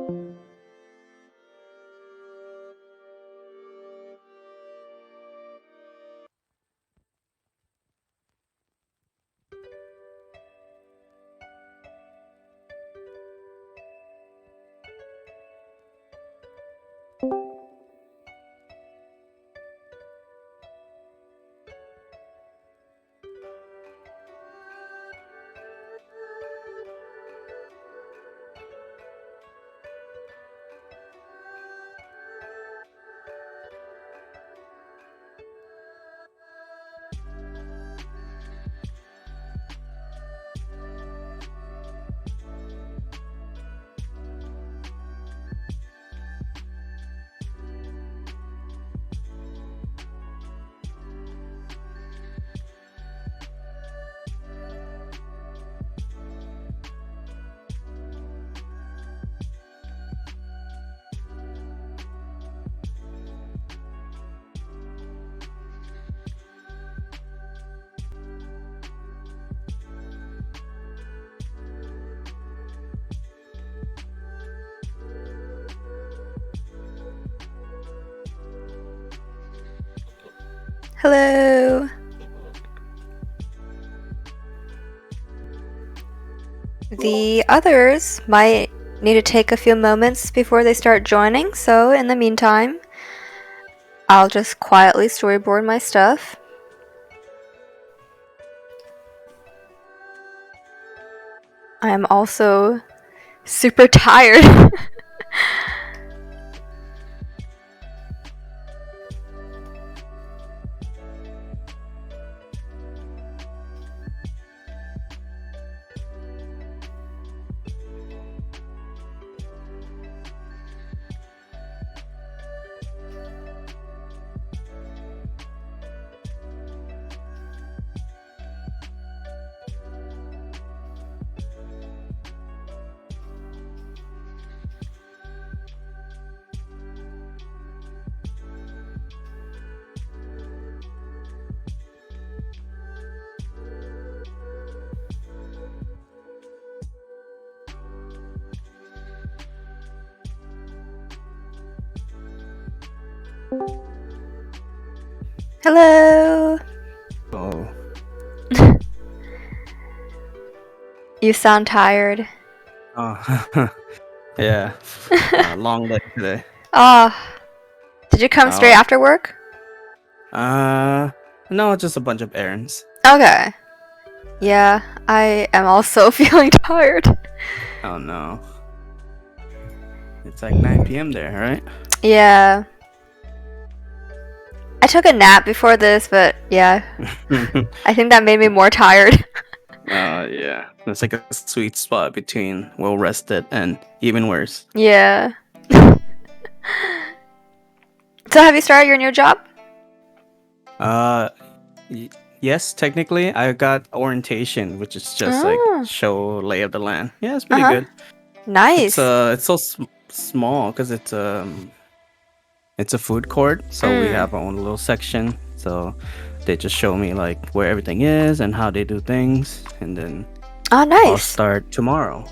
Hello. The others might need to take a few moments before they start joining, so in the meantime, I'll just quietly storyboard my stuff. I am also super tired. Hello. Oh, You sound tired. yeah. Long day today. Ah, did you come straight Oh. after work? No, just a bunch of errands. Okay. Yeah, I am also feeling tired. Oh no. It's like 9 p.m. there, right? Yeah. I took a nap before this, but yeah, I think that made me more tired. Yeah. It's like a sweet spot between well rested and even worse. Yeah. So have you started your new job? Yes, technically, I got orientation, which is just like Oh. show lay of the land. Yeah, it's pretty Uh-huh. good. Nice. It's so small because it's a food court, so we have our own little section. So they just show me like where everything is and how they do things, and then Oh, I'll nice. start tomorrow.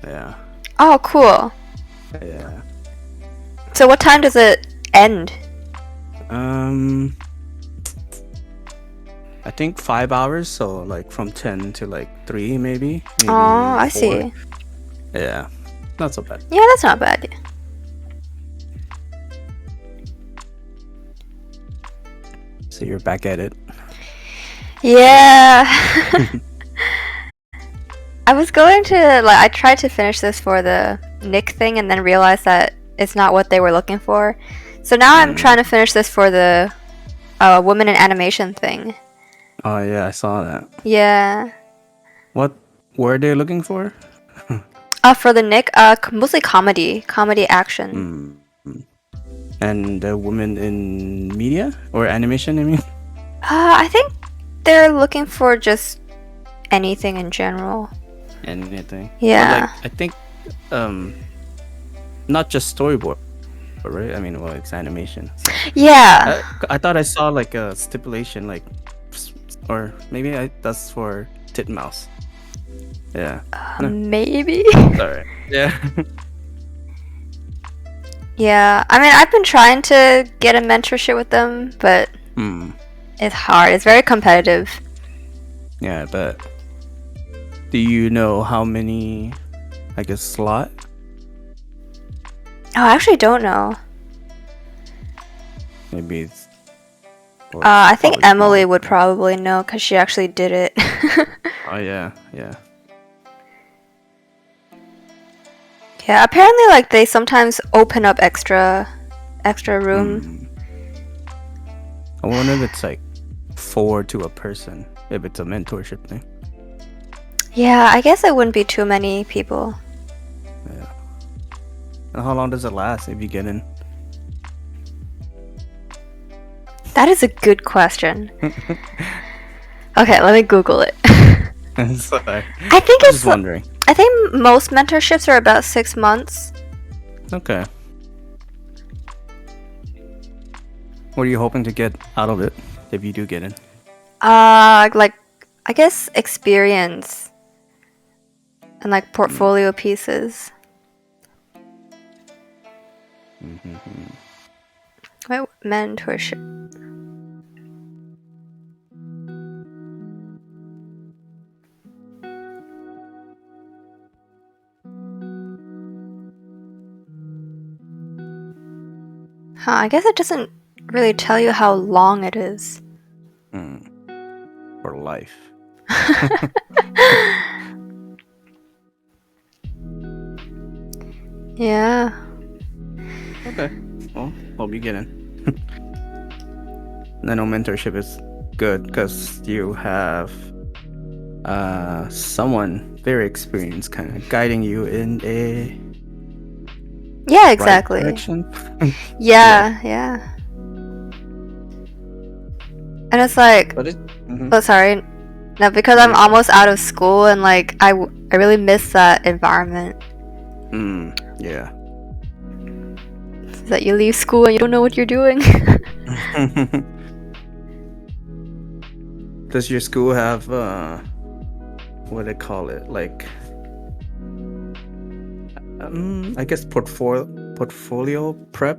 Yeah, Oh, cool. yeah. So what time does it end? I think 5 hours, so like from 10 to like 3 maybe Oh, I 4. see. Yeah, not so bad. Yeah, that's not bad. So you're back at it. Yeah. I was going to, like, I tried to finish this for the Nick thing and then realized that it's not what they were looking for. So now I'm trying to finish this for the woman in animation thing. Oh yeah, I saw that. Yeah. What were they looking for? For the Nick, mostly comedy action. And the woman in media or animation, I mean? I think they're looking for just anything in general. Anything. Yeah. But like, I think, not just storyboard, right? I mean, well, it's animation. So. Yeah. I thought I saw like a stipulation, like, or maybe that's for Titmouse. Yeah. Maybe. Alright. Yeah. Yeah, I mean, I've been trying to get a mentorship with them, but Hmm. it's hard. It's very competitive. Yeah, but do you know how many, I guess, slot? Oh, I actually don't know. Maybe it's, well, it's I think probably Emily smaller. would probably know because she actually did it. Oh yeah, yeah. Yeah, apparently, like they sometimes open up extra room. Hmm. I wonder if it's like 4 to a person if it's a mentorship thing. Yeah, I guess it wouldn't be too many people. Yeah. And how long does it last if you get in? That is a good question. Okay, let me Google it. Sorry. I think I'm it's. just wondering. I think most mentorships are about 6 months. Okay. What are you hoping to get out of it if you do get in? Like I guess experience and like portfolio pieces. Mm-hmm. Wait, mentorship. Huh, I guess it doesn't really tell you how long it is. For life. Yeah. Okay. Well, hope you get in. I know mentorship is good because you have someone very experienced kind of guiding you in a Yeah, right exactly. direction. Yeah, yeah. And it's like, But it. oh, sorry. No, because I'm almost out of school and like I really miss that environment. Yeah. It's that you leave school and you don't know what you're doing. Does your school have what do they call it? Like I guess portfolio prep?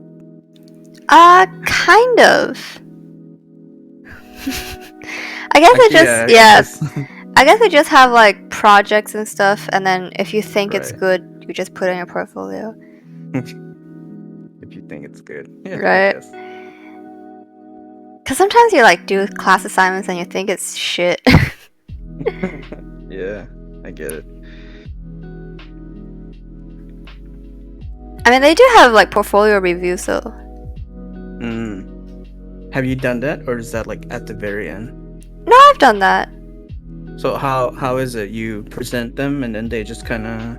Kind of. I guess it Actually, just, I yeah. guess. I guess we just have like projects and stuff, and then if you think it's Right. good, you just put it in your portfolio. If you think it's good. Yeah, I Right? guess. Because sometimes you like do class assignments and you think it's shit. Yeah, I get it. I mean, they do have like portfolio reviews though. Have you done that, or is that like at the very end? No, I've done that. So how is it? You present them, and then they just kind of.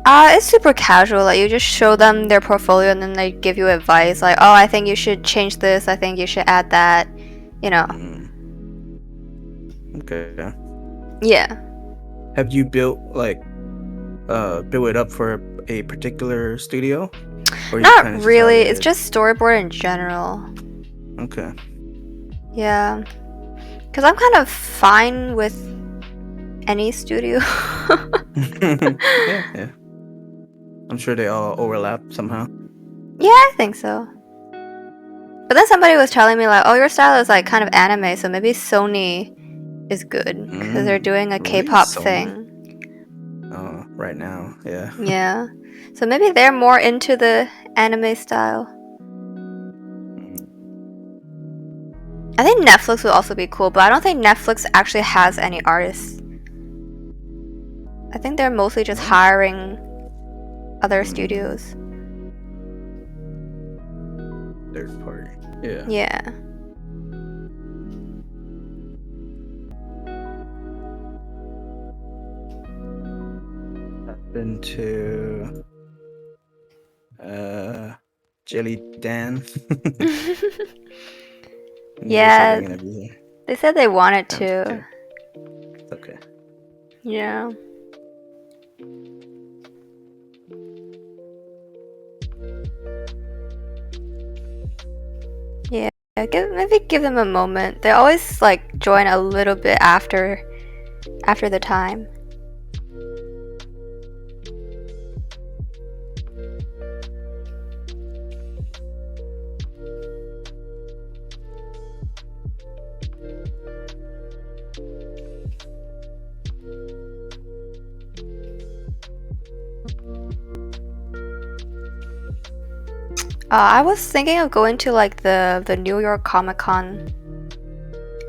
It's super casual. Like you just show them their portfolio and then they give you advice. Like, oh, I think you should change this. I think you should add that. You know. Okay. Yeah. Have you built it up for a particular studio? Or you Not kinda just have really. It's it- just storyboard in general. Okay. Yeah. Because I'm kind of fine with any studio. Yeah. I'm sure they all overlap somehow. Yeah, I think so. But then somebody was telling me like, oh, your style is like kind of anime, so maybe Sony is good because they're doing a Really? K-pop Sony? thing. Oh, right now, yeah. Yeah. So maybe they're more into the anime style. I think Netflix would also be cool, but I don't think Netflix actually has any artists. I think they're mostly just hiring other studios. Third party. Yeah. Yeah. I've been to Jelly Dan. Yeah. They said they're gonna be here. They said they wanted I'm just to. kidding. It's okay. Yeah. Yeah. Maybe give them a moment. They always like join a little bit after the time. I was thinking of going to like the New York Comic Con.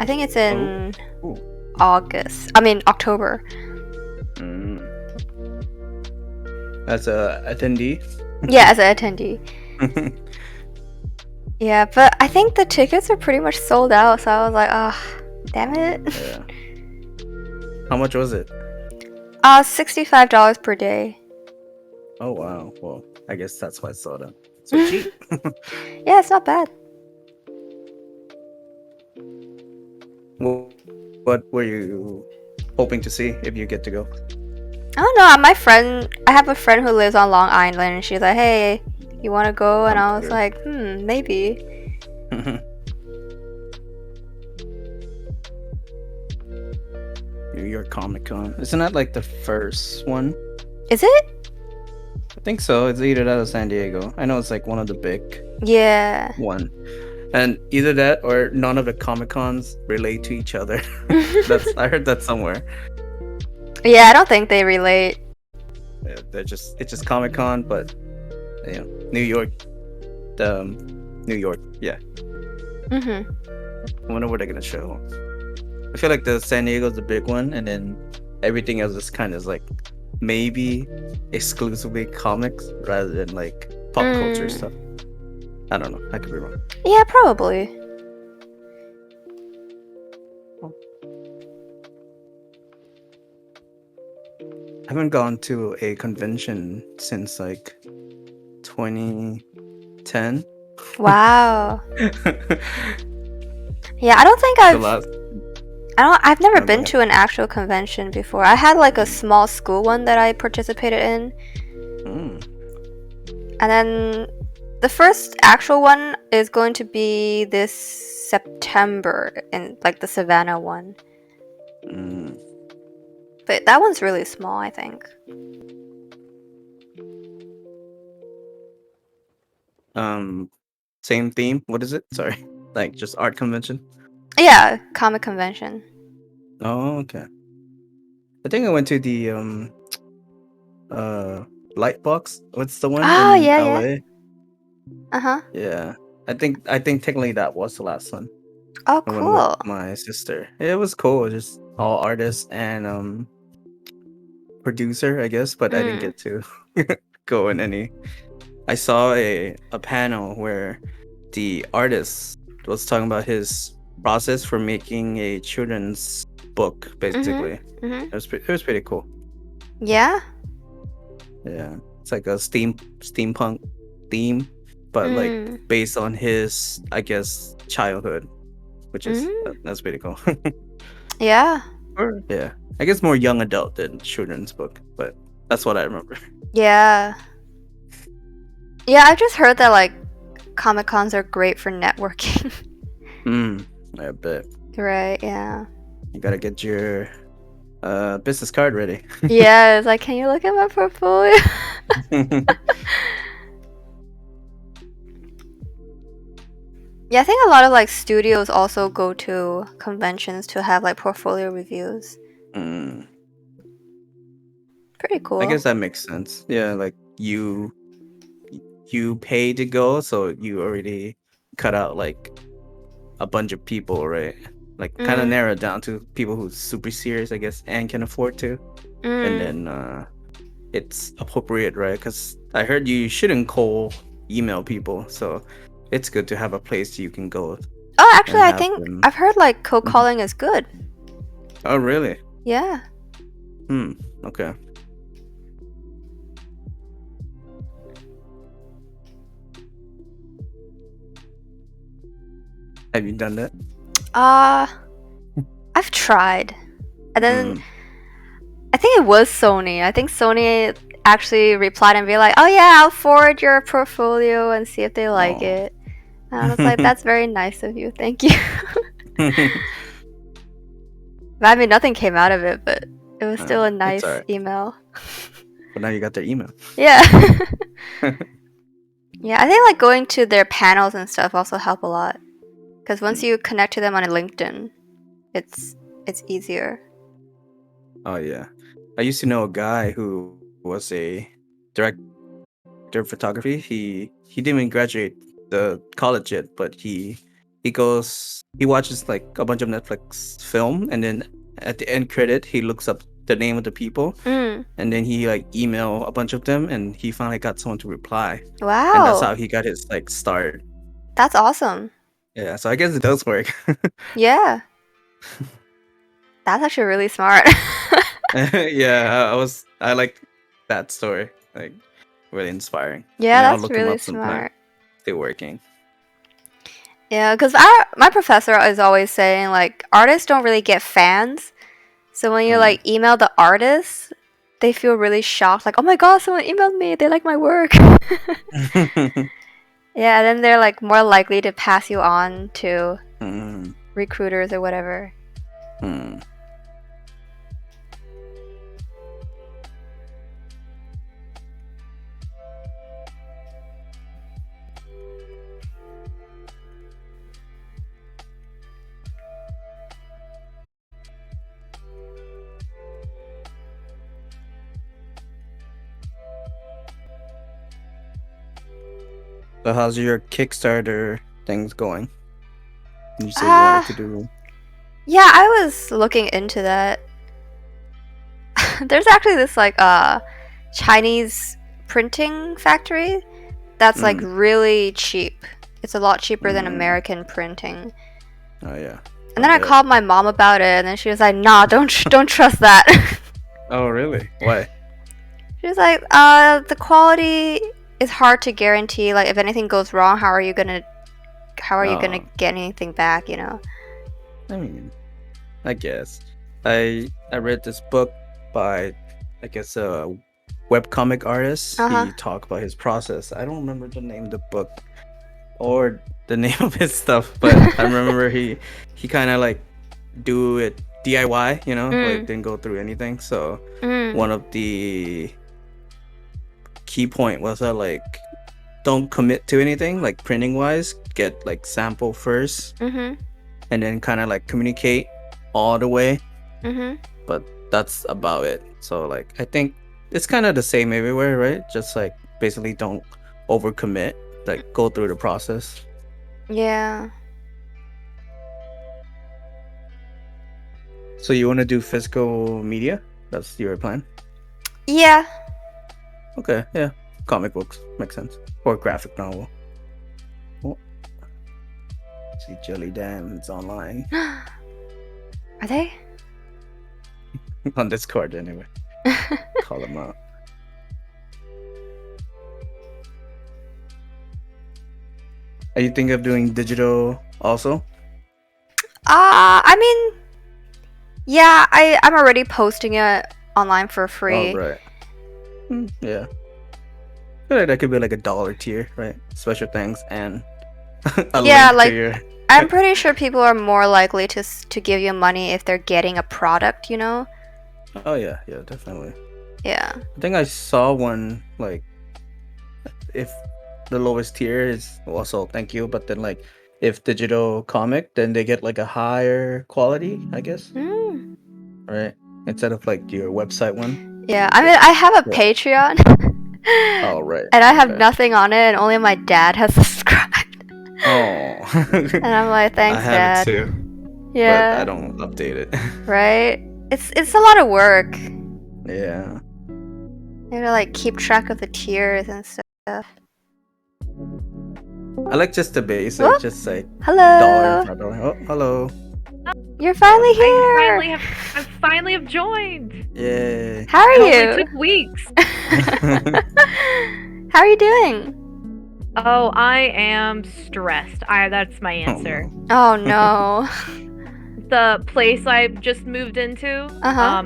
I think it's in Ooh. October. As a attendee. Yeah, as an attendee. Yeah, but I think the tickets are pretty much sold out, so I was like, damn it. Yeah. How much was it? $65 per day. Oh wow. Well, I guess that's why it's sold out. So cheap. Yeah, it's not bad. What were you hoping to see if you get to go? I don't know. I have a friend who lives on Long Island, and she's like, "Hey, you want to go?" And I was like, maybe. New York Comic Con. Isn't that like the first one? Is it? I think so. It's either that or San Diego. I know it's like one of the big Yeah. one. And either that or none of the Comic Cons relate to each other. I heard that somewhere. Yeah, I don't think they relate. Yeah, it's just Comic Con, but New York. New York. Yeah. Mhm. I wonder what they're gonna show. I feel like the San Diego's the big one, and then everything else is kind of like maybe exclusively comics rather than like pop culture stuff. I don't know. I could be wrong. Yeah, probably. I haven't gone to a convention since like 2010. Wow. Yeah, I don't think I've never No, go been ahead. to an actual convention before. I had like a small school one that I participated in. And then the first actual one is going to be this September in like the Savannah one. But that one's really small, I think. Same theme. What is it? Sorry. Like just art convention? Yeah, comic convention. Oh, okay. I think I went to the Lightbox. What's the one Oh, in yeah, yeah. LA? Uh-huh. Yeah. I think technically that was the last one. Oh, I went with cool. my sister. It was cool. Just all artists and producer, I guess, but I didn't get to go in any. I saw a panel where the artist was talking about his process for making a children's book, basically. Mm-hmm. It was pretty cool. Yeah? Yeah. It's like a steampunk theme, but like based on his, I guess, childhood, which is that's pretty cool. Yeah. Yeah. I guess more young adult than children's book, but that's what I remember. Yeah. Yeah, I've just heard that like Comic Cons are great for networking. I bet. Right, yeah. You gotta get your business card ready. Yeah, it's like, can you look at my portfolio? Yeah, I think a lot of like studios also go to conventions to have like portfolio reviews. Pretty cool. I guess that makes sense. Yeah, like you pay to go, so you already cut out like a bunch of people, right? Like kind of narrow it down to people who's super serious, I guess, and can afford to. And then it's appropriate, right? Because I heard you shouldn't cold email people, so it's good to have a place you can go. Oh, actually, I think I've heard like cold calling is good. Oh, really? Yeah. Okay. Have you done that? I've tried. And then I think it was Sony. I think Sony actually replied and be like, "Oh yeah, I'll forward your portfolio and see if they like it." And I was like, "That's very nice of you. Thank you." I mean, nothing came out of it, but it was still a nice email. But now you got their email. Yeah. Yeah, I think like going to their panels and stuff also help a lot. Because once you connect to them on LinkedIn, it's easier. Oh yeah, I used to know a guy who was a director director of photography. He didn't even graduate the college yet, but he watches like a bunch of Netflix film, and then at the end credit he looks up the name of the people, Mm. and then he like email a bunch of them, and he finally got someone to reply, Wow. and that's how he got his like start. That's awesome. Yeah, so I guess it does work. Yeah. That's actually really smart. Yeah, I like that story. Like really inspiring. Yeah, I'll that's look him really up sometime. smart. Still working. Yeah, because my professor is always saying like artists don't really get fans. So when you like email the artists, they feel really shocked, like, oh my god, someone emailed me, they like my work. Yeah, and then they're like more likely to pass you on to recruiters or whatever. So how's your Kickstarter things going? You said you wanted to do. Yeah, I was looking into that. There's actually this like Chinese printing factory that's like really cheap. It's a lot cheaper than American printing. Oh yeah. And then I called my mom about it, and then she was like, "Nah, don't trust that." Oh really? Why? She was like, the quality is hard to guarantee. Like, if anything goes wrong, how are you gonna get anything back? You know? I mean, I guess I read this book by, I guess, a webcomic artist. He talked about his process. I don't remember the name of the book or the name of his stuff, but I remember he kind of like do it DIY, you know, like didn't go through anything. So one of the key point was that like don't commit to anything, like printing wise. Get like sample first, and then kind of like communicate all the way. But that's about it. So like I think it's kind of the same everywhere, right? Just like basically don't overcommit, like go through the process. Yeah. So you want to do physical media? That's your plan? Yeah. Okay, yeah. Comic books makes sense, or graphic novel. Oh. See, Jelly Dan's online. Are they? On Discord anyway. Call them out. Are you thinking of doing digital also? I mean, yeah, I'm already posting it online for free. Oh, right. Yeah. I feel like that could be like $1 tier, right? Special thanks and a Yeah, link like to your... I'm pretty sure people are more likely to give you money if they're getting a product, you know? Oh yeah, definitely. Yeah. I think I saw one like if the lowest tier is also thank you, but then like if digital comic, then they get like a higher quality, I guess. Right? Instead of like your website one. Yeah, I mean I have a Patreon. Oh right. And I have nothing on it, and only my dad has subscribed. Oh. And I'm like, thanks, I have Dad. it too. Yeah. But I don't update it. Right? It's a lot of work. Yeah. You gotta like keep track of the tiers and stuff. I like just the basic, Whoop. just like Hello. $1. Oh, hello. You're finally here. I finally have joined. Yay. How are It you? took weeks. How are you doing? Oh, I am stressed. That's my answer. Oh no. The place I just moved into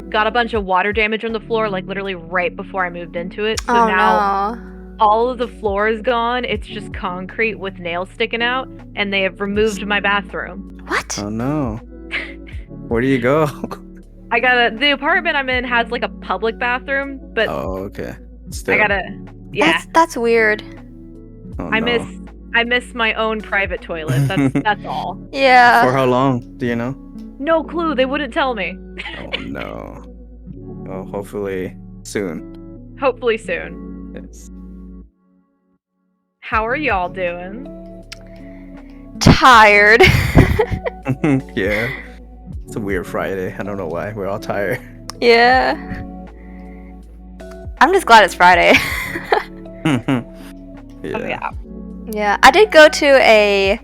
got a bunch of water damage on the floor, like literally right before I moved into it. So now all of the floor is gone. It's just concrete with nails sticking out, and they have removed my bathroom. What? Oh no. Where do you go? The apartment I'm in has like a public bathroom, but Oh, okay. Still. I gotta, yeah. That's weird. Oh, I no. miss my own private toilet. That's all. Yeah. For how long? Do you know? No clue. They wouldn't tell me. Oh no. Well, hopefully soon. Hopefully soon. Yes. How are y'all doing? Tired. Yeah. It's a weird Friday. I don't know why. We're all tired. Yeah. I'm just glad it's Friday. Yeah. Oh, yeah. Yeah, I did go to a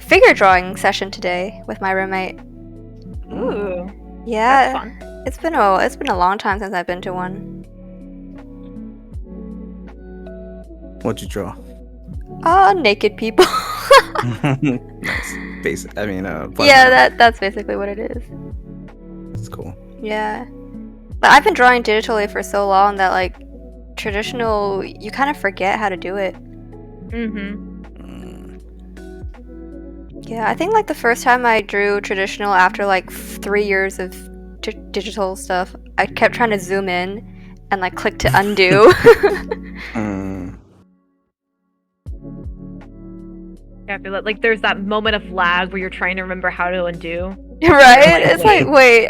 figure drawing session today with my roommate. Ooh. Yeah. That's fun. It's been a long time since I've been to one. What'd you draw? Oh, naked people. Nice. Basic. I mean, yeah, that's basically what it is. That's cool. Yeah. But I've been drawing digitally for so long that like traditional, you kind of forget how to do it. Yeah, I think like the first time I drew traditional after like 3 years of digital stuff, I kept trying to zoom in and like click to undo. Yeah, I feel like there's that moment of lag where you're trying to remember how to undo. Right? It's like, wait,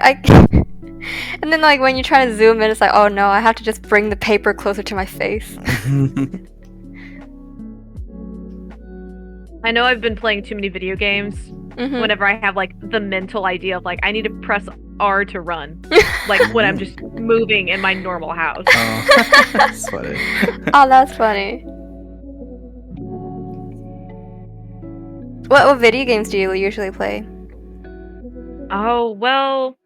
and then like when you try to zoom in, it's like, oh no, I have to just bring the paper closer to my face. I know I've been playing too many video games. Whenever I have like the mental idea of like I need to press R to run, like when I'm just moving in my normal house. Oh, that's funny. Oh, that's funny. What video games do you usually play? Oh, well,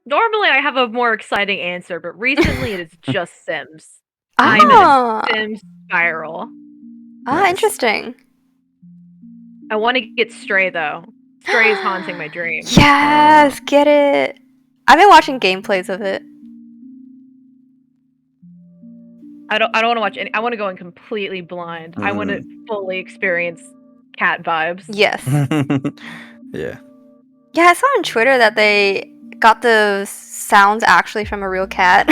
normally I have a more exciting answer, but recently it is just Sims. I'm in a Sims spiral. Ah, interesting. I want to get Stray though. Stray is haunting my dreams. Yes, get it. I've been watching gameplays of it. I don't want to watch any. I want to go in completely blind. I want to fully experience cat vibes. Yes. Yeah. Yeah, I saw on Twitter that they got the sounds actually from a real cat.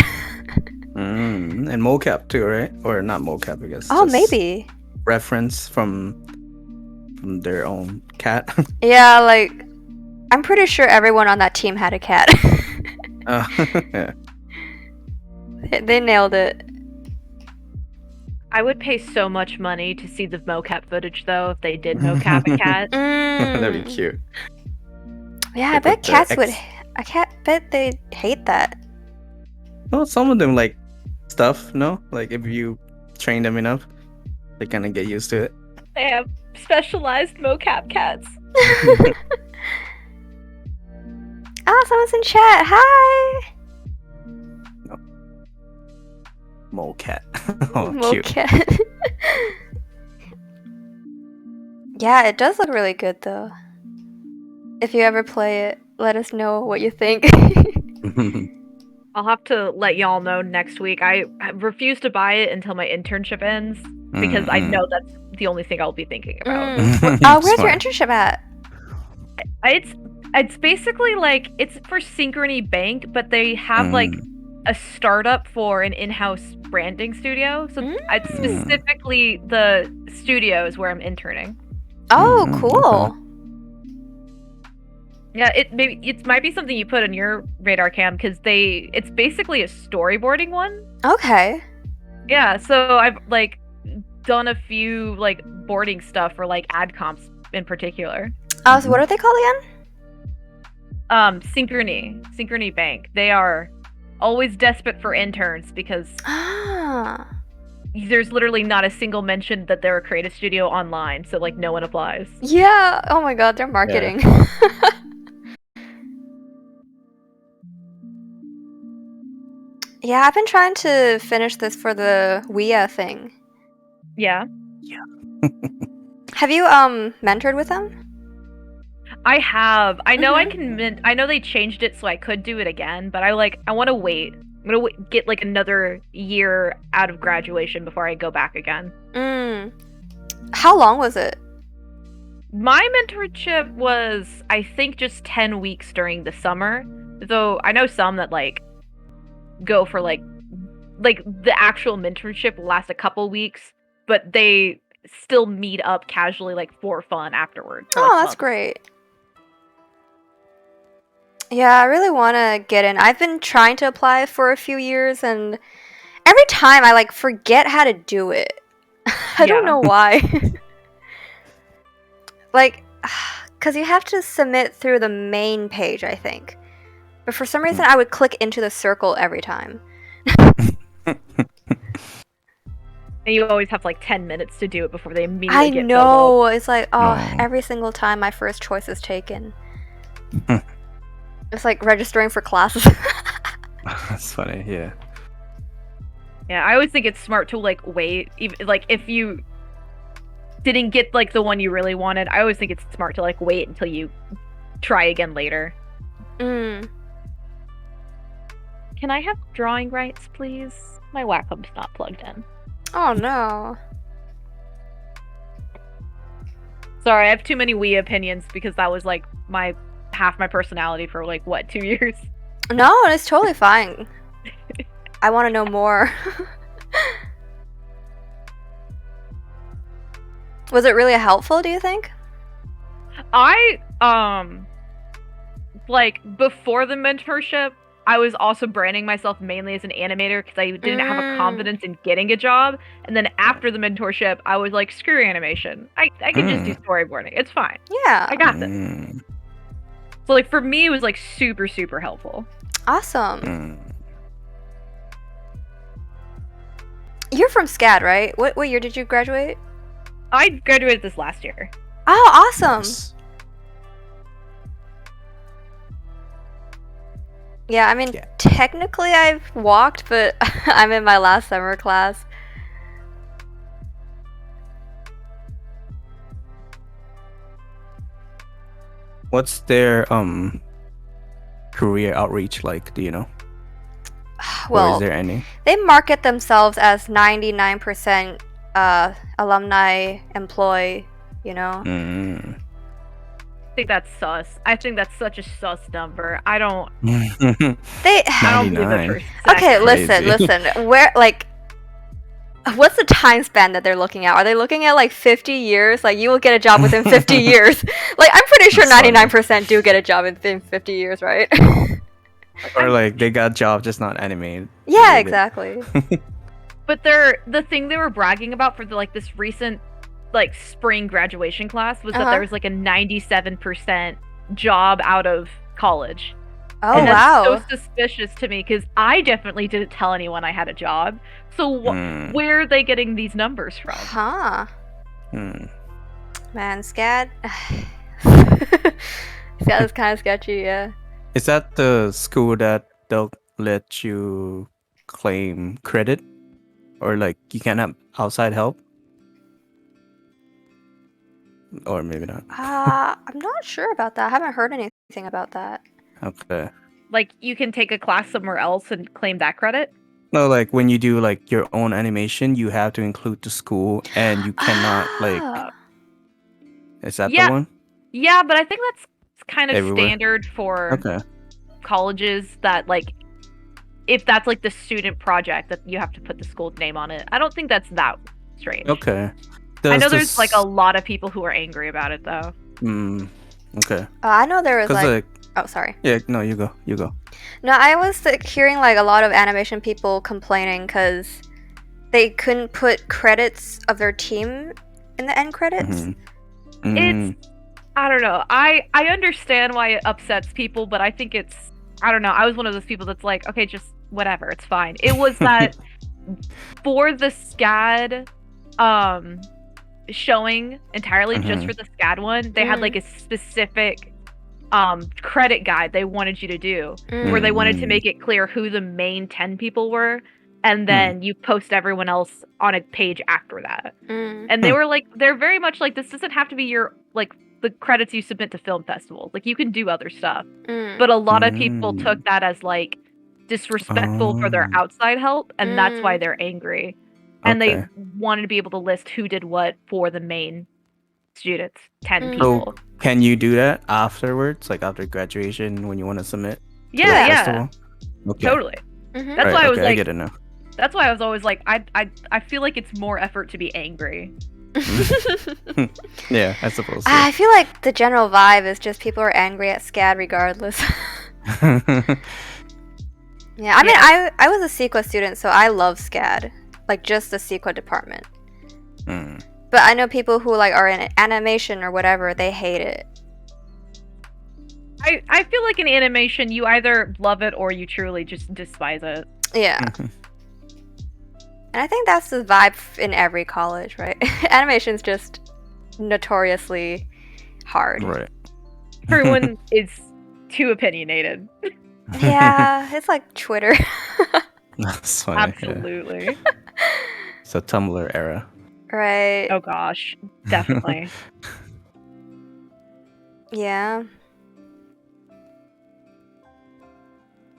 And mocap too, right? Or not mocap, I guess. Oh, maybe. Reference from their own cat. Yeah, like I'm pretty sure everyone on that team had a cat. Yeah. They nailed it. I would pay so much money to see the mocap footage, though, if they did mocap a cat. That'd be cute. Yeah, I bet cats would. I bet they hate that. Well, some of them like stuff, no? Like if you train them enough, they kind of get used to it. They have specialized mocap cats. Oh, someone's in chat. Hi. Molecat. Oh, Molecat. cute. Yeah, it does look really good though. If you ever play it, let us know what you think. I'll have to let y'all know next week. I refuse to buy it until my internship ends because I know that's the only thing I'll be thinking about. Where's your internship at? It's basically like it's for Synchrony Bank, but they have like a startup for an in-house branding studio. So it's specifically the studios where I'm interning. Oh, cool. Yeah, it might be something you put on your radar cam because it's basically a storyboarding one. Okay. Yeah, so I've like done a few like boarding stuff for like ad comps in particular. Oh, so what are they called again? Synchrony Bank. They are always desperate for interns because there's literally not a single mention that they're a creative studio online, so like no one applies. Yeah. Oh my god, they're marketing. Yeah, I've been trying to finish this for the WIA thing. Yeah. Have you mentored with them? I have. I know I can. I know they changed it so I could do it again, but I want to wait. I'm gonna get like another year out of graduation before I go back again. How long was it? My mentorship was, I think, just 10 weeks during the summer. Though I know some that like go for like the actual mentorship will last a couple weeks, but they still meet up casually like for fun afterward. Oh, that's months. Great. Yeah, I really want to get in. I've been trying to apply for a few years, and every time I like forget how to do it. I don't know why. Like, because you have to submit through the main page, I think. But for some reason, I would click into the circle every time. And you always have like 10 minutes to do it before they immediately get filled up. I know. It's like, every single time my first choice is taken. It's like registering for classes. That's funny, yeah. Yeah, I always think it's smart to like wait. Even like if you didn't get like the one you really wanted, I always think it's smart to like wait until you try again later. Mm. Can I have drawing rights, please? My Wacom's not plugged in. Oh no. Sorry, I have too many Wii opinions because that was like half my personality for like what, 2 years? No, it's totally fine. I want to know more. Was it really helpful, do you think? I like before the mentorship, I was also branding myself mainly as an animator because I didn't have a confidence in getting a job. And then after the mentorship, I was like, screw animation. I can just do storyboarding. It's fine. Yeah. I got this. So like for me, it was like super, super helpful. Awesome. You're from SCAD, right? What year did you graduate? I graduated this last year. Oh, awesome. Nice. Yeah, I mean, technically I've walked, but I'm in my last summer class. What's their career outreach like, do you know? Well, or is there any? They market themselves as 99% alumni employee, you know? I think that's sus. I think that's such a sus number. I don't I don't believe it for a second. Okay, listen. Where, like, what's the time span that they're looking at? Are they looking at like 50 years? Like, you will get a job within 50 years. Like, I'm pretty sure 99% do get a job within 50 years, right? Or like they got jobs, just not animated. Yeah, exactly. But the thing they were bragging about for this recent like spring graduation class was that there was like a 97% job out of college. Oh, and that's wow. so suspicious to me because I definitely didn't tell anyone I had a job. So where are they getting these numbers from? Huh. Man, SCAD. SCAD is kind of sketchy, yeah. Is that the school that they'll let you claim credit? Or like you can't have outside help? Or maybe not. I'm not sure about that. I haven't heard anything about that. Okay. Like you can take a class somewhere else and claim that credit? No, like when you do like your own animation, you have to include the school and you cannot like... Is that the one? Yeah, but I think that's kind of everywhere? Standard for colleges that like if that's like the student project that you have to put the school name on it. I don't think that's that strange. Okay. I know there's like a lot of people who are angry about it though. Okay. I know there was like... Oh, sorry. Yeah, no, you go. No, I was like, hearing like a lot of animation people complaining because they couldn't put credits of their team in the end credits. It's... I don't know. I understand why it upsets people, but I think it's... I don't know. I was one of those people that's like, okay, just whatever. It's fine. It was that for the SCAD showing entirely just for the SCAD one, they had like a specific credit guide they wanted you to do where they wanted to make it clear who the main 10 people were and then you post everyone else on a page after that. And they were like, they're very much like, this doesn't have to be your like the credits you submit to film festivals. Like you can do other stuff. But a lot of people took that as like disrespectful for their outside help and that's why they're angry. And they wanted to be able to list who did what for the main students, 10 people. So can you do that afterwards, like after graduation when you want to submit? Yeah. Okay. Totally. That's why I was like, I get it now. That's why I was always like, I feel like it's more effort to be angry. Yeah, I suppose. I feel like the general vibe is just people are angry at SCAD regardless. Yeah, I mean, I was a CEQA student, so I love SCAD. Like, just the CEQA department. But I know people who like are in animation or whatever, they hate it. I feel like in animation, you either love it or you truly just despise it. Yeah. And I think that's the vibe in every college, right? Animation's just notoriously hard. Right. Everyone is too opinionated. Yeah, it's like Twitter. That's funny. Absolutely. Yeah. It's a Tumblr era. Right. Oh gosh, definitely. Yeah.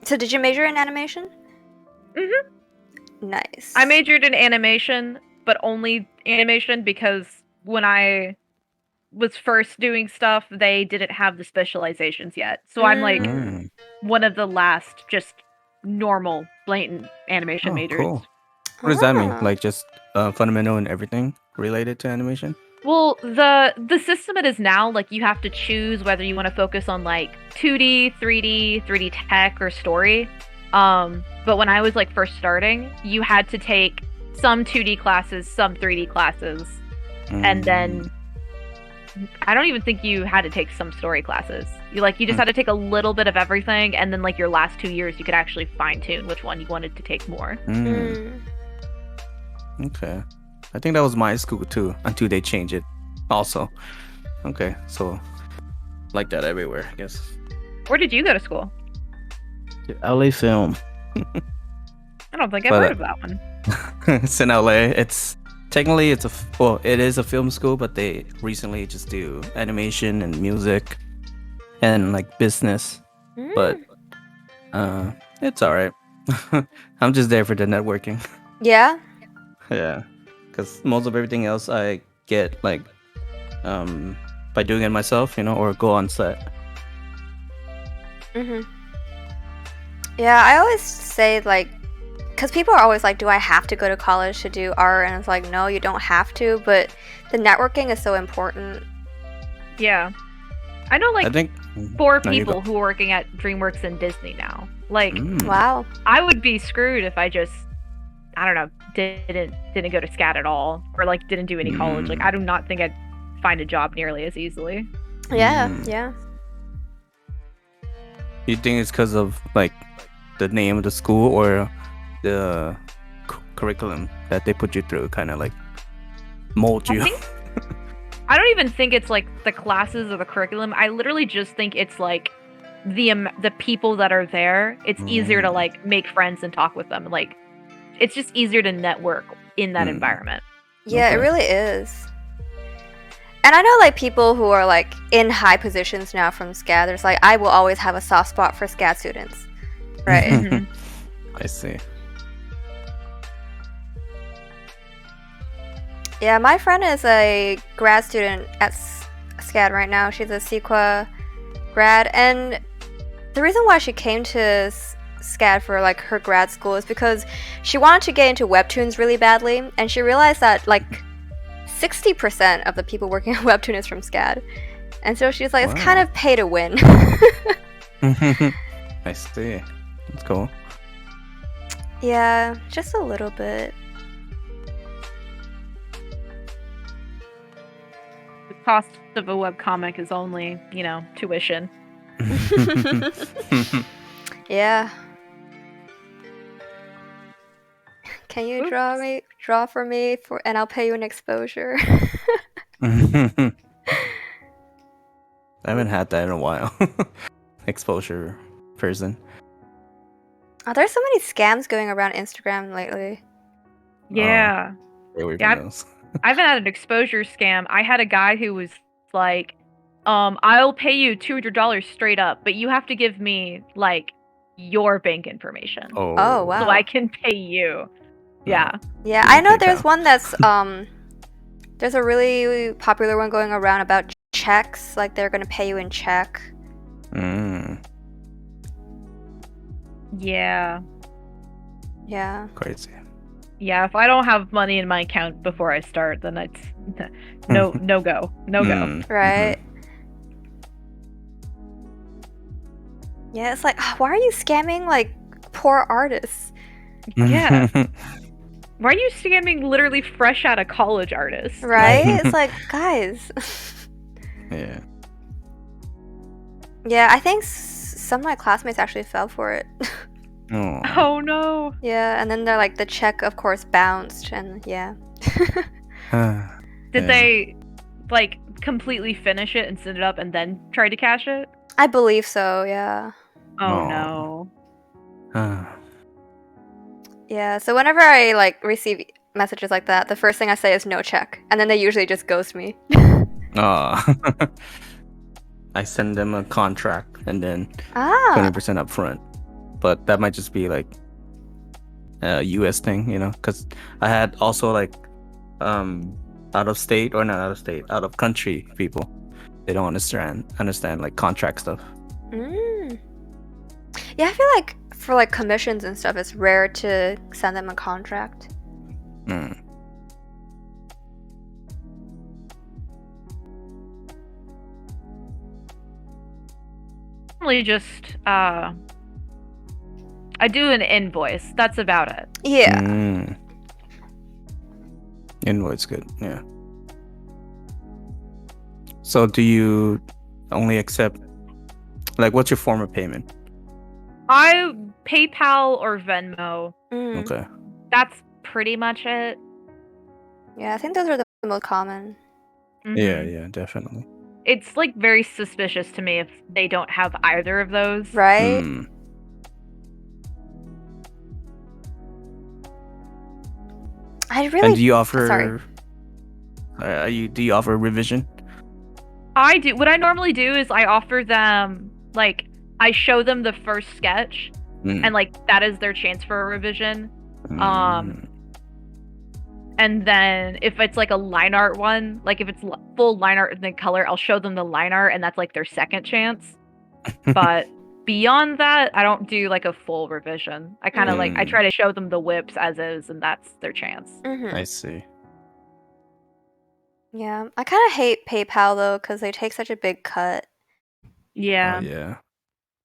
So did you major in animation? Mhm. Nice. I majored in animation, but only animation because when I was first doing stuff, they didn't have the specializations yet. So I'm like one of the last just normal, blatant animation majors. Cool. What does that mean? Like just fundamental and everything related to animation? Well, the system it is now, like you have to choose whether you want to focus on like 2D, 3D tech, or story. But when I was like first starting, you had to take some 2D classes, some 3D classes, and then I don't even think you had to take some story classes. You just had to take a little bit of everything, and then like your last 2 years, you could actually fine tune which one you wanted to take more. Okay. I think that was my school too, until they change it. Also. Okay, so like that everywhere, I guess. Where did you go to school? LA Film. I don't think I've heard of that one. It's in LA. It's technically it is a film school, but they recently just do animation and music and like business. But it's alright. I'm just there for the networking. Yeah? Yeah. Because most of everything else I get like by doing it myself, or go on set. Yeah, I always say like, because people are always like, do I have to go to college to do art? And it's like, no, you don't have to, but the networking is so important. Yeah. I know like I think 4 people who are working at DreamWorks and Disney now. Like, wow. I would be screwed if I just, I don't know, didn't go to SCAD at all, or like didn't do any college. Like, I do not think I'd find a job nearly as easily. Yeah, yeah. You think it's because of like the name of the school or the curriculum that they put you through, kind of like mold you? I don't even think it's like the classes or the curriculum. I literally just think it's like the people that are there. It's easier to like make friends and talk with them. Like, it's just easier to network in that environment. Yeah, it really is. And I know like people who are like in high positions now from SCAD. There's like, I will always have a soft spot for SCAD students, right? I see. Yeah, my friend is a grad student at SCAD right now. She's a CEQA grad, and the reason why she came to SCAD for like her grad school is because she wanted to get into webtoons really badly, and she realized that like 60% of the people working on webtoon is from SCAD, and so she's like, it's kind of pay to win. I see. That's cool. Yeah, just a little bit. The cost of a webcomic is only, tuition. Yeah. Can you draw for me and I'll pay you an exposure? I haven't had that in a while. Exposure person. Oh, there's so many scams going around Instagram lately. Yeah. I haven't had an exposure scam. I had a guy who was like, I'll pay you $200 straight up, but you have to give me like your bank information. Oh wow. So I can pay you. Yeah. Yeah, I know there's one that's there's a really popular one going around about checks, like they're gonna pay you in check. Yeah. Yeah. Crazy. Yeah, if I don't have money in my account before I start, then it's no go. Right. Yeah, it's like, why are you scamming like poor artists? Yeah. Why are you scamming literally fresh out of college artists? Right? It's like, guys. Yeah. Yeah, I think some of my classmates actually fell for it. Oh no. Yeah, and then they're like, the check, of course, bounced, and yeah. Did they like completely finish it and send it up and then try to cash it? I believe so, yeah. Oh no. Yeah, so whenever I like receive messages like that, the first thing I say is no check, and then they usually just ghost me. I send them a contract and then 20% 20% up front. But that might just be like a US thing, you know, because I had also like out of state, or not out of state, out of country people. They don't understand like contract stuff. Yeah, I feel like for like commissions and stuff, it's rare to send them a contract. Normally just I do an invoice. That's about it. Yeah. Invoice good, yeah. So do you only accept, like, what's your form of payment? I PayPal or Venmo. Okay. That's pretty much it. Yeah, I think those are the most common. Yeah, definitely. It's like very suspicious to me if they don't have either of those. Right? I really. And do you offer? Sorry. Do you offer revision? I do. What I normally do is I offer them, like, I show them the first sketch, and like that is their chance for a revision. And then if it's like a line art one, like if it's full line art in the color, I'll show them the line art, and that's like their second chance. But beyond that, I don't do like a full revision. I kind of like, I try to show them the whips as is, and that's their chance. I see. Yeah, I kind of hate PayPal though, because they take such a big cut. Yeah. Yeah.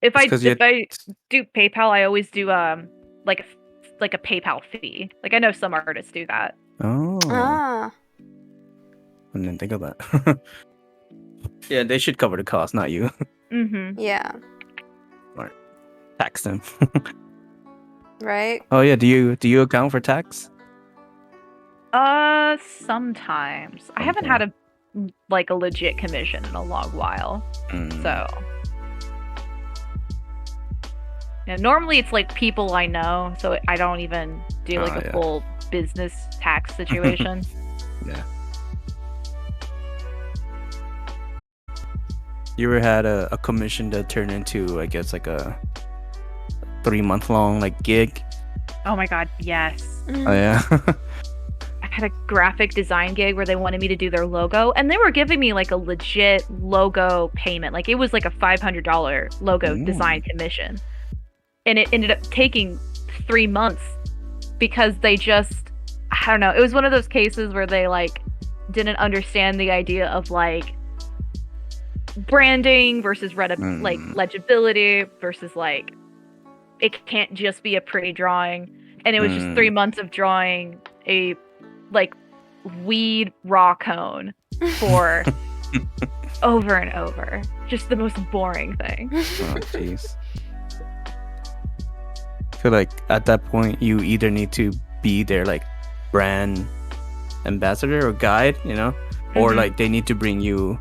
If I do PayPal, I always do like a PayPal fee. Like I know some artists do that. I didn't think of that. Yeah, they should cover the cost, not you. Yeah. Or tax them. Right? Oh yeah, do you account for tax? Sometimes. I haven't had a legit commission in a long while. So yeah, normally it's like people I know, so I don't even do like a full business tax situation. Yeah. You ever had a commission that turned into, I guess, like a 3-month long like gig? Oh my god, yes. Oh yeah. I had a graphic design gig where they wanted me to do their logo, and they were giving me like a legit logo payment. Like it was like a $500 logo design commission. And it ended up taking 3 months because they just, I don't know, it was one of those cases where they like didn't understand the idea of like branding versus like legibility versus like it can't just be a pretty drawing. And it was just 3 months of drawing a like weed raw cone for over and over. Just the most boring thing. Oh jeez. I feel like at that point you either need to be their like brand ambassador or guide, you know, or like they need to bring you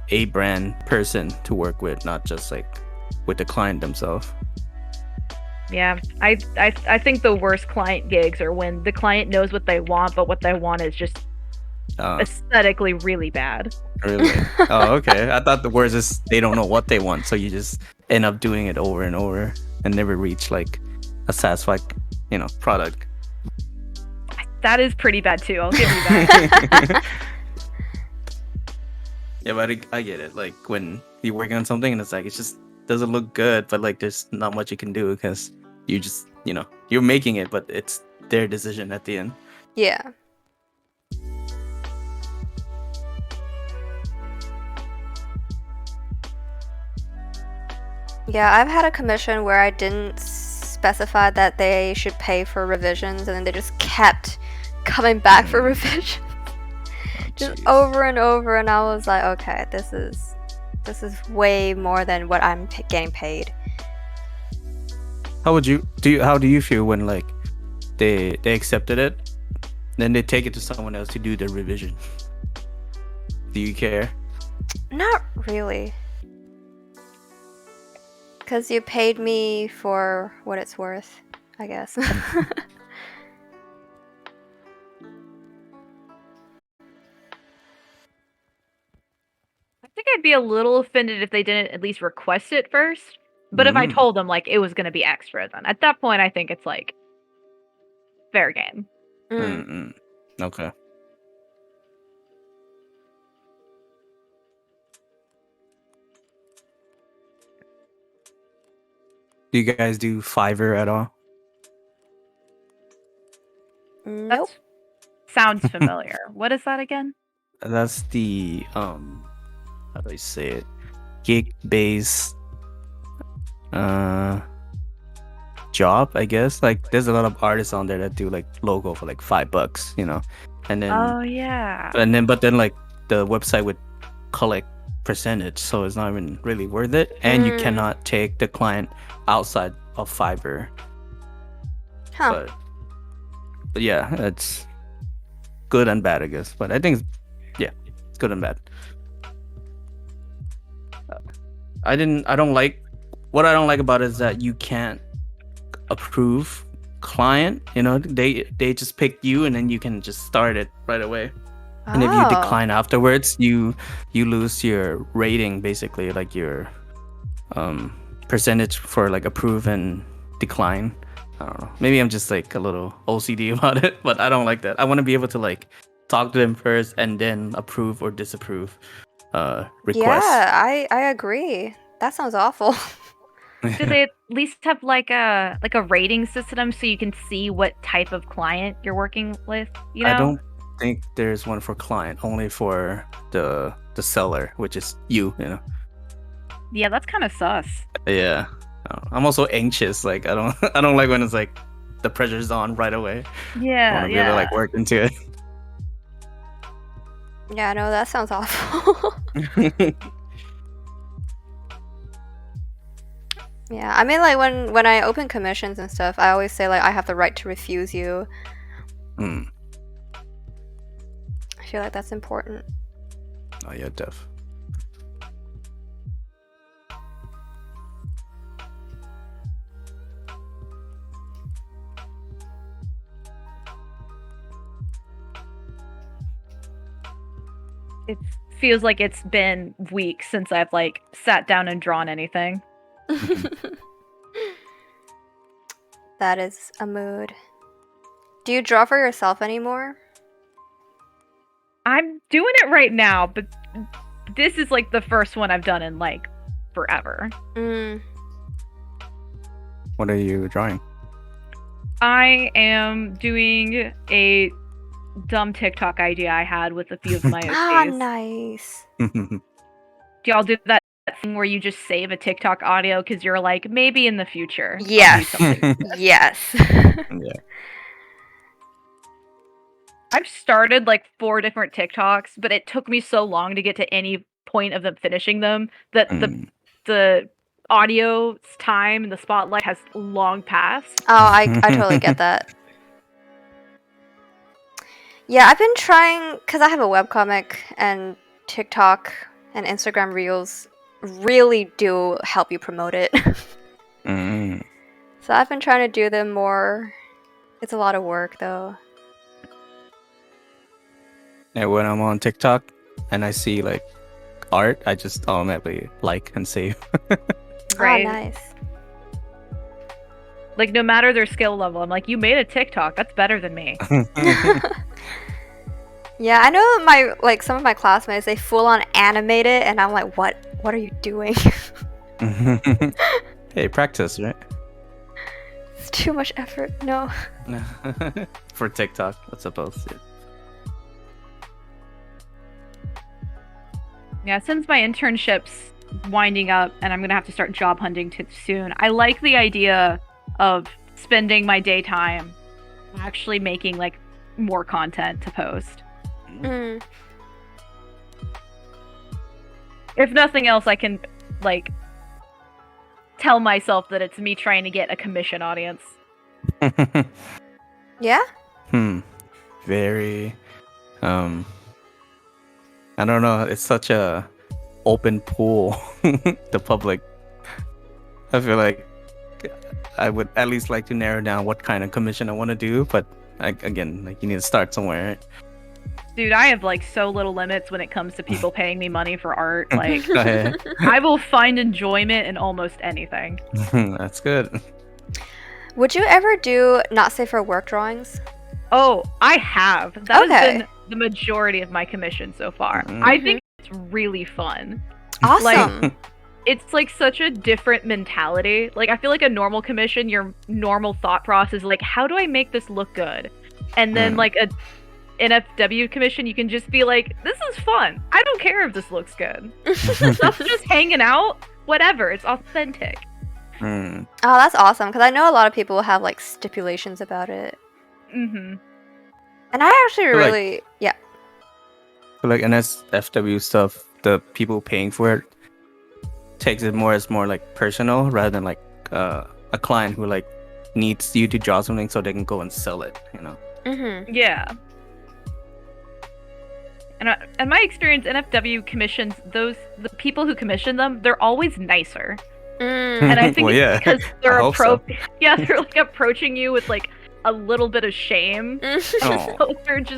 a brand person to work with, not just like with the client themselves. Yeah, I think the worst client gigs are when the client knows what they want, but what they want is just aesthetically really bad. Really? Oh, okay. I thought the worst is they don't know what they want, so you just end up doing it over and over and never reach like a satisfied, you know, product. That is pretty bad too. I'll give you that. Yeah, but I get it. Like when you're working on something and it's like it just doesn't look good, but like there's not much you can do because you just, you know, you're making it, but it's their decision at the end. Yeah. Yeah, I've had a commission where I didn't specified that they should pay for revisions, and then they just kept coming back for revisions. Just over and over, and I was like, okay, this is way more than what I'm getting paid. How do you feel when like they accepted it, then they take it to someone else to do the revision? Do you care? Not really, because you paid me for what it's worth, I guess. I think I'd be a little offended if they didn't at least request it first. But if I told them like it was going to be extra, then at that point I think it's like fair game. Okay. Do you guys do Fiverr at all? Nope. Sounds familiar. What is that again? That's the how do I say it? Gig-based job, I guess. Like there's a lot of artists on there that do like logo for like $5, you know. And then but then like the website would collect percentage, so it's not even really worth it, and you cannot take the client outside of Fiverr. But yeah, it's good and bad, I guess. But I think it's good and bad. I don't like about it is that you can't approve client, you know. They just pick you and then you can just start it right away. And if you decline afterwards, you lose your rating, basically, like your percentage for like approve and decline. I don't know. Maybe I'm just like a little OCD about it, but I don't like that. I want to be able to like talk to them first and then approve or disapprove requests. Yeah, I agree. That sounds awful. Do they at least have like a rating system so you can see what type of client you're working with? You know? I don't think there's one for client, only for the seller, which is you know. Yeah, that's kind of sus. Yeah, I'm also anxious. Like I don't like when it's like the pressure's on right away. Yeah, I want to really like work into it. Yeah, no, that sounds awful. Yeah, I mean, like when I open commissions and stuff, I always say like I have the right to refuse you. I feel like that's important. Oh yeah, def. It feels like it's been weeks since I've like sat down and drawn anything. That is a mood. Do you draw for yourself anymore? I'm doing it right now, but this is like the first one I've done in like forever. What are you drawing? I am doing a dumb TikTok idea I had with a few of my OCs. Nice. Do y'all do that thing where you just save a TikTok audio because you're like, maybe in the future? Yes. Yes. Yeah. I've started like 4 different TikToks, but it took me so long to get to any point of them finishing them that the audio time and the spotlight has long passed. Oh, I totally get that. Yeah, I've been trying, because I have a webcomic, and TikTok and Instagram Reels really do help you promote it. So I've been trying to do them more. It's a lot of work, though. And when I'm on TikTok and I see like art, I just automatically like and save. Right. Oh, nice. Like, no matter their skill level, I'm like, you made a TikTok. That's better than me. Yeah, I know some of my classmates, they full on animate it, and I'm like, what are you doing? Hey, practice, right? It's too much effort. No. For TikTok, I suppose. Yeah, since my internship's winding up and I'm gonna have to start job hunting soon, I like the idea of spending my daytime actually making like more content to post. Mm. If nothing else, I can like tell myself that it's me trying to get a commission audience. Yeah? Very I don't know, it's such a open pool, the public. I feel like I would at least like to narrow down what kind of commission I want to do, but again, like you need to start somewhere, right? Dude, I have like so little limits when it comes to people paying me money for art. Like, Go ahead. I will find enjoyment in almost anything. That's good. Would you ever do not safe for work drawings? Oh, I have. That has Okay. been the majority of my commission so far. I think it's really fun. Awesome. It's like such a different mentality. Like, I feel like a normal commission, your normal thought process is like, how do I make this look good? And then like a NFW commission, you can just be like, this is fun. I don't care if this looks good. Stuff's just hanging out. Whatever. It's authentic. Oh, that's awesome, because I know a lot of people have like stipulations about it. Mm-hmm. And I actually But, like- really, yeah. So like NSFW stuff, the people paying for it takes it more as more like personal rather than like a client who like needs you to draw something so they can go and sell it, you know. Mm-hmm. Yeah. And in my experience, NFW commissions, the people who commission them, they're always nicer. And I think Well, yeah. it's because they're I hope so. yeah, they're like approaching you with like a little bit of shame. Oh. So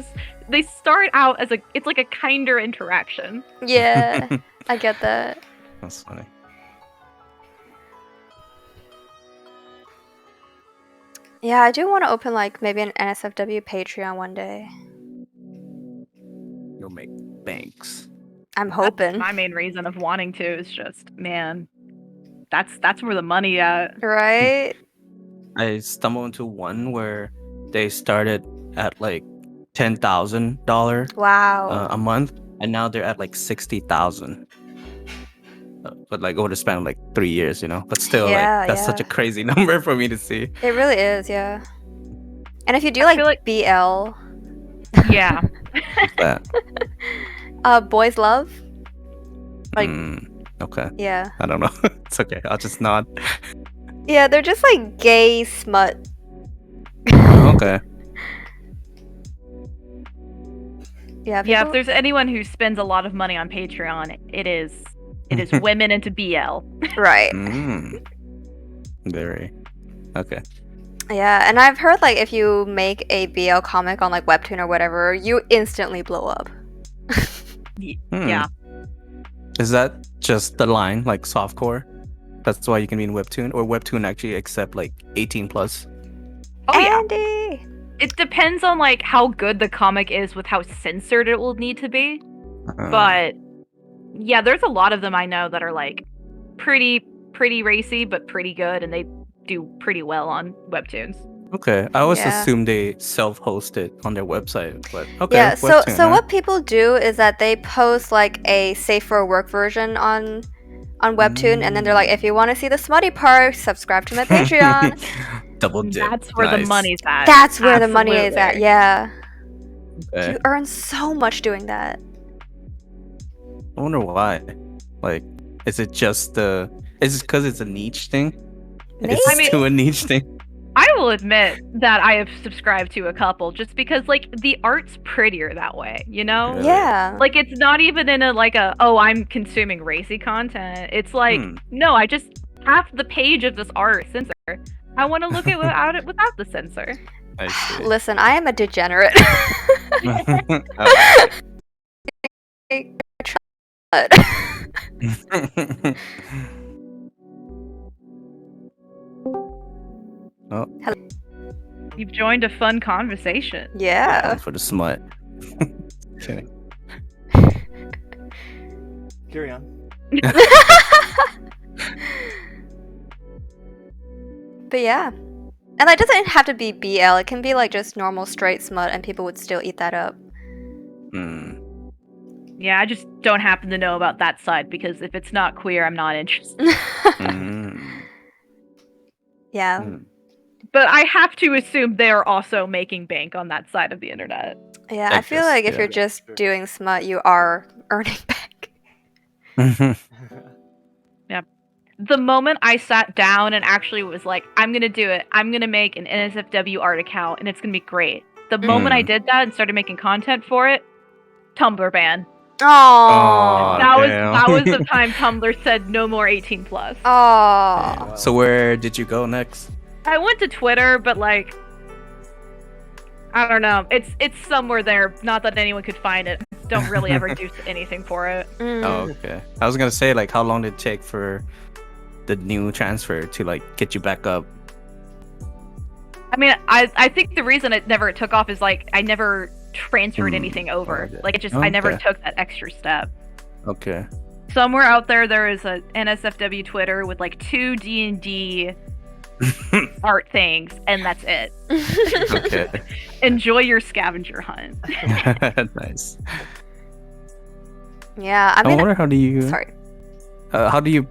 they start out as it's like a kinder interaction. Yeah, I get that. That's funny. Yeah, I do want to open like maybe an NSFW Patreon one day. You'll make banks. I'm hoping. That's my main reason of wanting to is just, man, that's where the money at. Right? I stumbled into one where they started at like $10,000 Wow. a month, and now they're at like 60,000. But like over the span of like 3 years, you know. But still, Yeah, like that's such a yeah. crazy number for me to see. It really is, yeah. And if you do I like, feel like- BL, Yeah. But Boys Love, like, okay, yeah. I don't know. It's okay. I'll just nod. Yeah, they're just like gay smut. Okay. Yeah, Yeah, people- if there's anyone who spends a lot of money on Patreon, it is women into BL. Right. Very. Okay. Yeah, and I've heard like if you make a BL comic on like Webtoon or whatever, you instantly blow up. Yeah. Is that just the line, like softcore? That's why you can be in Webtoon, or Webtoon actually accept like 18 plus? Oh yeah. Andy! It depends on like how good the comic is with how censored it will need to be. But yeah, there's a lot of them I know that are like pretty racy but pretty good, and they do pretty well on Webtoons. Okay, I always Yeah. assumed they self-host it on their website, but okay. Yeah, so Webtoon, huh? what people do is that they post like a safe for work version on Webtoon, and then they're like, if you want to see the smutty part, subscribe to my Patreon. Double dip. That's where the Nice. money's at. That's where the money is at. Absolutely. Yeah, Okay. you earn so much doing that. I wonder why. Like, is it just is it because it's a niche thing? Maybe. It's I mean- still a niche thing. I will admit that I have subscribed to a couple just because like the art's prettier that way, you know? Really? Yeah. Like it's not even in oh, I'm consuming racy content. It's like, no, I just half the page of this art censor. I want to look at it without the censor. I see. Listen, I am a degenerate. Oh, You've joined a fun conversation. Yeah. for the smut. Kidding. Carry on. But yeah. And that doesn't have to be BL. It can be like just normal straight smut, and people would still eat that up. Yeah, I just don't happen to know about that side because if it's not queer, I'm not interested. Yeah. But I have to assume they're also making bank on that side of the internet. Yeah, I feel like if you're just doing smut, you are earning back. Yeah. The moment I sat down and actually was like, I'm gonna do it. I'm gonna make an NSFW art account and it's gonna be great. The moment I did that and started making content for it, Tumblr ban. Oh, that was the time Tumblr said no more 18 plus. Oh. So where did you go next? I went to Twitter, but like, I don't know. It's somewhere there. Not that anyone could find it. Don't really ever do anything for it. Oh, okay. I was gonna say, like, how long did it take for the new transfer to like get you back up? I mean, I think the reason it never took off is like I never transferred anything over. Okay. Like it just I never took that extra step. Okay. Somewhere out there is a NSFW Twitter with like 2 D&D art things, and that's it. Okay. Enjoy your scavenger hunt. Nice. Yeah, I I mean, wonder how do you sorry.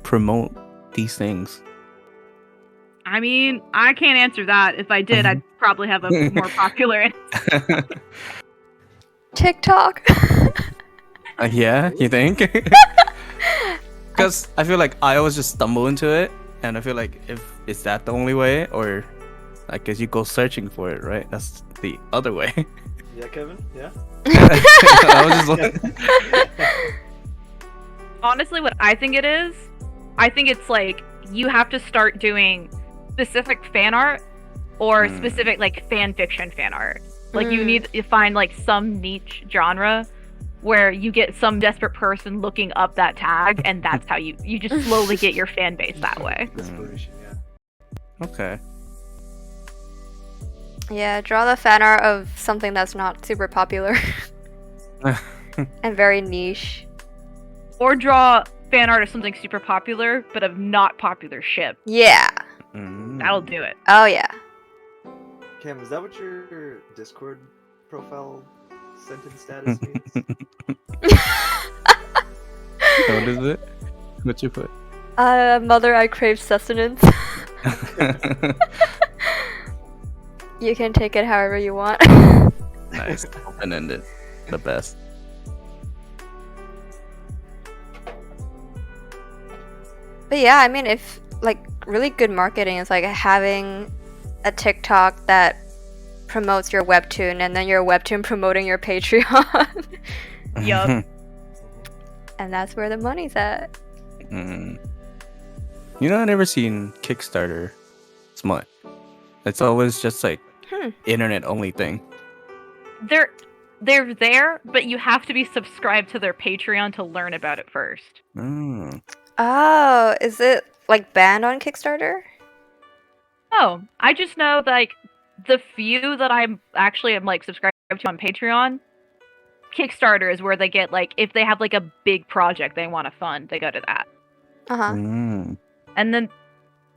promote these things? I mean, I can't answer that. If I did, I'd probably have a more popular. TikTok. Yeah, you think? Because I feel like I always just stumble into it, and I feel like if is that the only way, or I guess you go searching for it, right? That's the other way. Yeah, Kevin? Yeah? I was just like... Honestly, what I think it is, I think it's like you have to start doing specific fan art or specific like fan fiction fan art. Like you need to find like some niche genre where you get some desperate person looking up that tag, and that's how you just slowly get your fan base that way. Inspiration, yeah. Okay. Yeah, draw the fan art of something that's not super popular and very niche. Or draw fan art of something super popular, but of not popular shit. Yeah. That'll do it. Oh yeah. Cam, is that what your Discord profile sentence status means? What is it? What you put? Mother, I crave sustenance. You can take it however you want. Nice. Open-ended. The best. But yeah, I mean, if like really good marketing is like having a TikTok that promotes your webtoon and then your webtoon promoting your Patreon. Yup. And that's where the money's at. You know, I've never seen Kickstarter smut. It's always just like internet only thing. They're there, but you have to be subscribed to their Patreon to learn about it first. Oh, is it like banned on Kickstarter? Oh, I just know like the few that I'm like subscribed to on Patreon, Kickstarter is where they get like if they have like a big project they want to fund, they go to that. And then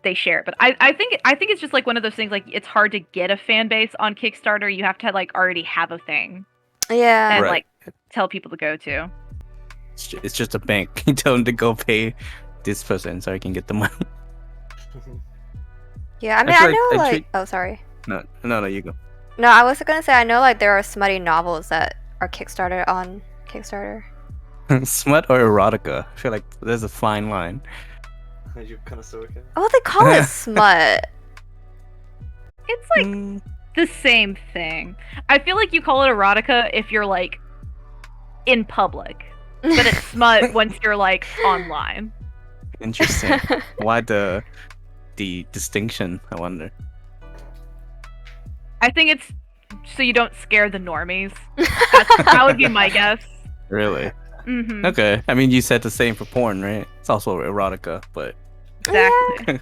they share it. But I think it's just like one of those things like it's hard to get a fan base on Kickstarter. You have to like already have a thing. Yeah. And Right. like tell people to go to. It's just a bank. You tell them to go pay this person so I can get the money. Yeah, I mean, Actually, I know I like oh sorry. No, you go. No, I was gonna say I know like there are smutty novels that are Kickstarter on Kickstarter. Smut or erotica? I feel like there's a fine line. Are you kind of so okay? Oh, they call it smut. It's like the same thing. I feel like you call it erotica if you're like in public, but it's smut once you're like online. Interesting. Why the distinction? I wonder. I think it's so you don't scare the normies. That would be my guess. Really? Mm-hmm. Okay. I mean, you said the same for porn, right? It's also erotica, but Exactly.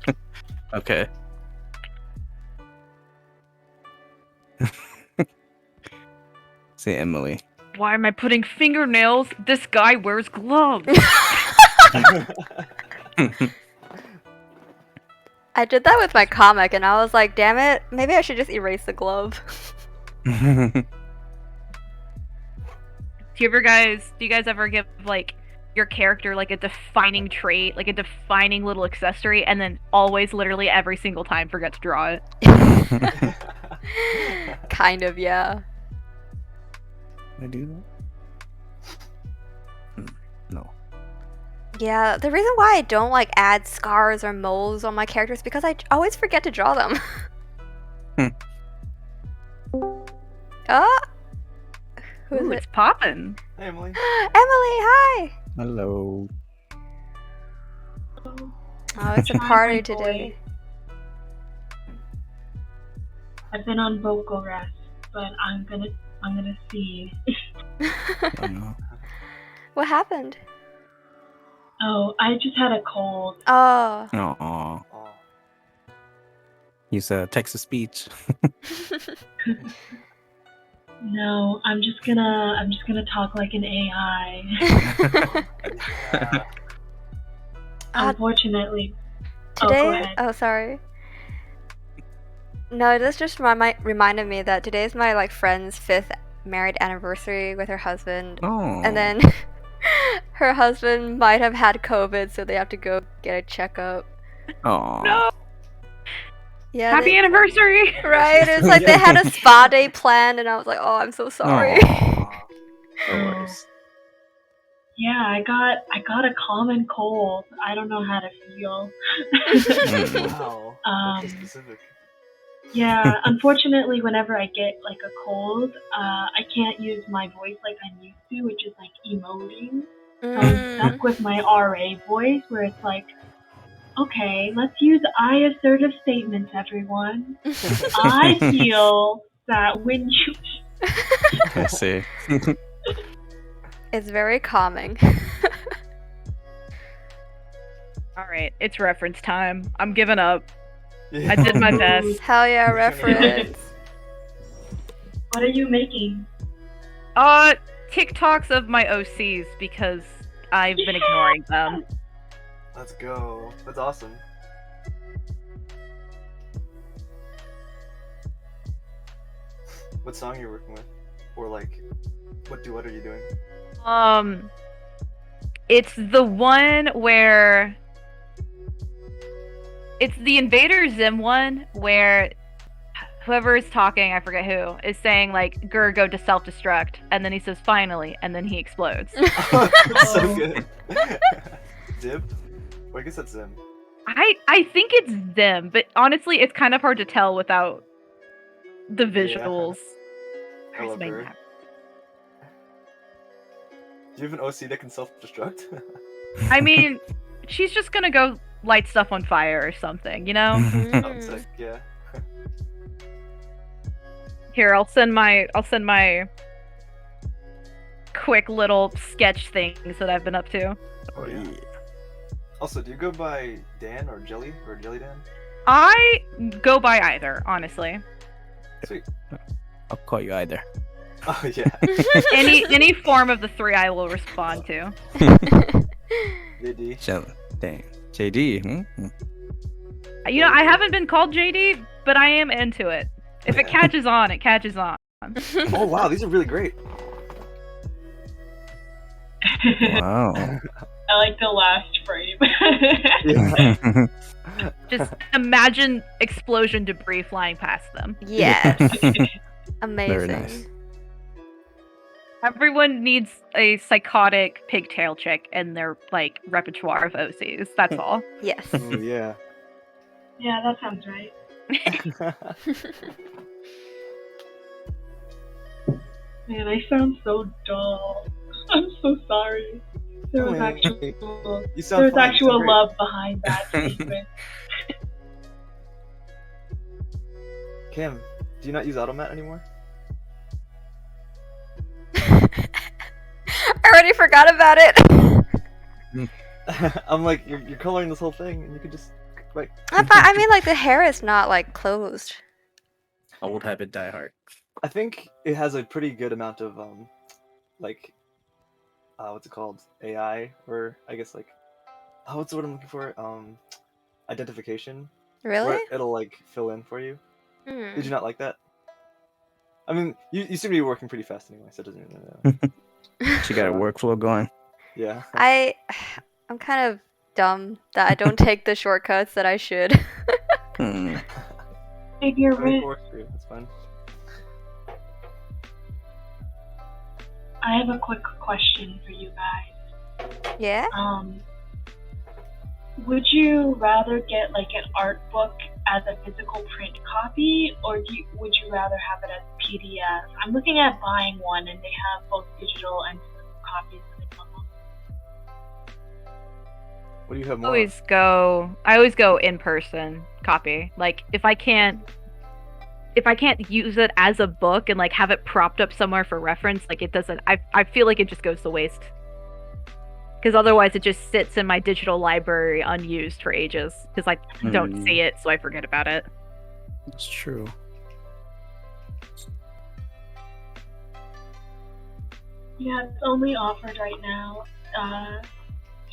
okay. Say Emily. Why am I putting fingernails? This guy wears gloves. I did that with my comic and I was like, damn it, maybe I should just erase the glove. Do you guys ever give like your character like a defining trait, like a defining little accessory, and then always literally every single time forget to draw it? Kind of, yeah. I do that? No. Yeah, the reason why I don't like add scars or moles on my characters is because I always forget to draw them. Oh, who is Ooh, it? it's poppin'. Hey, Emily. Emily, hi. Hello. Oh, it's a Try party my today. I've been on vocal rest, but I'm gonna see. Oh, no. What happened? Oh, I just had a cold. Oh. Aw. Oh. Use text to speech. No, I'm just gonna talk like an AI. Yeah. Unfortunately. Go Today? ahead. Oh, sorry. No, this just reminded me that today's my like friend's 5th married anniversary with her husband, Oh. and then her husband might have had COVID, so they have to go get a checkup. Aw. No. Yeah. Happy anniversary. Right? It's like they had a spa day planned, and I was like, oh, I'm so sorry. Aw. No Oh. worries. Yeah, I got a common cold. I don't know how to feel. Wow. That's so specific. Yeah, unfortunately, whenever I get like a cold, I can't use my voice like I'm used to, which is like emoting. So I'm stuck with my RA voice, where it's like, okay, let's use I assertive statements, everyone. I feel that when you. I see. It's very calming. All right, it's reference time. I'm giving up. Yeah. I did my best. Hell yeah, reference. What are you making? TikToks of my OCs because I've been ignoring them. Let's go. That's awesome. What song are you working with? Or like, what are you doing? It's the one where it's the Invader Zim one where whoever is talking, I forget who, is saying like "Gur, go to self-destruct," and then he says "finally," and then he explodes. That's so good. Dib? Well, I guess that's Zim. I think it's them, but honestly, it's kind of hard to tell without the visuals. I love her. Do you have an OC that can self-destruct? I mean, she's just gonna go light stuff on fire or something, you know? Oh, it's like, yeah. Here, I'll send my quick little sketch things that I've been up to. Oh yeah. Also, do you go by Dan or Jelly Dan? I go by either, honestly. Sweet. I'll call you either. Oh yeah. Any form of the three I will respond to. JD. Dang. JD. You know, I haven't been called JD, but I am into it. If it catches on, it catches on. Oh wow, these are really great. Wow. I like the last frame. Yeah. Just imagine explosion debris flying past them. Yes. Amazing. Very nice. Everyone needs a psychotic pigtail chick in their like repertoire of OCs. That's all. Yes. Oh yeah. Yeah, that sounds right. Man, I sound so dull. I'm so sorry. There was You sound there was fine. actual love behind that statement. Kim, do you not use Automat anymore? I already forgot about it. I'm like, you're coloring this whole thing, and you could just like. I mean, like the hair is not like closed. Old habit die hard. I think it has a pretty good amount of like, what's it called? AI, or I guess like, what's the word I'm looking for? Identification. Really? Where it'll like fill in for you. Hmm. Did you not like that? I mean, you seem to be working pretty fast anyway, so it doesn't really matter. She got a workflow going. Yeah. I'm kind of dumb that I don't take the shortcuts that I should. Save your wrist. Forestry, that's fine. I have a quick question for you guys. Yeah? Would you rather get like an art book as a physical print copy, or would you rather have it as PDF? I'm looking at buying one, and they have both digital and physical copies available. What do you have I more? always go in person copy. Like if I can't use it as a book and like have it propped up somewhere for reference, like it doesn't. I feel like it just goes to waste. Because otherwise it just sits in my digital library unused for ages. Because I don't see it, so I forget about it. That's true. Yeah, it's only offered right now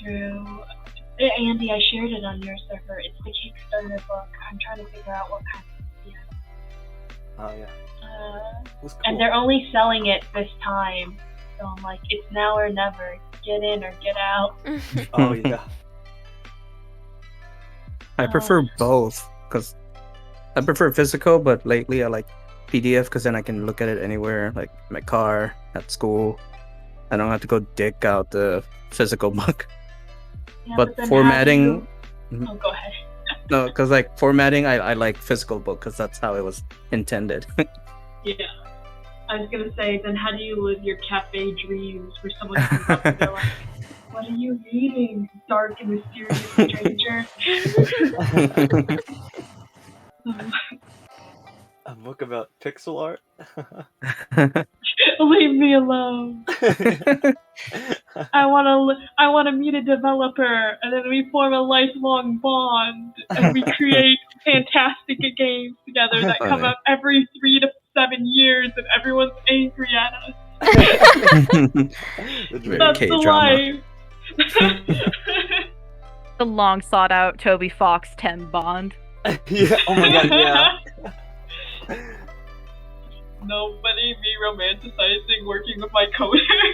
through Andy. I shared it on your server. It's the Kickstarter book. I'm trying to figure out what kind of PDF. Oh yeah. Cool. And they're only selling it this time, so I'm like, it's now or never. Get in or get out. Oh yeah. I prefer both because I prefer physical, but lately I like PDF because then I can look at it anywhere, like my car, at school. I don't have to go dig out the physical book. Yeah, but then formatting. Oh, go ahead. No, because like formatting, I like physical book because that's how it was intended. Yeah. I was gonna say, then how do you live your cafe dreams where someone comes up and they're like, what are you reading, dark and mysterious stranger? A book about pixel art? Leave me alone. I wanna meet a developer, and then we form a lifelong bond, and we create fantastic games together that come out every 3 to 7 years, and everyone's angry at us. That's the life. The long sought out Toby Fox 10 Bond. Yeah. Oh my god. Yeah. Nobody me romanticizing working with my coder.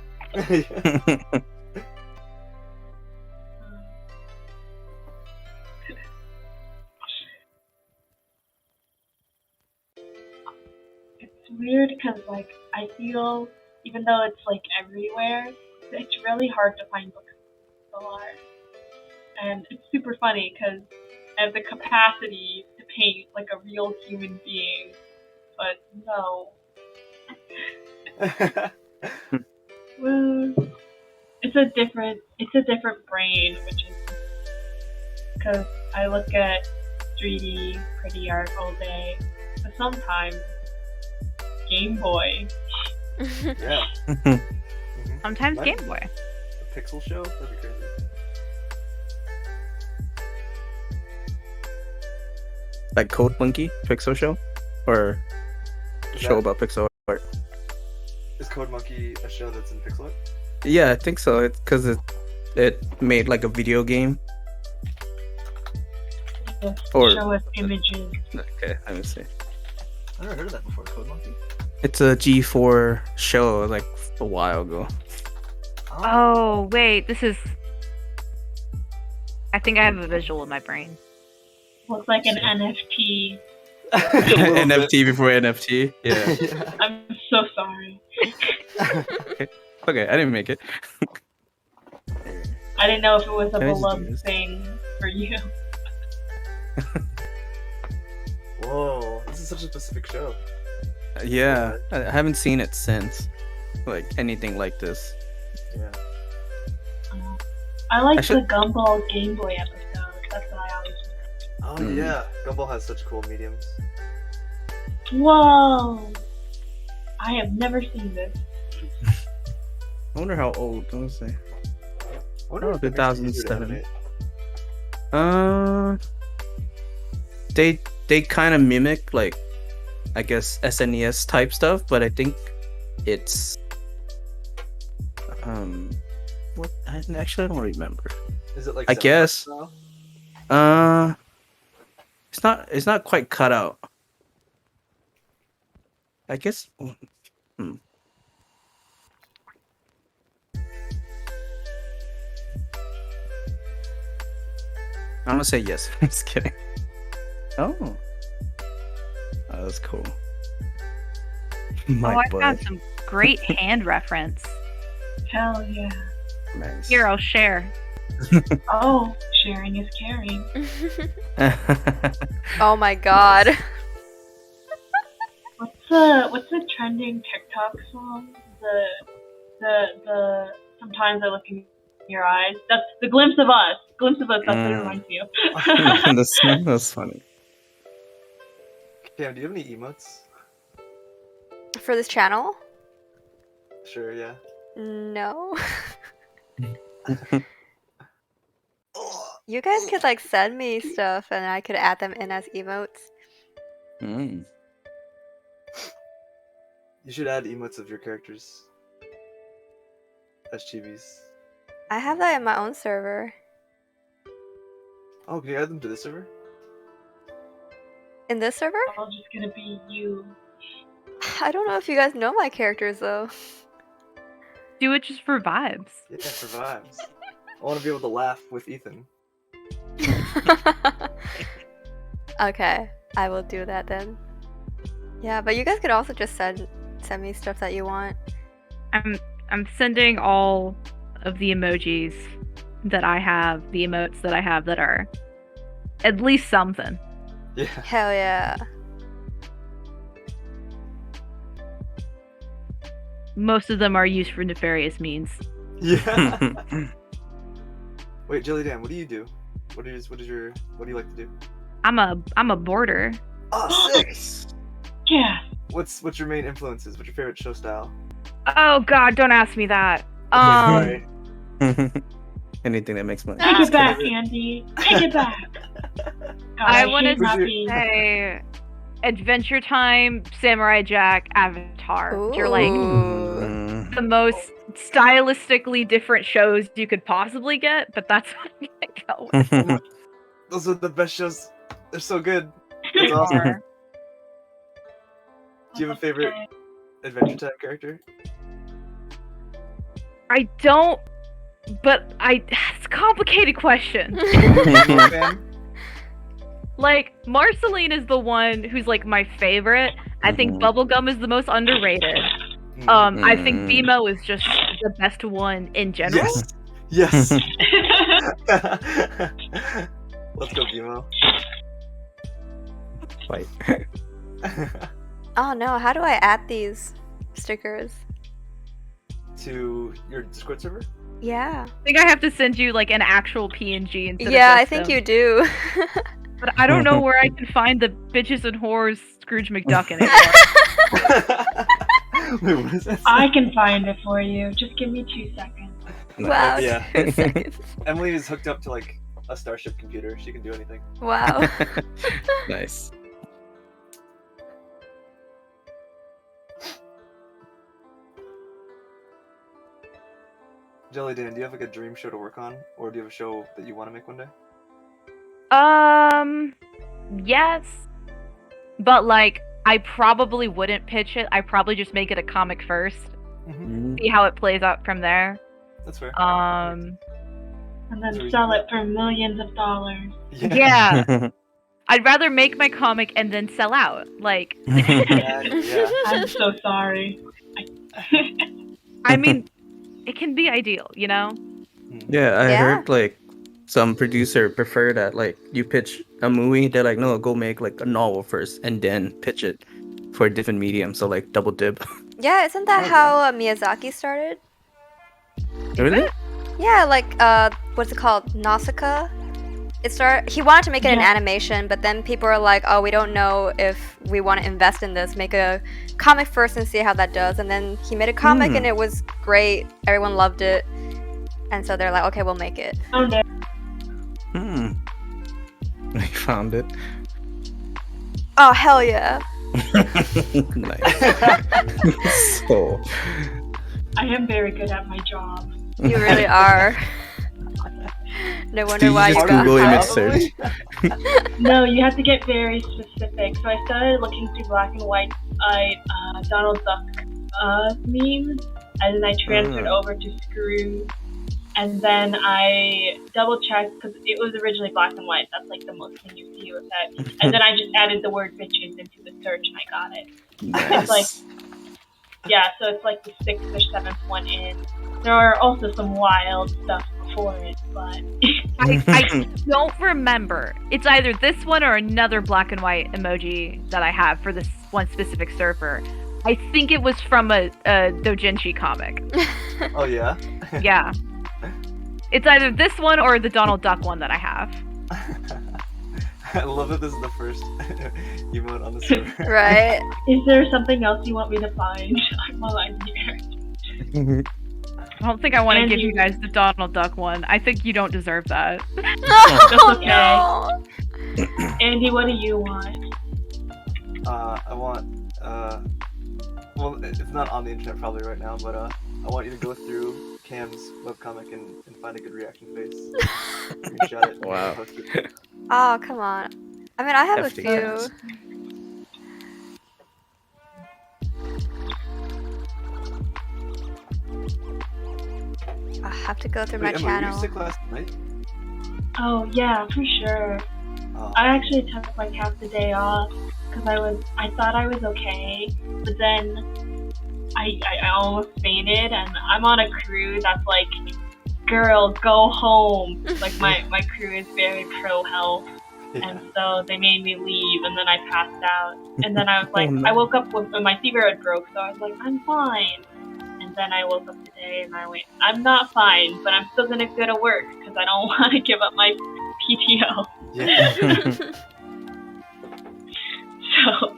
It's weird because, like, I feel, even though it's, like, everywhere, it's really hard to find books that are. And it's super funny because I have the capacity to paint, like, a real human being, but no. Well, it's a different brain, which is because I look at 3D pretty art all day, but sometimes Game Boy. Yeah. Sometimes Game Boy. A pixel show? That'd be crazy. Like Code Monkey Pixel Show, or show about pixel art. Is Code Monkey a show that's in pixel art? Yeah, I think so. It's because it made like a video game. Or show us images. Okay, let me see. I never heard of that before. Code Monkey. It's a G4 show, like a while ago. Oh wait, this is. I think I have a visual in my brain. Looks like an NFT. NFT before NFT. Yeah. I'm so sorry. Okay, I didn't make it. I didn't know if it was a Can I just do beloved this? thing for you. Whoa, this is such a specific show. Yeah, I haven't seen it since. Like anything like this. Yeah. I like Actually- the Gumball Game Boy episode. That's what I always remember. Oh yeah, Gumball has such cool mediums. Whoa! I have never seen this. I wonder how old. Let me see. I wonder Oh, if it makes it easier to 2007. animate. They kind of mimic like, I guess SNES type stuff, but I think it's what? I don't remember. Is it like? I guess. style? It's not quite cut out. I guess. I'm gonna say yes. I'm just kidding. Oh. that was cool. I found some great hand reference. Hell yeah. Nice. Here, I'll share. Oh, sharing is caring. Oh my god. What's the trending TikTok song? The sometimes I look in your eyes. That's the glimpse of us. Glimpse of us. That's what it reminds me of. That's funny. Cam, do you have any emotes? For this channel? Sure, yeah. No. You guys could like send me stuff and I could add them in as emotes. Mm. You should add emotes of your characters as chibis. I have that in my own server. Oh, can you add them to this server? In this server? All just gonna be you. I don't know if you guys know my characters though. Do it just for vibes. Yeah, for vibes. I want to be able to laugh with Ethan. Okay, I will do that then. Yeah, but you guys could also just send me stuff that you want. I'm sending all of the emojis that I have, the emotes that I have that are at least something. Yeah. Hell yeah. Most of them are used for nefarious means. Yeah. Wait, Jelly Dan, what do you do? What do you like to do? I'm a boarder. Oh, sick! Yeah. What's your main influences? What's your favorite show style? Oh god, don't ask me that. Sorry. Anything that makes money. Take it back, Andy. Take it back. God, I want to hate not being- say Adventure Time, Samurai Jack, Avatar. You're like Mm. the most stylistically different shows you could possibly get, but that's what I'm gonna go with. Those are the best shows. They're so good. That's awesome. Do you have a favorite Adventure Time character? I don't, but it's a complicated question. Like, Marceline is the one who's like my favorite. I think Bubblegum is the most underrated. I think BMO is just the best one in general. Yes. Let's go, BMO. Fight. Oh no, how do I add these stickers? To your Discord server? Yeah. I think I have to send you like an actual PNG instead Yeah, of I think you do. But I don't know where I can find the bitches and whores Scrooge McDuck anymore. Wait, what is that? I can find it for you. Just give me 2 seconds. Wow. Yeah. 2 seconds. Emily is hooked up to like a Starship computer. She can do anything. Wow. Nice. Jelly Dan, do you have like a dream show to work on, or do you have a show that you want to make one day? Yes. But like, I probably wouldn't pitch it. I probably just make it a comic first. See how it plays out from there. That's fair. And then sell it for millions of dollars. Yeah. I'd rather make my comic and then sell out. Like, Yeah. I'm so sorry. I mean, it can be ideal, you know? Yeah, I Yeah. heard like some producer prefer that like you pitch a movie, they're like, no, go make like a novel first and then pitch it for a different medium. So like double dip. Yeah, isn't that how Miyazaki started? Really? Yeah, like what's it called? Nausicaa? He wanted to make it an animation, but then people were like, oh, we don't know if we want to invest in this. Make a comic first and see how that does. And then he made a comic and it was great. Everyone loved it. And so they're like, okay, we'll make it. I found it. Oh, hell yeah. Nice. So, I am very good at my job. You really are. No wonder why you just got Google image hired. search. No, you have to get very specific. So I started looking through black and white Donald Duck memes, and then I transferred over to Screw And then I double checked because it was originally black and white. That's like the most thing you see with that. And then I just added the word bitches into the search and I got it. Nice. It's like, yeah, so it's like the 6th or 7th one in. There are also some wild stuff before it, but I don't remember. It's either this one or another black and white emoji that I have for this one specific server. I think it was from a doujinshi comic. Oh yeah. Yeah. It's either this one or the Donald Duck one that I have. I love that this is the first emote on the server. Right. is there something else you want me to find while I'm here? I don't think I want to give Andy- you guys the Donald Duck one. I think you don't deserve that. That's okay. No. Andy, what do you want? I want well, it's not on the internet probably right now, but I want you to go through Cam's webcomic and find a good reaction face. Screenshot it. And Wow. post it. Oh, come on. I mean, I have Hefty a few. guys. I have to go through my Wait, Emma, were you channel. sick last night? Oh yeah, for sure. Oh. I actually took like half the day off because I thought I was okay, but then I almost fainted, and I'm on a crew that's like, girl, go home. Like my crew is very pro health, and so they made me leave, and then I passed out, and then I was like, no. I woke up with my fever had broke, so I was like, I'm fine. And then I woke up today and I went, I'm not fine, but I'm still gonna go to work because I don't want to give up my PTO. Yeah. So,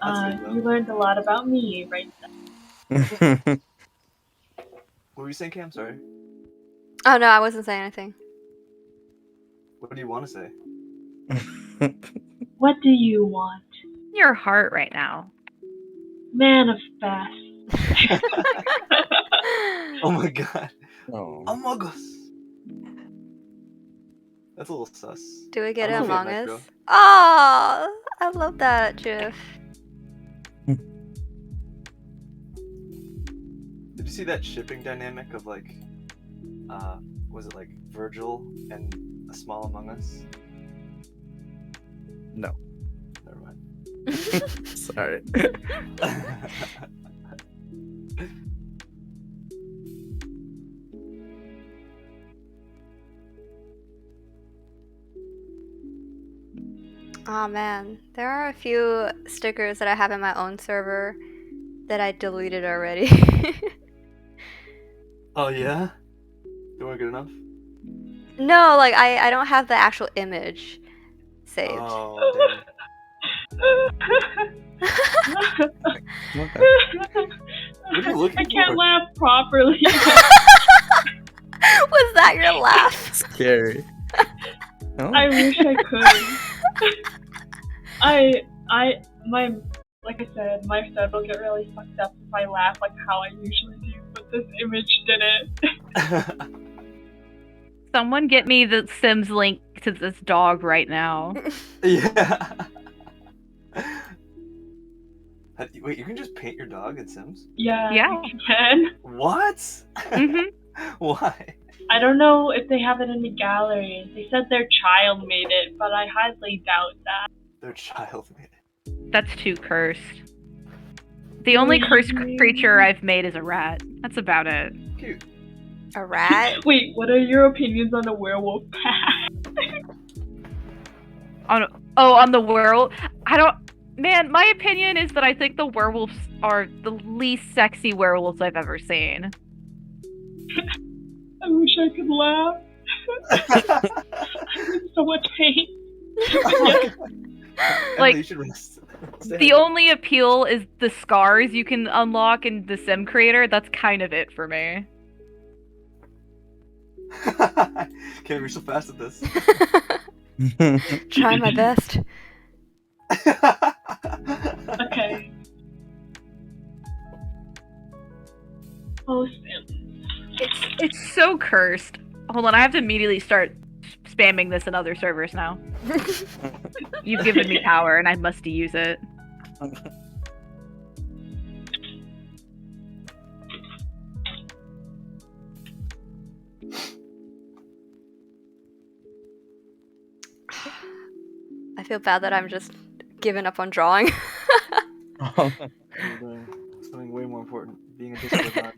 That's good, though. you learned a lot about me, right? What were you saying, Cam? Sorry. Oh no, I wasn't saying anything. What do you want to say? What do you want? Your heart right now. Manifest. Oh my god. Oh. Among Us. That's a little sus. Do we get I it love Among that, Us? girl. Oh, I love that GIF. Did you see that shipping dynamic of like, was it like Virgil and a small Among Us? No. Never mind. Sorry. Oh man, there are a few stickers that I have in my own server that I deleted already. Oh yeah? They weren't good enough? No, like I don't have the actual image saved. Oh, Okay. What are you looking I can't for? laugh properly. Was that your laugh? Scary. Oh. I wish I could. Like I said, my set will get really fucked up if I laugh like how I usually do, but this image didn't. Someone get me the Sims link to this dog right now. Yeah. Wait, you can just paint your dog in Sims? Yeah, Yeah. you can. What? Mhm. Why? I don't know if they have it in the gallery. They said their child made it, but I highly doubt that. Their child made it. That's too cursed. The only cursed creature I've made is a rat. That's about it. Cute. A rat? Wait, what are your opinions on the werewolf pack? On the werewolf. Man, my opinion is that I think the werewolves are the least sexy werewolves I've ever seen. I wish I could laugh. I'm in so much pain. Like, you should rest. Stay The home. only appeal is the scars you can unlock in the Sim Creator. That's kind of it for me. Can't be so fast at this. Try my best. Okay. Oh, Sim. It's so cursed. Hold on, I have to immediately start spamming this in other servers now. You've given me power, and I must use it. feel bad that I'm just giving up on drawing. You're doing something way more important, being a Discord mod.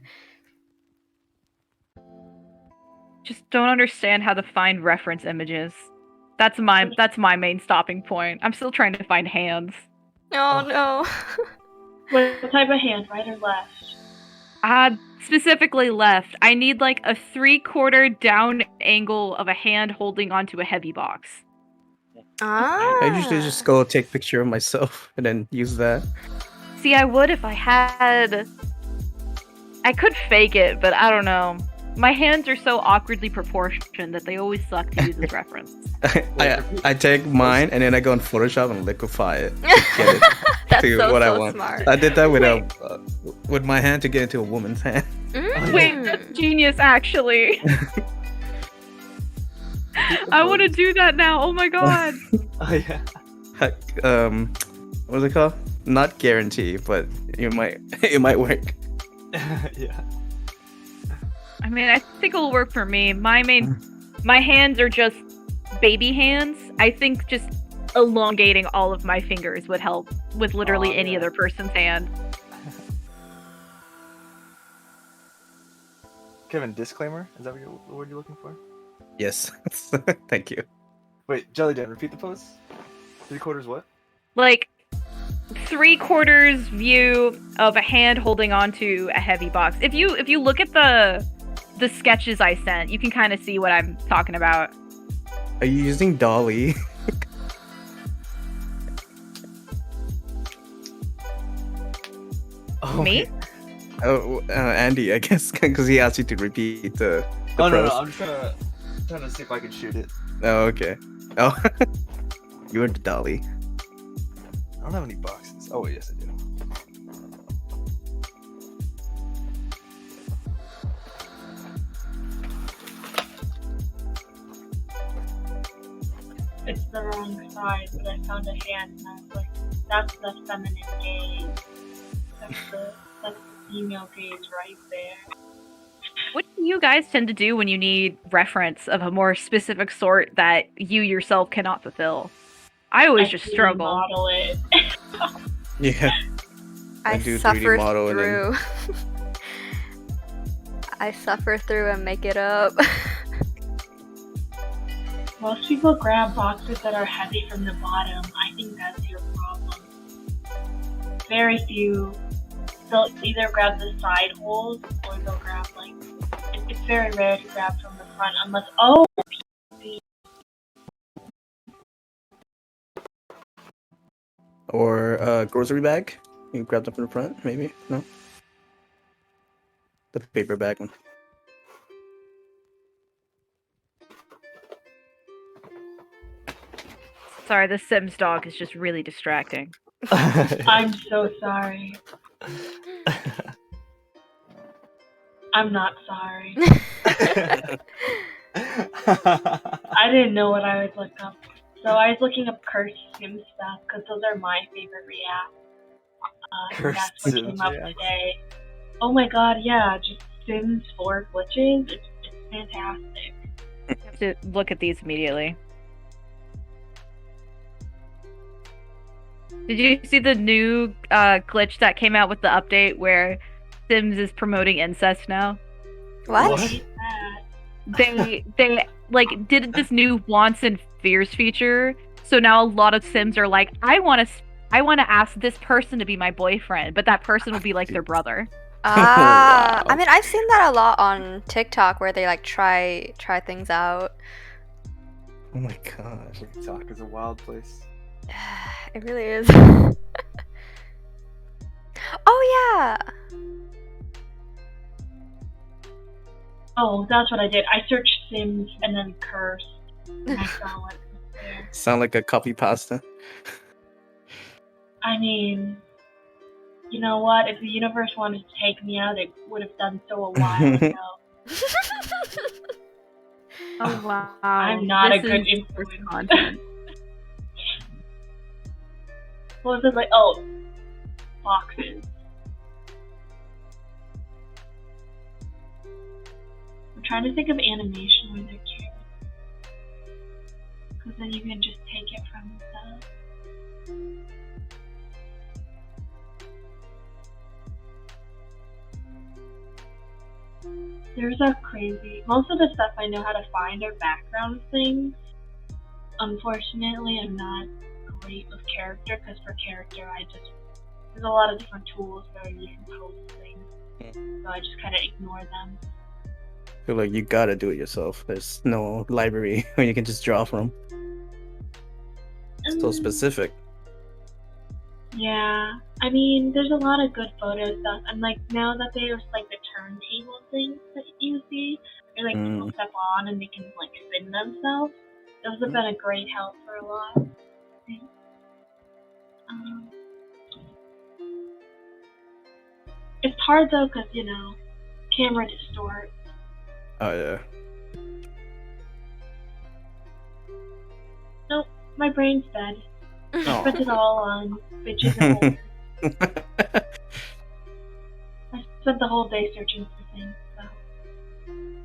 Just don't understand how to find reference images. That's my main stopping point. I'm still trying to find hands. Oh no. What type of hand, right or left? Specifically left. I need like a 3/4 down angle of a hand holding onto a heavy box. I usually just go take a picture of myself and then use that. See, I would if I had... I could fake it, but I don't know. My hands are so awkwardly proportioned that they always suck to use as reference. I take mine and then I go on Photoshop and liquefy it. Get it That's to so, what I so want. smart. I did that with my hand to get into a woman's hand. Wait, that's genius, actually. I want to do that now. Oh my god. Oh yeah. What's it called? Not guarantee, but it might work. Yeah. I mean, I think it'll work for me. My hands are just baby hands. I think just elongating all of my fingers would help with literally any other person's hand. Kevin, disclaimer? Is that what the word you're looking for? Yes. Thank you. Wait, Jelly Dan, repeat the pose. 3/4 what? Like 3/4 view of a hand holding onto a heavy box. If you look at the sketches I sent, you can kind of see what I'm talking about. Are you using Dolly? Me? Okay. Oh, Andy, I guess, because he asked you to repeat the Oh no, pose. I'm just trying to see if I can shoot it. Oh, okay. Oh, you went to Dolly. I don't have any boxes. Oh wait, yes I do. It's the wrong side, but I found a hand and I was like, that's the feminine gaze. That's the female gaze right there. What do you guys tend to do when you need reference of a more specific sort that you yourself cannot fulfill? I always just struggle. Model it. Yeah. I do 3D suffer model and through. I suffer through and make it up. Most people grab boxes that are heavy from the bottom. I think that's your problem. Very few. They'll either grab the side holes or they'll grab like. It's very rare to grab from the front unless. Oh! Or a grocery bag. You grab them from the front, maybe? No? The paper bag one. Sorry, the Sims dog is just really distracting. I'm so sorry. I'm not sorry. I didn't know what I was looking up. So I was looking up cursed Sim stuff because those are my favorite reacts. That's what came up today. Oh my god, yeah, just Sims 4 glitches. It's fantastic. I have to look at these immediately. Did you see the new glitch that came out with the update where Sims is promoting incest now? What? They like did this new wants and fears feature, so now a lot of Sims are like, I want to ask this person to be my boyfriend, but that person will be like their brother. Wow. I mean, I've seen that a lot on TikTok where they like try things out. Oh my gosh. TikTok is a wild place. It really is. Oh yeah. Oh, that's what I did. I searched Sims and then cursed. And I saw what was there. Sound like a copy pasta. I mean, you know what? If the universe wanted to take me out, it would have done so a while ago. Oh wow. I'm not This a good is influence. content. What was it like? Oh, boxes. I'm trying to think of animation where they're cute. Because then you can just take it from the There's a crazy. Most of the stuff I know how to find are background things. Unfortunately, I'm not great with character because for character, there's a lot of different tools that you can post things, so I just kind of ignore them. I feel like you gotta do it yourself. There's no library where you can just draw from. It's so specific. Yeah, I mean, there's a lot of good photo stuff, and like now that there's like the turntable things that you see, they're like people step on and they can like spin themselves. Those have been a great help for a lot. It's hard though, cause camera distort. Oh yeah. Nope, my brain's dead. Oh. Put it all on bitches and holders. I spent the whole day searching for things, so.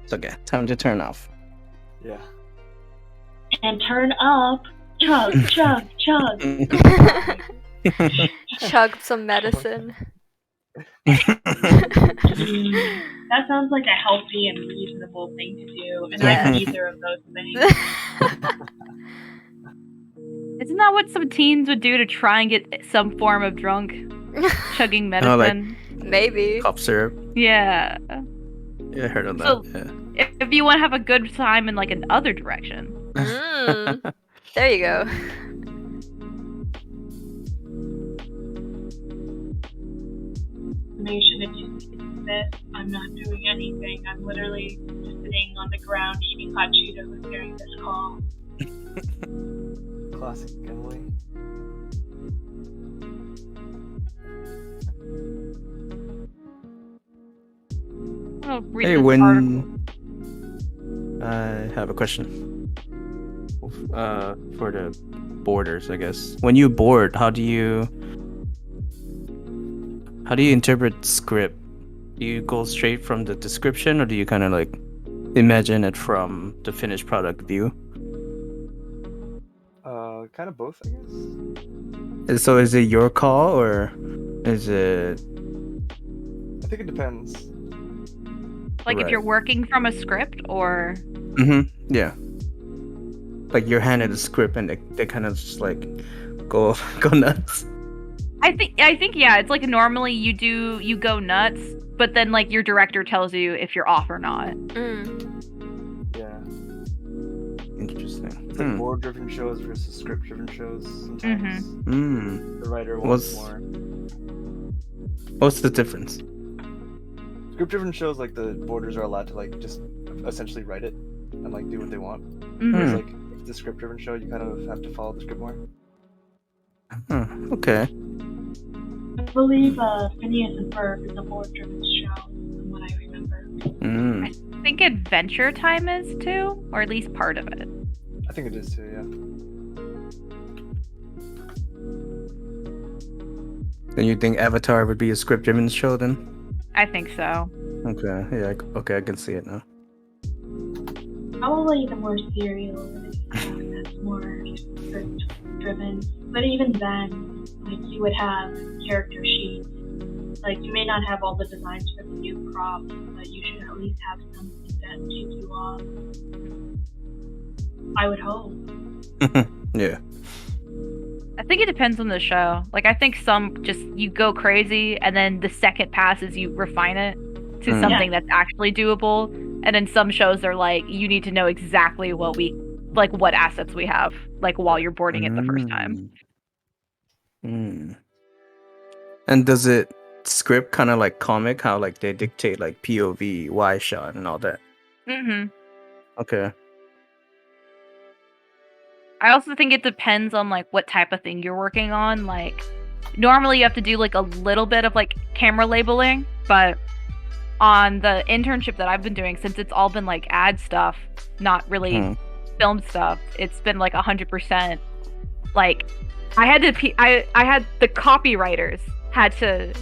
It's okay. Time to turn off. Yeah. And turn up. Chug, chug, chug. Chug some medicine. That sounds like a healthy and reasonable thing to do, and I'm neither of those things. Isn't that what some teens would do to try and get some form of drunk? Chugging medicine? Maybe. Cough syrup. Yeah. Yeah, I heard of that. So, yeah. If you want to have a good time in like another direction. There you go. If you see this, I'm not doing anything. I'm literally just sitting on the ground eating hot Cheetos during this call. Classic Emily. Hey, I have a question. For the boarders, I guess. When you board, how do you interpret script? Do you go straight from the description, or do you kind of like imagine it from the finished product view? Kind of both, I guess. So is it your call, or is it? I think it depends. Like if you're working from a script, or. Yeah. Like you're handed a script and they kind of just like go nuts. I think yeah, it's like normally you go nuts, but then like your director tells you if you're off or not. Yeah. Interesting. It's like board-driven shows versus script-driven shows sometimes. The writer wants more. What's the difference? Script-driven shows, like the boarders are allowed to like just essentially write it and like do what they want. Whereas like if it's a script-driven show, you kind of have to follow the script more. Okay. I believe Phineas and Ferb is a board-driven show, from what I remember. I think Adventure Time is too, or at least part of it. I think it is too, yeah. Then you think Avatar would be a script-driven show then? I think so. Okay, yeah, okay, I can see it now. Probably the more serial that's more script-driven. But even then, like you would have character sheets. Like you may not have all the designs for the new props, but you should at least have something that takes you off. I would hope. Yeah. I think it depends on the show. Like I think some just you go crazy, and then the second passes you refine it to something that's actually doable. And then some shows are like you need to know exactly what assets we have, like while you're boarding it the first time. And does it script kind of like comic, how like they dictate like POV, wide shot, and all that? Okay. I also think it depends on like what type of thing you're working on. Like normally you have to do like a little bit of like camera labeling, but on the internship that I've been doing, since it's all been like ad stuff, not really film stuff, it's been like 100%. Like I had the copywriters had to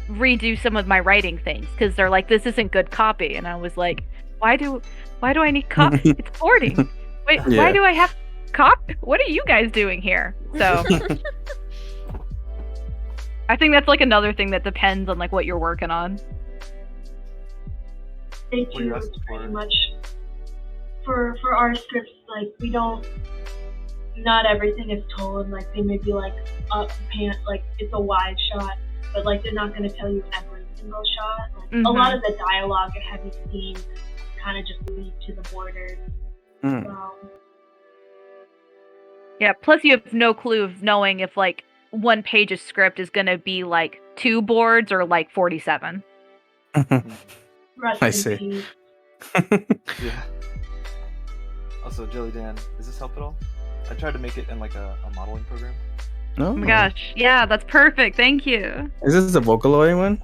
redo some of my writing things because they're like, this isn't good copy, and I was like, why do I need copy? It's boarding. Wait, why do I have copy? What are you guys doing here? So I think that's like another thing that depends on like what you're working on. Stay tuned is pretty much for our scripts. Like we don't. Not everything is told. Like they may be like like it's a wide shot, but like they're not going to tell you every single shot. Like a lot of the dialogue and heavy scenes kind of just lead to the borders. So. Yeah. Plus, you have no clue of knowing if like one page of script is going to be like 2 boards or like 47. I see. Yeah. Also, Jelly Dan, does this help at all? I tried to make it in like a modeling program. Oh my gosh. Yeah, that's perfect. Thank you. Is this the Vocaloid one?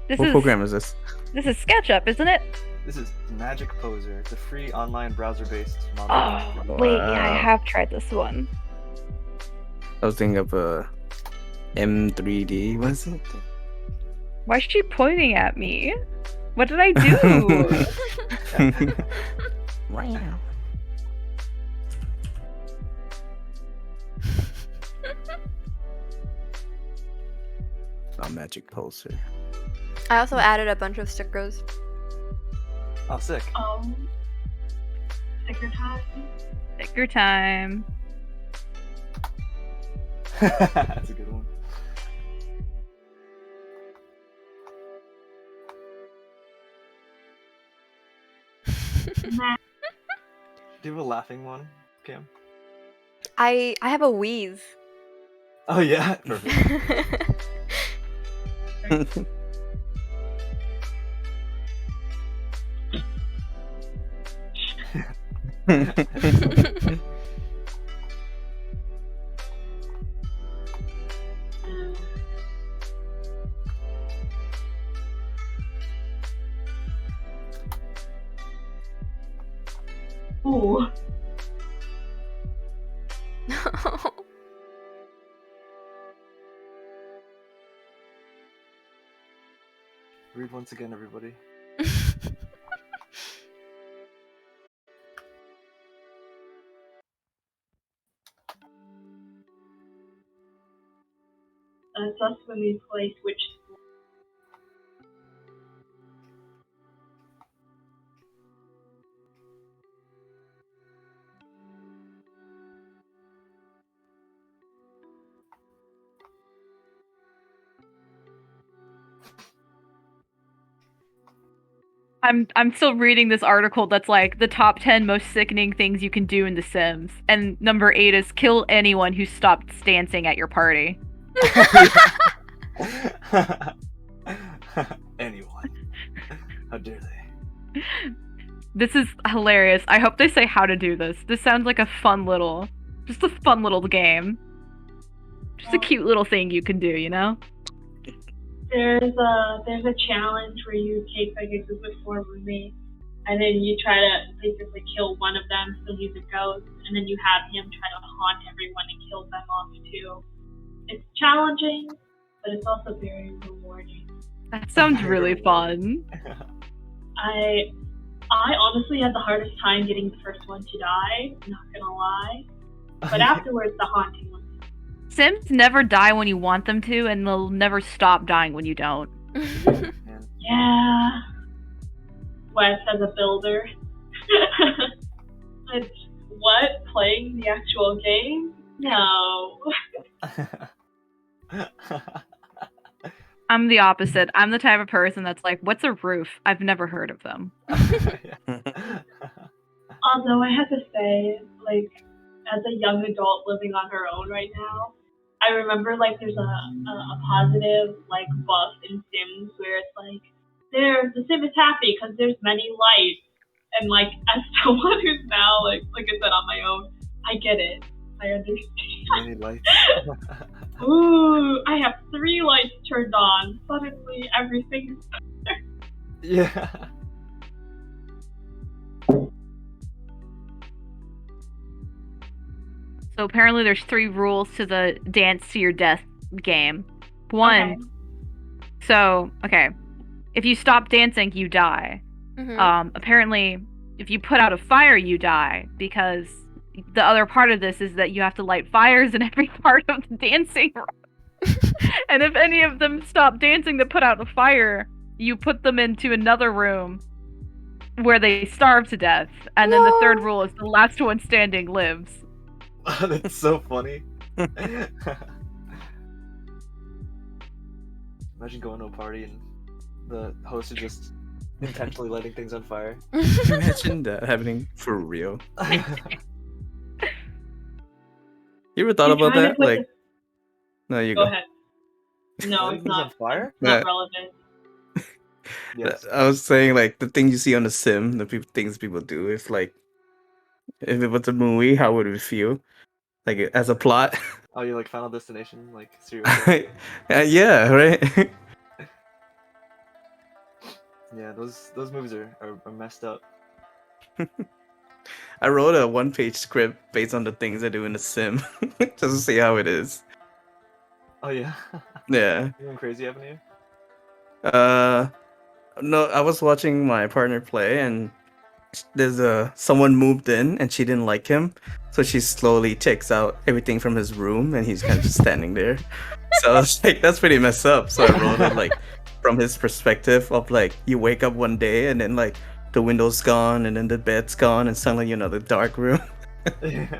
What program is this? This is SketchUp, isn't it? This is Magic Poser. It's a free online browser-based modeling program. Wait, yeah, I have tried this one. I was thinking of M3D, was it? Why is she pointing at me? What did I do? Wow. Magic Poser. I also added a bunch of stickers. Oh, sick. Sticker time. Sticker time. That's a good one. Do you have a laughing one, Cam? I have a wheeze. Oh yeah, perfect. Ooh. Read once again, everybody. That's when we play Switch. I'm still reading this article that's like the top 10 most sickening things you can do in The Sims, and number 8 is kill anyone who stops dancing at your party. Anyone? How dare they? This is hilarious. I hope they say how to do this. This sounds like a fun little game. Just a cute little thing you can do, you know? There's a challenge where you take like a group of 4 roommates, and then you try to basically kill one of them, so he's a ghost, and then you have him try to haunt everyone and kill them off too. It's challenging, but it's also very rewarding. That sounds really fun. I honestly had the hardest time getting the first one to die, not gonna lie. But afterwards, the haunting one. Sims never die when you want them to, and they'll never stop dying when you don't. Yeah. Wes as a builder. It's what? Playing the actual game? No. I'm the opposite. I'm the type of person that's like, what's a roof? I've never heard of them. Although I have to say, like, as a young adult living on her own right now, I remember like there's a positive like buff in Sims where it's like the Sim is happy because there's many lights, and like as someone who's now like I said on my own, I get it. I understand. Many lights. Ooh, I have 3 lights turned on. Suddenly everything's better. Yeah. So apparently there's 3 rules to the dance to your death game. 1, okay. If you stop dancing, you die. Apparently, if you put out a fire, you die, because the other part of this is that you have to light fires in every part of the dancing room. And if any of them stop dancing to put out a fire, you put them into another room where they starve to death, and then the third rule is the last one standing lives. That's so funny. Imagine going to a party and the host is just intentionally lighting things on fire. Imagine that happening for real. You ever thought about that? Like, no, you Go go. ahead. No, Lighting it's things not. on fire? Not relevant. Yes. I was saying, like, the things you see on the sim, the things people do. If like, if it was a movie, how would it feel? Like as a plot? Oh, you like Final Destination, like serial killer? Yeah, right. Yeah, those movies are messed up. I wrote a one-page script based on the things I do in the sim, just to see how it is. Oh yeah. Yeah. Anything crazy happen to you? No, I was watching my partner play, and there's someone moved in, and she didn't like him, so she slowly checks out everything from his room, and he's kind of just standing there. So I was like, that's pretty messed up. So I wrote it like from his perspective of like, you wake up one day and then like the window's gone and then the bed's gone and suddenly you're in the dark room. It's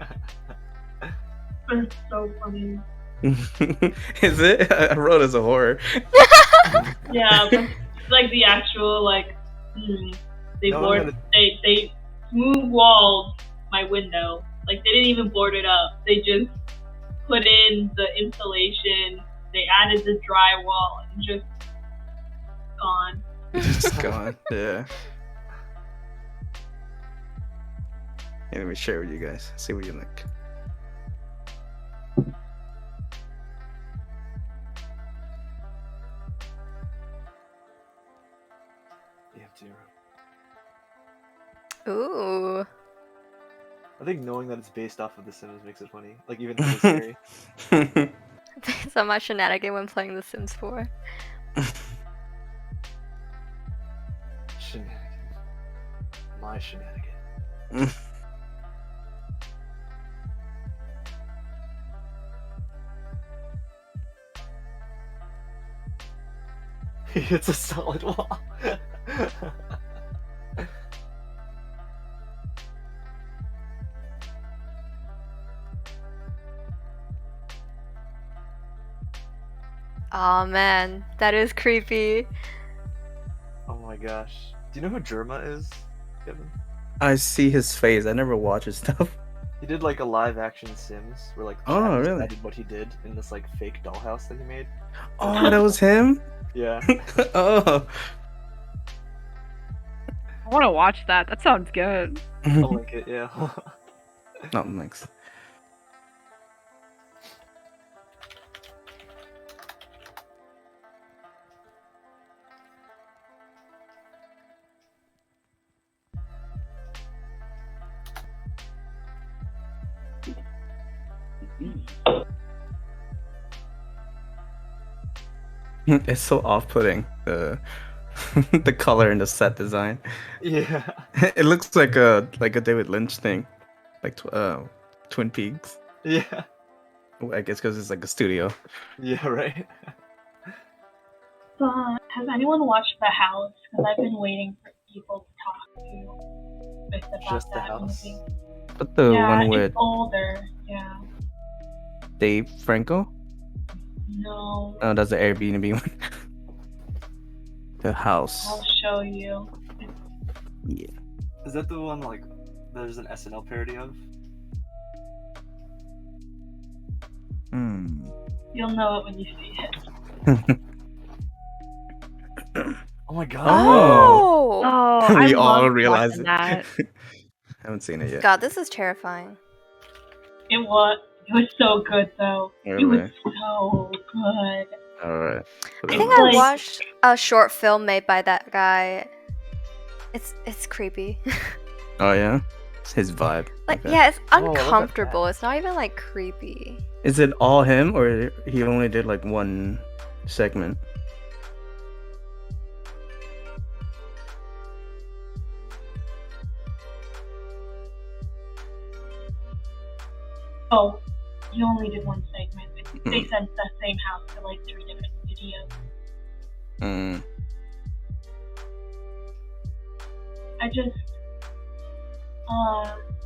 so funny. Is it? I wrote it as a horror. Yeah, but like the actual like they smooth walled my window. Like they didn't even board it up. They just put in the insulation. They added the drywall and just gone. Just gone. Yeah. Yeah, let me share with you guys. See what you like. Ooh. I think knowing that it's based off of The Sims makes it funny. Like even though it's scary. So much shenanigan when playing The Sims 4. Shenanigan. My shenanigan. It's a solid wall. Oh man, that is creepy. Oh my gosh. Do you know who Germa is, Kevin? I see his face. I never watch his stuff. He did like a live action Sims where like Oh, really? decided what he did in this like fake dollhouse that he made. Oh, that was him? Yeah. Oh. I want to watch that. That sounds good. I'll link it, yeah. Oh, thanks. It's so off-putting, the the color and the set design. Yeah. It looks like a David Lynch thing, like Twin Peaks. Yeah. I guess because it's like a studio. Yeah, right. So, has anyone watched The House? Because I've been waiting for people to talk to Chris about Just The that House? movie. But the Yeah, one with it's older. Yeah. Dave Franco? No. Oh, that's the Airbnb one. The House. I'll show you. Yeah. Is that the one like there's an SNL parody of? You'll know it when you see it. Oh my god. Oh! Oh, We I all love realize watching it. that. Haven't seen it yet. God, this is terrifying. It was so good though. It was Really? so good. Alright. I think It's I like- watched a short film made by that guy. It's creepy. Oh yeah? It's his vibe. Like, Okay. yeah, it's Oh, look at uncomfortable. It's not even like creepy. Is it all him or he only did like one segment? Oh, you only did one segment. They sent the same house to like 3 different studios.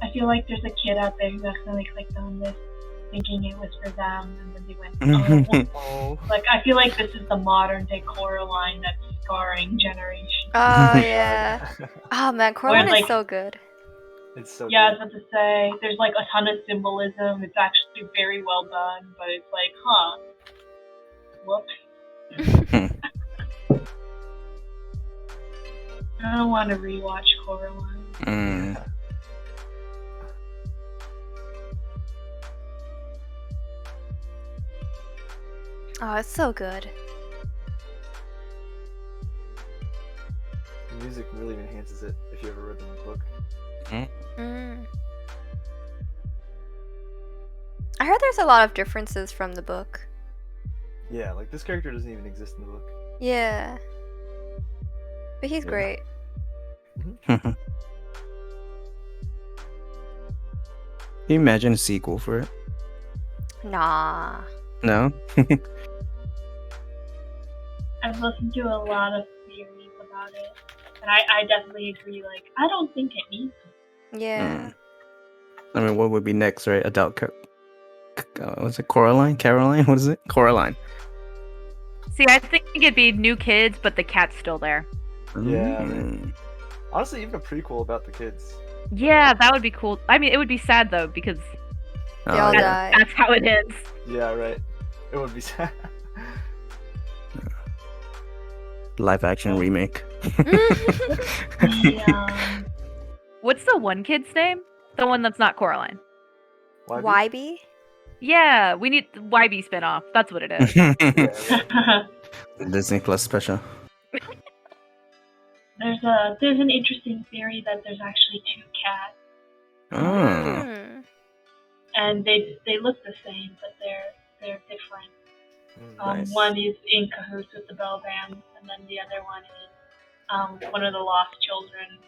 I feel like there's a kid out there who accidentally clicked on this thinking it was for them, and then they went, oh. Like, I feel like this is the modern day Coraline that's scarring generations. Oh, yeah. Oh, man, Coraline is so good. It's so yeah, good. I was about to say, there's like a ton of symbolism. It's actually very well done, but it's like, whoops. I don't want to rewatch Coraline. Oh, it's so good. The music really enhances it if you ever read the book. I heard there's a lot of differences from the book. Yeah, like this character doesn't even exist in the book. Yeah. But he's great. Can you imagine a sequel for it? Nah. No? I've listened to a lot of theories about it, and I definitely agree. Like, I don't think it needs it. Yeah. I mean, what would be next, right? Adult was it Coraline? Caroline? What is it? Coraline. See, I think it'd be new kids, but the cat's still there. Yeah. Right. Honestly, even a prequel about the kids. Yeah, that would be cool. I mean, it would be sad though because they all die. That's how it is. Yeah, right. It would be sad. Live action remake. What's the one kid's name? The one that's not Coraline. YB? Yeah, we need the YB spinoff. That's what it is. Disney Plus special. There's an interesting theory that there's actually two cats. And they look the same, but they're different. Nice. One is in cahoots with the Bell Band, and then the other one is one of the lost children.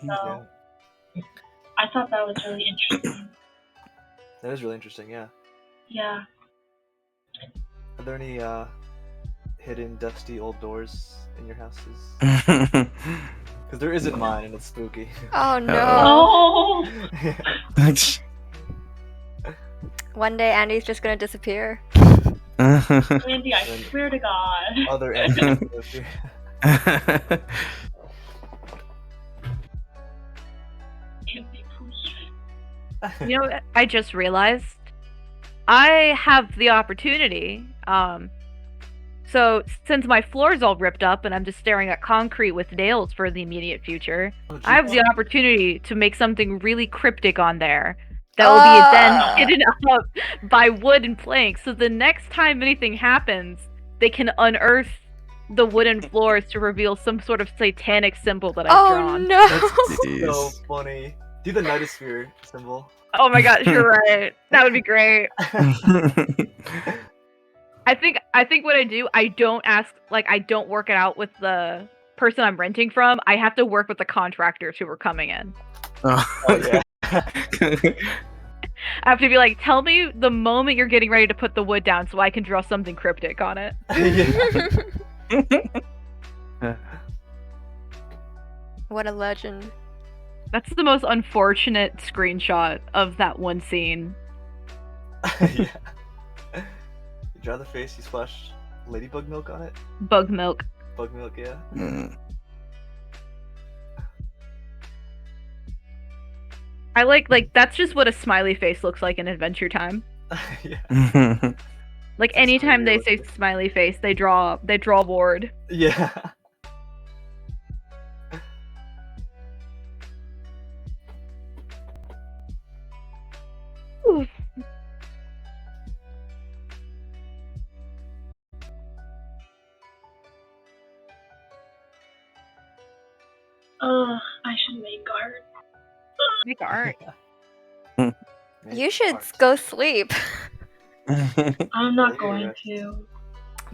So I thought that was really interesting. That is really interesting, yeah. Yeah. Are there any hidden, dusty old doors in your houses? Because there isn't mine, and it's spooky. Oh no! Oh. One day Andy's just gonna disappear. Andy, I swear to God. Other Andy. You know, I just realized I have the opportunity. So since my floor is all ripped up and I'm just staring at concrete with nails for the immediate future, I have the opportunity to make something really cryptic on there that will be then hidden up by wood and planks. So the next time anything happens, they can unearth the wooden floors to reveal some sort of satanic symbol that I've drawn. Oh no! That's so funny. Do the Nightosphere symbol. Oh my gosh, you're right. That would be great. I think what I do, I don't work it out with the person I'm renting from. I have to work with the contractors who are coming in. Oh yeah. I have to be like, tell me the moment you're getting ready to put the wood down so I can draw something cryptic on it. What a legend. That's the most unfortunate screenshot of that one scene. Yeah. You draw the face, you splash ladybug milk on it? Bug milk. Bug milk, yeah. I like that's just what a smiley face looks like in Adventure Time. Yeah. Like anytime they say smiley face, they draw bored. Yeah. Oof. I should make art. Make art. You should go sleep. I'm not going to.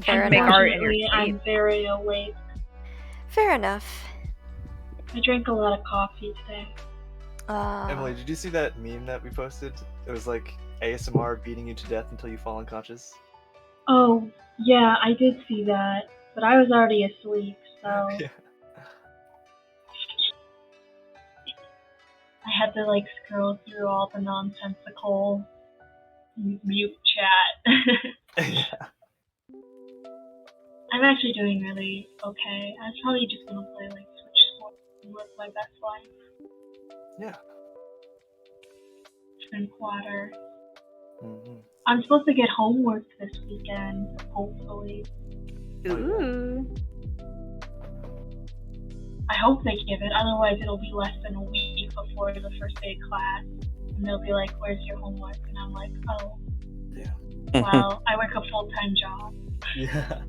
Fair Make enough. art in your sleep. I'm very awake. Fair enough. I drank a lot of coffee today. Emily, did you see that meme that we posted? It was like ASMR beating you to death until you fall unconscious. Oh, yeah, I did see that, but I was already asleep, so. Yeah. I had to like scroll through all the nonsensical mute chat. Yeah. I'm actually doing really okay. I was probably just gonna play like Switch Sports and live my best life. Yeah. Drink water. Mm-hmm. I'm supposed to get homework this weekend, hopefully. Ooh. I hope they give it, otherwise it'll be less than a week before the first day of class. And they'll be like, where's your homework? And I'm like, oh. Yeah. Well, I work a full-time job. Yeah.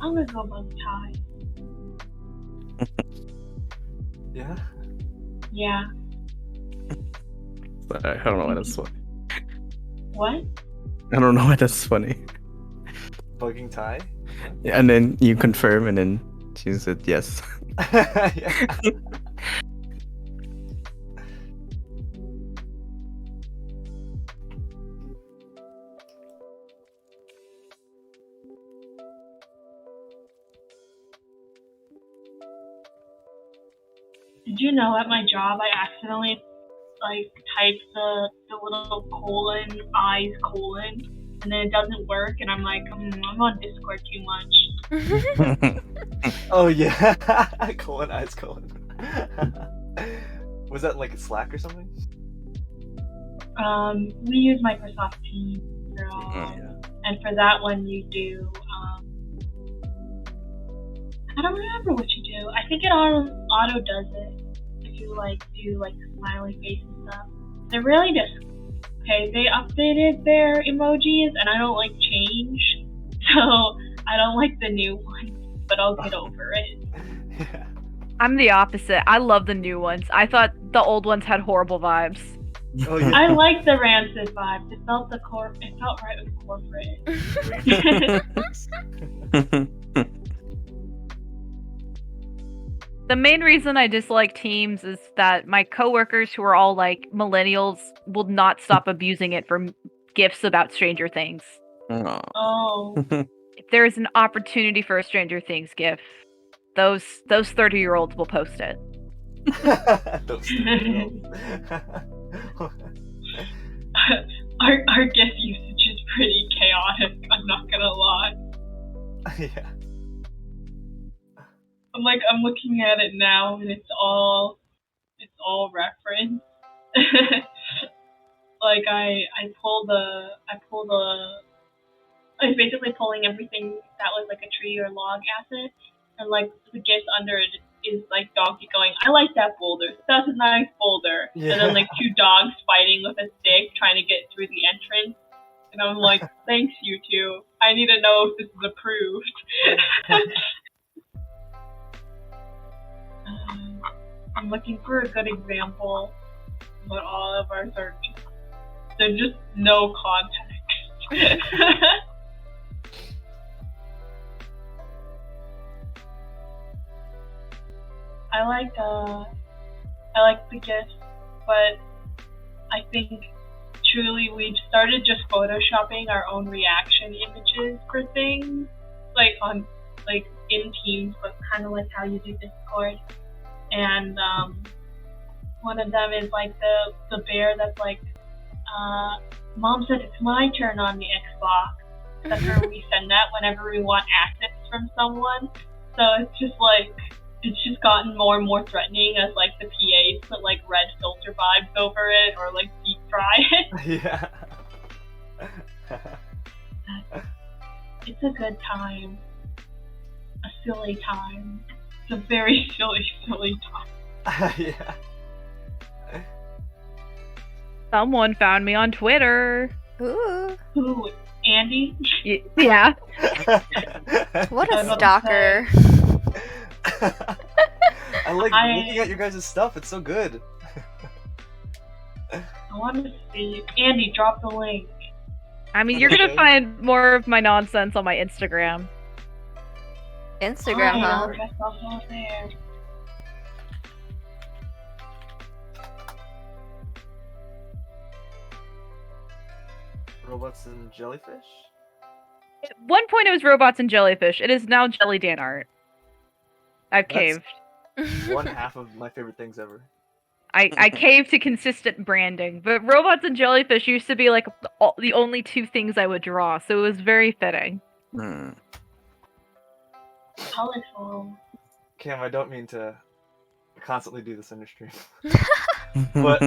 I'm gonna go bow tie. Yeah. Yeah. Sorry, I don't know why that's funny. What? I don't know why that's funny. Bugging Ty? Yeah, and then you confirm, and then she said yes. Yeah. Did you know at my job I accidentally like typed the little colon, eyes colon, and then it doesn't work, and I'm like, I'm on Discord too much. Oh yeah. Colon eyes colon. Was that like Slack or something? We use Microsoft Teams, so, and for that one you do. I don't remember what you do. I think it auto does it if you like do like the smiley face and stuff. They're really just okay. They updated their emojis, and I don't like change, so I don't like the new ones. But I'll get over it. Yeah. I'm the opposite. I love the new ones. I thought the old ones had horrible vibes. Oh yeah. I like the rancid vibes. It felt it felt right with corporate. The main reason I dislike Teams is that my coworkers who are all like millennials will not stop abusing it for gifs about Stranger Things. Oh. If there is an opportunity for a Stranger Things gif, those 30-year-olds will post it. Those 30-year-olds. Our GIF usage is pretty chaotic, I'm not gonna lie. Yeah. I'm looking at it now and it's all reference. Like I was basically pulling everything that was like a tree or log asset, and like the GIF under it is like Donkey going, I like that boulder. That's a nice boulder. Yeah. And then like two dogs fighting with a stick trying to get through the entrance. And I'm like, thanks you two. I need to know if this is approved. I'm looking for a good example, but all of ours are they're just no context. I like the GIFs, but I think truly we've started just photoshopping our own reaction images for things, like on like in Teams, but kind of like how you do Discord. And one of them is like the bear that's like, Mom said it's my turn on the Xbox. That's where we send that whenever we want assets from someone. So it's just like, it's just gotten more and more threatening as like the PAs put like red filter vibes over it or like deep fry it. Yeah. It's a good time. A silly time. It's a very silly time. Yeah. Someone found me on Twitter. Ooh. Who? Andy? Yeah. What a stalker. I like looking at your guys' stuff. It's so good. I want to see. Andy, drop the link. I mean, you're gonna find more of my nonsense on my Instagram. Instagram, huh? I guess I'll go there. Robots and jellyfish? At one point it was robots and jellyfish. It is now Jelly Dan art. I've That's- caved. One half of my favorite things ever. I caved to consistent branding, but robots and jellyfish used to be like the only two things I would draw, so it was very fitting. Colorful. Cam, I don't mean to constantly do this in your stream. But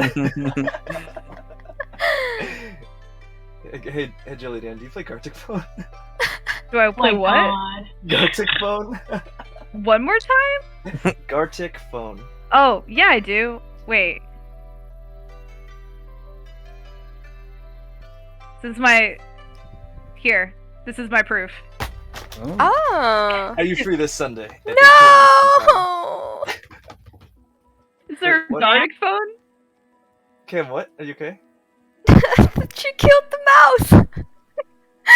hey Jelly Dan, do you play Gartic Phone? Do I play what? God. Gartic Phone? One more time? Gartic Phone. Oh, yeah, I do. Wait. This is my... Here. This is my proof. Oh. Are you free this Sunday? at 8 p.m. No. Is there a what? Gartic phone? Cam, what? Are you okay? She killed the mouse.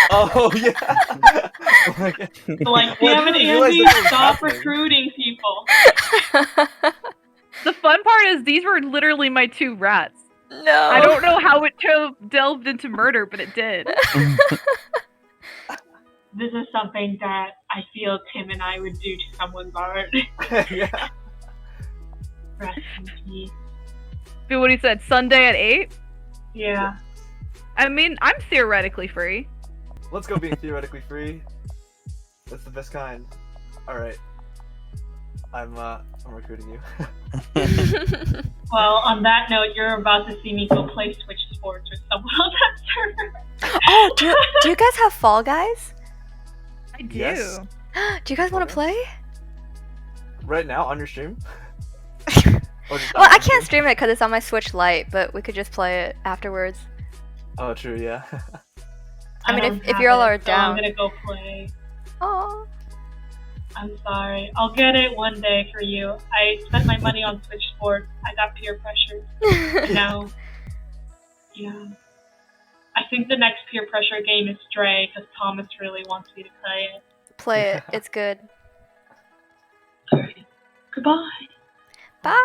Oh yeah. Oh my God. Like, Well, I damn it, didn't realize Andy, this was stop happening. recruiting people. The fun part is these were literally my two rats. No. I don't know how it delved into murder, but it did. This is something that I feel Tim and I would do to someone's art. Yeah. Rest in peace. But what he said, Sunday at 8? Yeah. I mean, I'm theoretically free. Let's go being theoretically free. That's the best kind. All right. I'm recruiting you. Well, on that note, you're about to see me go play Switch Sports with someone on that server. Oh, do you guys have Fall Guys? I do. Yes. Do you guys want to play? Right now on your stream? Or just Well, on I your can't stream? stream it because it's on my Switch Lite, but we could just play it afterwards. Oh, true. Yeah. I mean, don't if have you all it, are so down. I'm gonna go play. Oh. I'm sorry. I'll get it one day for you. I spent my money on Switch Sports. I got peer pressure. You know? Yeah. I think the next peer pressure game is Stray, because Thomas really wants me to play it. Play it. It's good. Alright. Goodbye. Bye.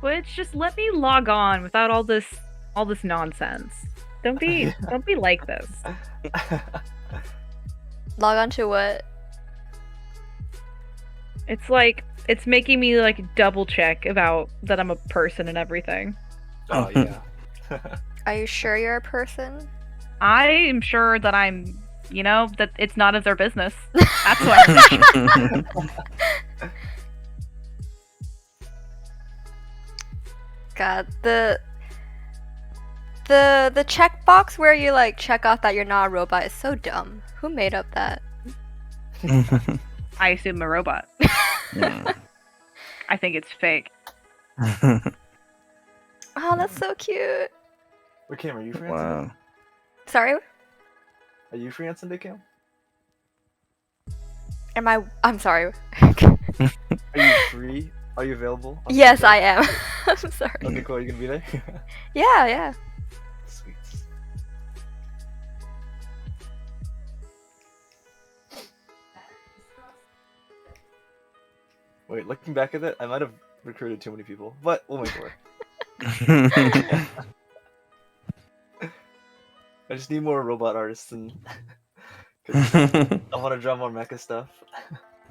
Which just let me log on without all this nonsense. Don't be like this. Log on to what? It's like it's making me like double check about that I'm a person and everything. Oh yeah. Are you sure you're a person? I am sure that I'm, that it's none of their business. That's why. God, the checkbox where you like check off that you're not a robot is so dumb. Who made up that? I assume a robot. I think it's fake. Oh, that's so cute. Wait, Cam, are you free on Sunday? Wow. Sorry? Are you free on Sunday, Cam? I'm sorry. Are you free? Are you available? on Yes, Sunday? I am. I'm sorry. Okay, cool. Are you gonna be there? Yeah. Sweet. Wait, looking back at it, I might have recruited too many people, but we'll make it work. I just need more robot artists, and 'cause I want to draw more mecha stuff.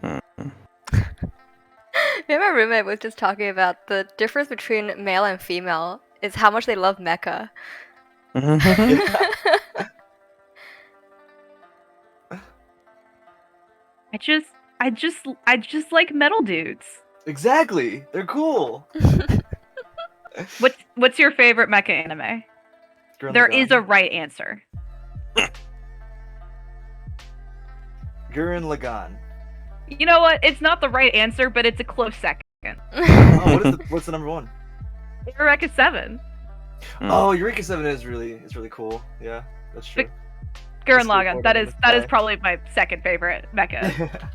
Me and my roommate was just talking about the difference between male and female is how much they love mecha. I just like metal dudes. Exactly, they're cool. What's your favorite mecha anime? There is a right answer. Gurren Lagann. You know what? It's not the right answer, but it's a close second. Oh, what's the number one? Eureka 7. Oh, Eureka 7 is really cool. Yeah, that's true. Gurren Just Lagann. recorded That on is the probably my second favorite mecha.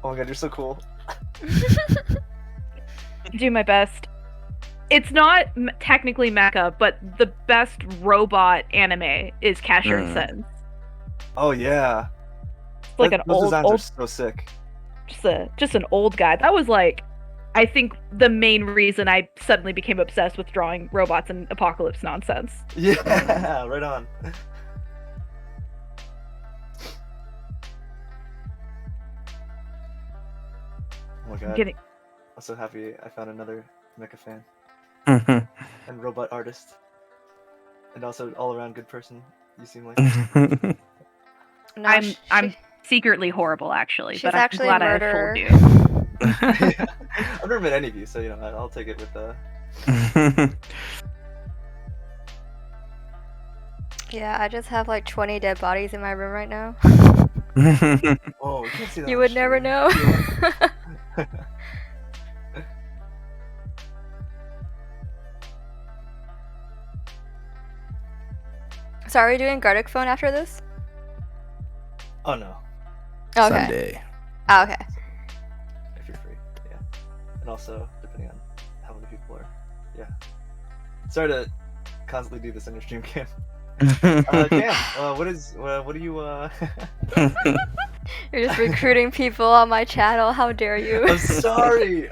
Oh my god, you're so cool. Do my best. It's not technically mecha, but the best robot anime is Cashier Sense. Oh yeah. It's like Those designs are old, so sick. just an old guy. That was like, I think the main reason I suddenly became obsessed with drawing robots and apocalypse nonsense. Yeah, right on. Oh my god. I'm so happy I found another mecha fan and robot artist. And also all around good person, you seem like. No, I'm secretly horrible, actually, but I'm actually glad a I murderer. have told you. Yeah. I've never met any of you, so you know I'll take it with Yeah, I just have like 20 dead bodies in my room right now. Oh, we can't see that. You would never know. So are we doing Gartic phone after this? Oh no. Okay. Sunday. Oh, okay. If you're free, yeah. And also depending on how many people are, yeah. Sorry to constantly do this on your stream, Cam. Cam, what do you You're just recruiting people on my channel. How dare you? I'm sorry.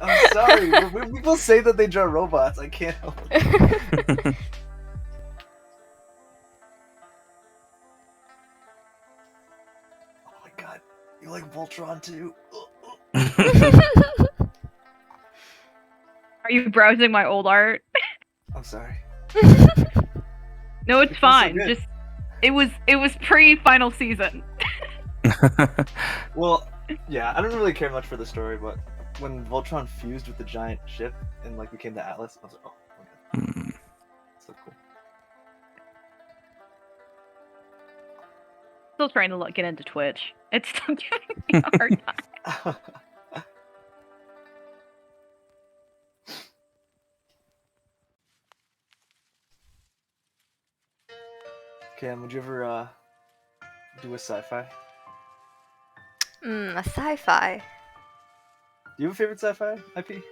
When people say that they draw robots, I can't help it. Oh my god, you like Voltron too? Are you browsing my old art? I'm sorry. No, it's fine. So just it was pre-final season. Well, yeah, I don't really care much for the story, but when Voltron fused with the giant ship and like became the Atlas, I was like, oh my god, so cool. Still trying to get into Twitch. It's still giving me a hard time. Cam, would you ever do a sci-fi? A sci-fi. Do you have a favorite sci-fi IP?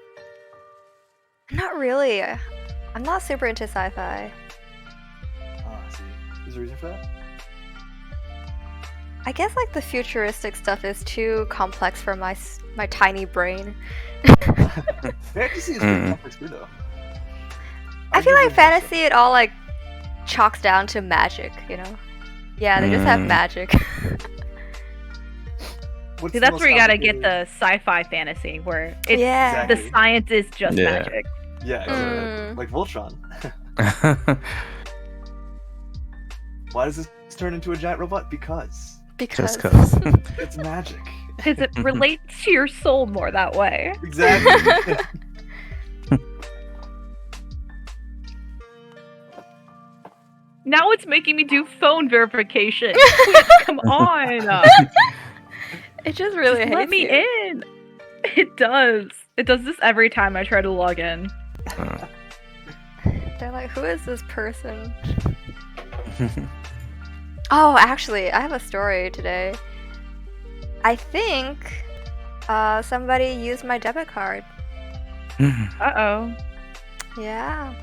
Not really. I'm not super into sci-fi. Oh, I see. Is there a reason for that? I guess like the futuristic stuff is too complex for my tiny brain. Fantasy is pretty complex too, though. I feel like fantasy, it all like chalks down to magic, you know? Yeah, they just have magic. See, that's where you gotta get the sci-fi fantasy, where it's the science is just magic. Yeah, exactly. Like Voltron. Why does this turn into a giant robot? Because. Just because. It's magic. Because it relates to your soul more that way. Exactly. Now it's making me do phone verification. Please, come on. It just really hates let me in. It does. It does this every time I try to log in. They're like, who is this person? Oh, actually, I have a story today. I think somebody used my debit card. Uh-oh. Yeah.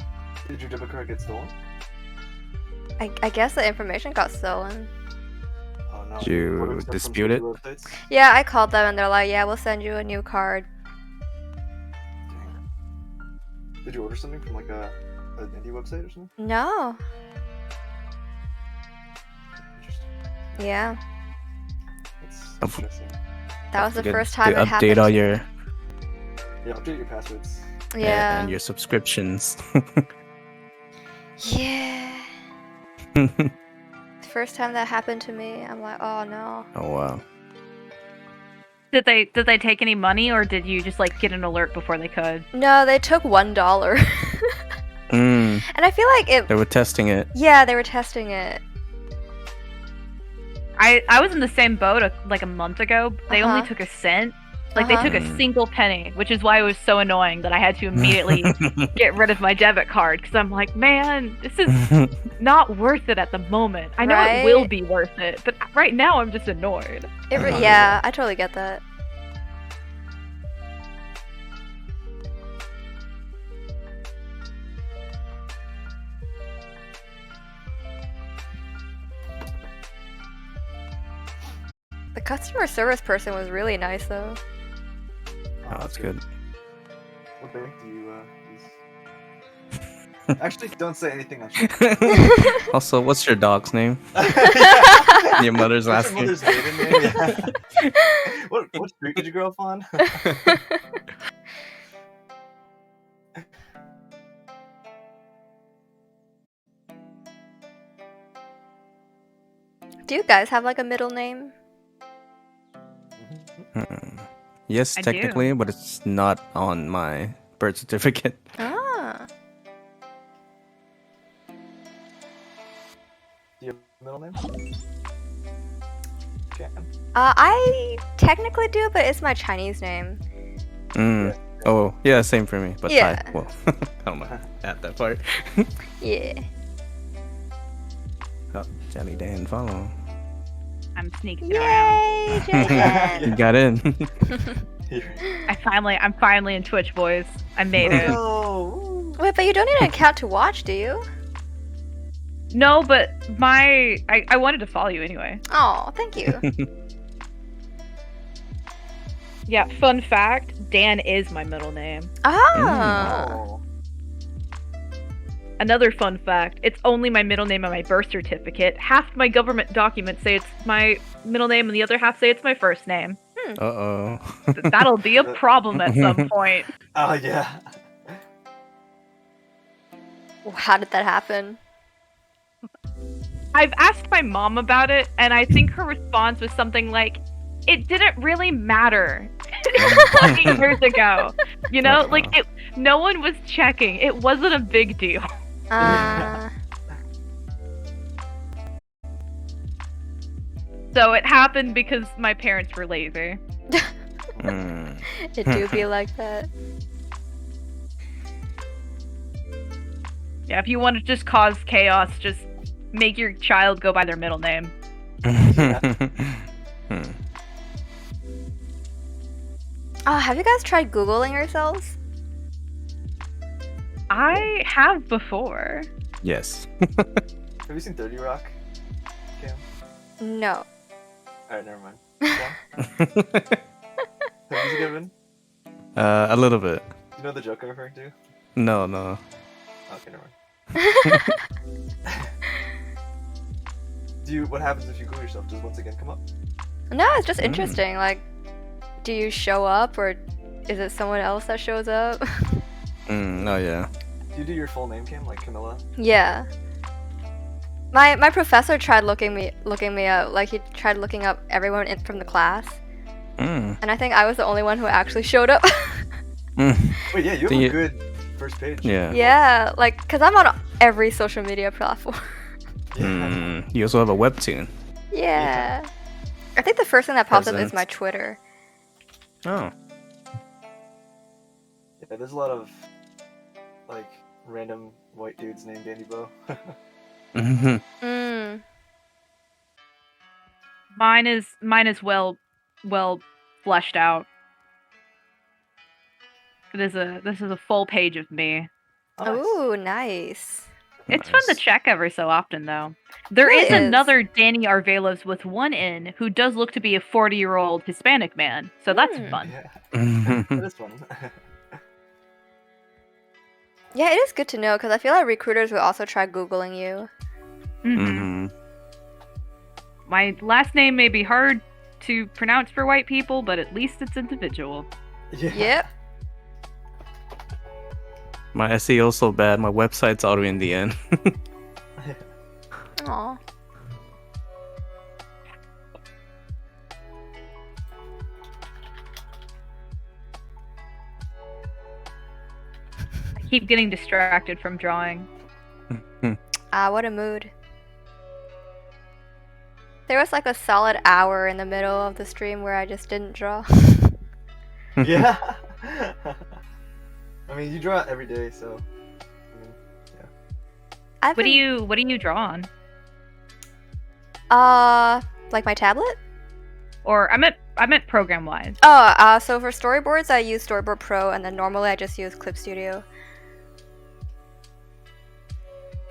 Did your debit card get stolen? I guess the information got stolen. Oh no. Did you dispute it? Yeah, I called them and they're like, yeah, we'll send you a new card. Dang. Did you order something from like an indie website or something? No. Yeah. That's interesting. That was the first time it update happened. all your Yeah, update your passwords. Yeah. and your subscriptions. Yeah. First time that happened to me, I'm like, oh no. Oh wow. Did they take any money, or did you just like get an alert before they could? No, they took $1. And I feel like they were testing it. Yeah, they were testing it. I was in the same boat like a month ago. They only took a cent. Like they took a single penny, which is why it was so annoying that I had to immediately get rid of my debit card, because I'm like, man, this is not worth it at the moment. I know it will be worth it, but right now I'm just annoyed. Yeah, I totally get that. The customer service person was really nice, though. Oh, that's good. What bank do you use? Actually, don't say anything on. Also, what's your dog's name? Your mother's last name. What's your mother's maiden name? Yeah. What street did you grow up on? Do you guys have like a middle name? Yes, I technically, but it's not on my birth certificate. Ah. Do you have a middle name? Cam. I technically do, but it's my Chinese name. Oh, yeah, same for me. But Yeah. Thai. Well, I don't know. At that part. Yeah. Oh, Jelly Dan, follow. I'm sneaking around. Yay, Jaden! You got in. I'm finally in Twitch, boys. I made it. No. Wait, but you don't need an account to watch, do you? No, but I wanted to follow you anyway. Oh, thank you. Yeah, fun fact, Dan is my middle name. Ah. Oh. Another fun fact, it's only my middle name on my birth certificate. Half my government documents say it's my middle name and the other half say it's my first name. Uh-oh. That'll be a problem at some point. Oh yeah. How did that happen? I've asked my mom about it, and I think her response was something like, it didn't really matter 20 years ago. You know, like, no one was checking. It wasn't a big deal. So it happened because my parents were lazy. It do be like that. Yeah, if you want to just cause chaos, just make your child go by their middle name. Oh, have you guys tried Googling yourselves? I have before. Yes. Have you seen 30 Rock? Cam? No. Alright, never mind. Cam? Have you given? A little bit. Do you know the joke I'm referring to? No. Okay, never mind. What happens if you Google yourself? Does it once again come up? No, it's just interesting. Like, do you show up or is it someone else that shows up? Oh yeah. Do you do your full name, Cam? Like Camilla? Yeah. My professor tried looking me up. Like, he tried looking up everyone from the class. And I think I was the only one who actually showed up. Wait, yeah, you have a good first page. Yeah. Yeah, like, because I'm on every social media platform. You also have a webtoon. Yeah. I think the first thing that pops up is Presents. my Twitter. Oh. Yeah, there's a lot of, like, random white dudes named Danny Bo. Mine is well fleshed out. This is a full page of me. Oh, nice. It's fun to check every so often, though. There is another Danny Arvelos with one N who does look to be a 40-year-old Hispanic man, so that's fun. Yeah. That is fun. Yeah, it is good to know because I feel like recruiters will also try Googling you. My last name may be hard to pronounce for white people, but at least it's individual. Yeah. Yep. My SEO's so bad, my website's auto in the end. Aw. I keep getting distracted from drawing. What a mood. There was like a solid hour in the middle of the stream where I just didn't draw. Yeah. I mean, you draw every day, so. I mean, yeah. What do you draw on? Like my tablet? Or I meant program wise. Oh, so for storyboards I use Storyboard Pro, and then normally I just use Clip Studio.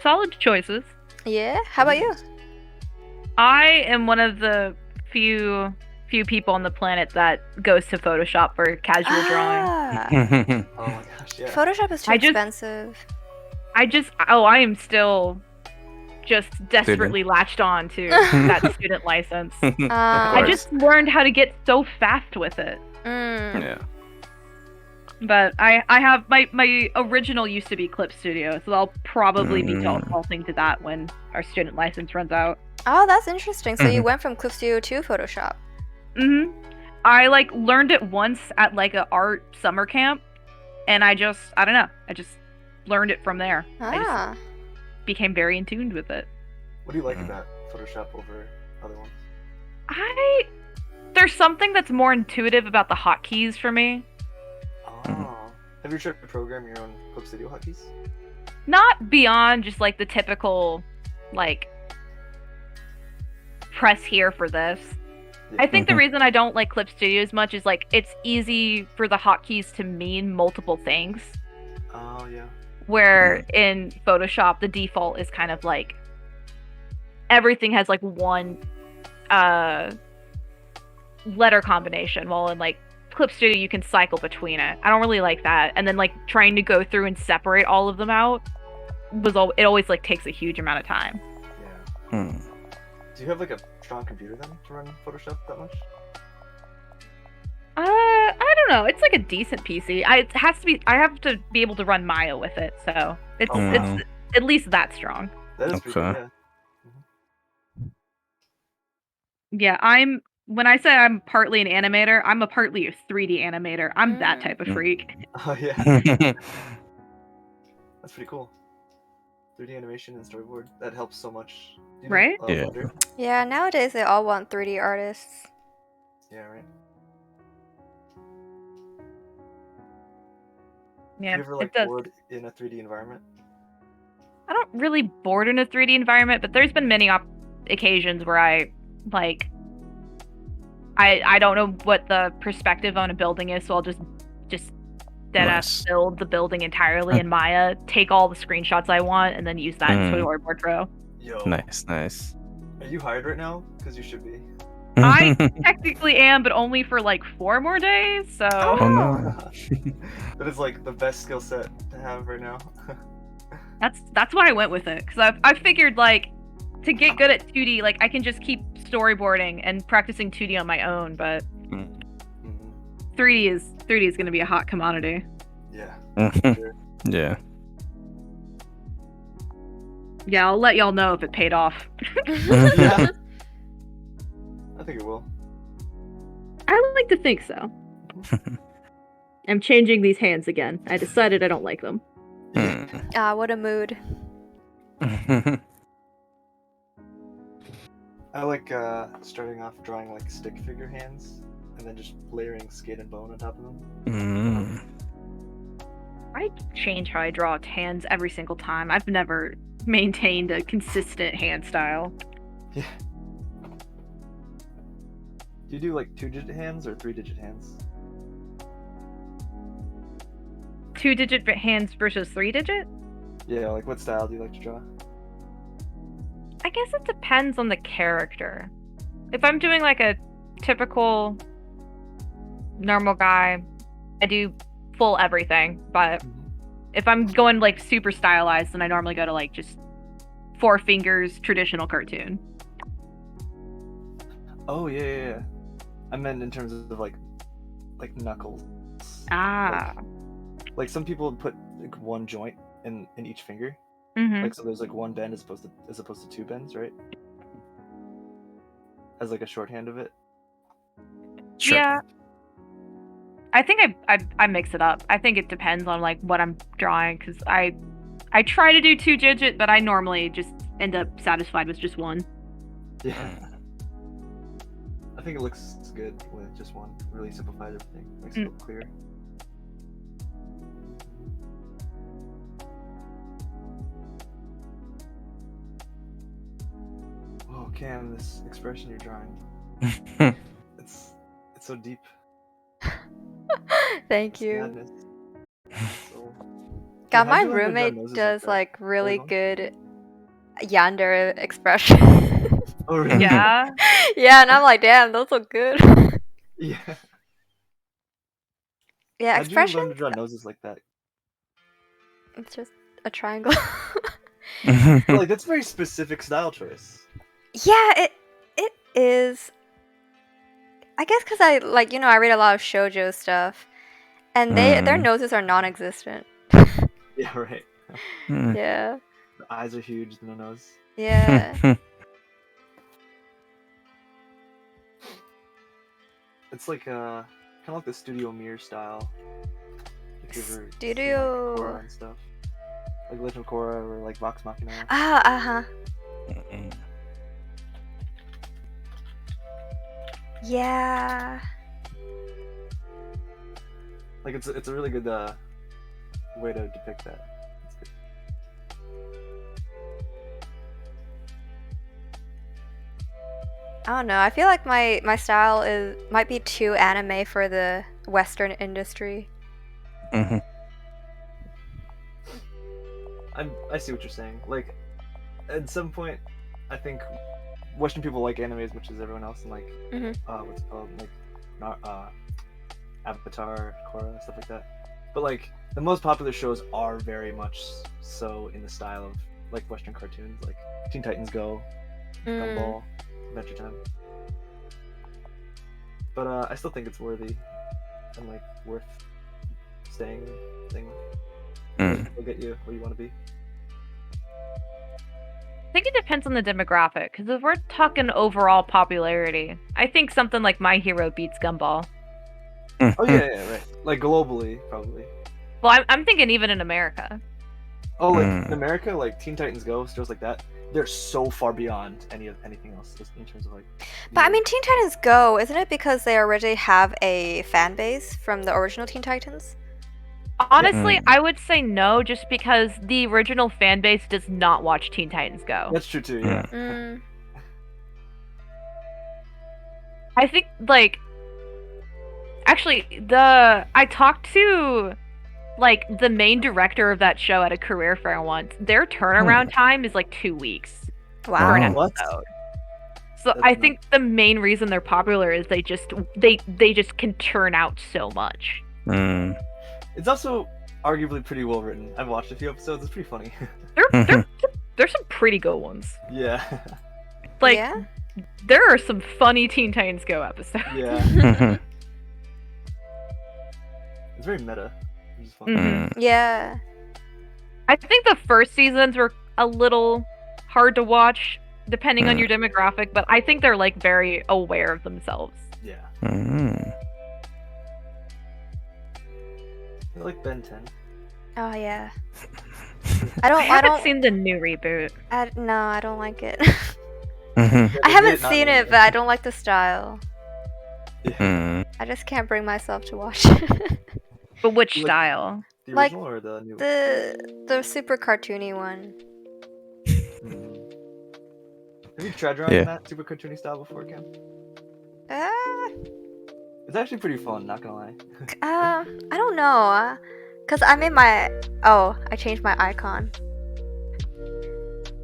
Solid choices. Yeah. How about you? I am one of the few few people on the planet that goes to Photoshop for casual drawing. Oh my gosh, yeah. Photoshop is too expensive. I am still just desperately latched on to that student license. I just learned how to get so fast with it. Yeah. But I have my original used to be Clip Studio, so I'll probably be defaulting to that when our student license runs out. Oh, that's interesting. So you went from Clip Studio to Photoshop. I like learned it once at like a art summer camp, and I just learned it from there. I just became very in tune with it. What do you like about Photoshop over other ones? There's something that's more intuitive about the hotkeys for me. Oh. Have you tried to program your own Clip Studio hotkeys? Not beyond just like the typical, like, press here for this. Yeah. I think the reason I don't like Clip Studio as much is like it's easy for the hotkeys to mean multiple things. Oh, yeah. Where in Photoshop, the default is kind of like everything has like one letter combination, while in like Clip Studio you can cycle between it. I don't really like that. And then like trying to go through and separate all of them out it always like takes a huge amount of time. Yeah. Do you have like a strong computer then to run Photoshop that much? I don't know. It's like a decent PC. I have to be able to run Maya with it, so it's at least that strong. That is pretty good, yeah. When I say I'm partly an animator, I'm partly a 3D animator. I'm that type of freak. Oh yeah. That's pretty cool. 3D animation and storyboard. That helps so much. Right? Yeah, nowadays they all want 3D artists. Yeah, right. Yeah, do you ever like bored in a 3D environment? I don't really bored in a 3D environment, but there's been many occasions where I don't know what the perspective on a building is, so I'll just deadass build the building entirely in Maya, take all the screenshots I want, and then use that in Storyboard Pro. Yo. Nice. Are you hired right now? Because you should be. I technically am, but only for like 4 more days, so... Oh no. That is like the best skill set to have right now. That's why I went with it, because I figured like, to get good at 2D, like I can just keep storyboarding and practicing 2D on my own, but 3D is going to be a hot commodity. Yeah. Sure. Yeah. Yeah, I'll let y'all know if it paid off. Yeah. I think it will. I like to think so. I'm changing these hands again. I decided I don't like them. What a mood. I like starting off drawing like stick figure hands and then just layering skin and bone on top of them. I change how I draw hands every single time. I've never maintained a consistent hand style. Yeah. Do you do like 2-digit hands or 3-digit hands? 2-digit hands versus 3-digit? Yeah, like what style do you like to draw? I guess it depends on the character. If I'm doing like a typical normal guy, I do full everything. But if I'm going like super stylized, then I normally go to like just 4 fingers traditional cartoon. Oh yeah. I meant in terms of like knuckles. Like some people would put like one joint in each finger. Like so there's like one bend as opposed to 2 bends, right? As like a shorthand of it. Sure. Yeah. I think I mix it up. I think it depends on like what I'm drawing, because I try to do 2-digit, but I normally just end up satisfied with just 1. Yeah. I think it looks good with just 1. Really simplifies everything. Makes it look clear. Oh, Cam, this expression you're drawing. it's so deep. Thank you. Madness. So... God, my roommate does like really good yandere expressions. Oh, really? Yeah. Yeah, and I'm like, damn, those look good. Yeah. Yeah, How'd you learn to expressions. draw noses like that? It's just a triangle. But, like, that's a very specific style choice. Yeah, it is. I guess because I like I read a lot of shoujo stuff, and their noses are non-existent. Yeah, right. Yeah. The eyes are huge, the nose. Yeah. It's like kind of like the Studio Mirror style. If you ever seen, like, Studio. Korra and stuff, like Legend of Korra or like Vox Machina. Ah, yeah. Like it's a really good way to depict that. It's good. I don't know. I feel like my style might be too anime for the Western industry. I see what you're saying. Like, at some point, I think Western people like anime as much as everyone else, and like, what's it called, like, Avatar, Korra, stuff like that. But like, the most popular shows are very much so in the style of like Western cartoons, like Teen Titans Go, Gumball, Adventure Time. But I still think it's worthy and like worth staying with. It'll get you where you want to be. I think it depends on the demographic, because if we're talking overall popularity, I think something like My Hero beats Gumball. Oh yeah, right. Like globally, probably. Well, I'm thinking even in America. Oh, like in America, like Teen Titans Go, shows like that, they're so far beyond anything else just in terms of like. But I mean, Teen Titans Go, isn't it because they already have a fan base from the original Teen Titans? Honestly, I would say no, just because the original fan base does not watch Teen Titans Go. That's true too, yeah. I think, like, actually, I talked to, like, the main director of that show at a career fair once. Their turnaround time is like 2 weeks for an episode. So I think the main reason they're popular is they just can turn out so much. It's also arguably pretty well written. I've watched a few episodes. It's pretty funny. There's some pretty good ones. Yeah. Like, there are some funny Teen Titans Go episodes. Yeah. It's very meta, which is fun. Yeah. I think the first seasons were a little hard to watch, depending on your demographic, but I think they're like very aware of themselves. Yeah. I like Ben 10. Oh yeah. I haven't seen the new reboot. No, I don't like it. I haven't seen it, but I don't like the style. Yeah. I just can't bring myself to watch it. But which style? The original or the new? The super cartoony one. Have you tried drawing that super cartoony style before, Cam? It's actually pretty fun, not gonna lie. I don't know. Cause I made my I changed my icon.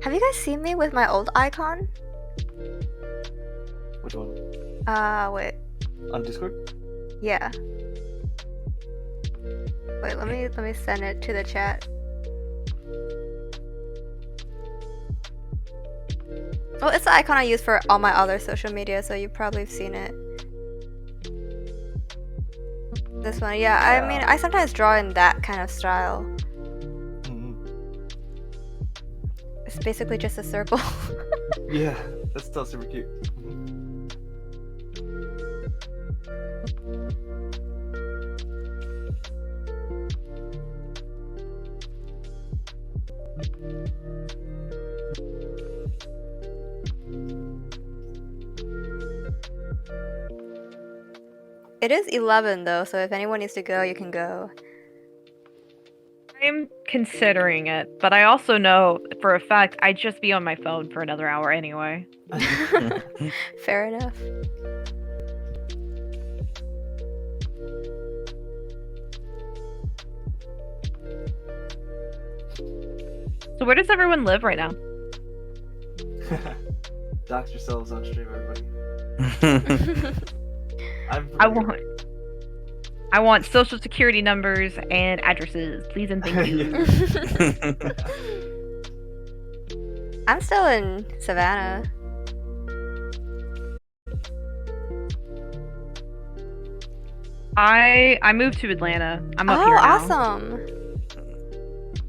Have you guys seen me with my old icon? Which one? Wait. On Discord? Yeah. Wait, let me send it to the chat. Well, it's the icon I use for all my other social media, so you've probably seen it. This one, yeah. I mean, I sometimes draw in that kind of style. It's basically just a circle. Yeah, that's still super cute. It is 11 though, so if anyone needs to go, you can go. I'm considering it, but I also know for a fact I'd just be on my phone for another hour anyway. Fair enough. So where does everyone live right now? Dox yourselves on stream, everybody. I want social security numbers and addresses, please and thank you. I'm still in Savannah. I moved to Atlanta. I'm up here now. Awesome.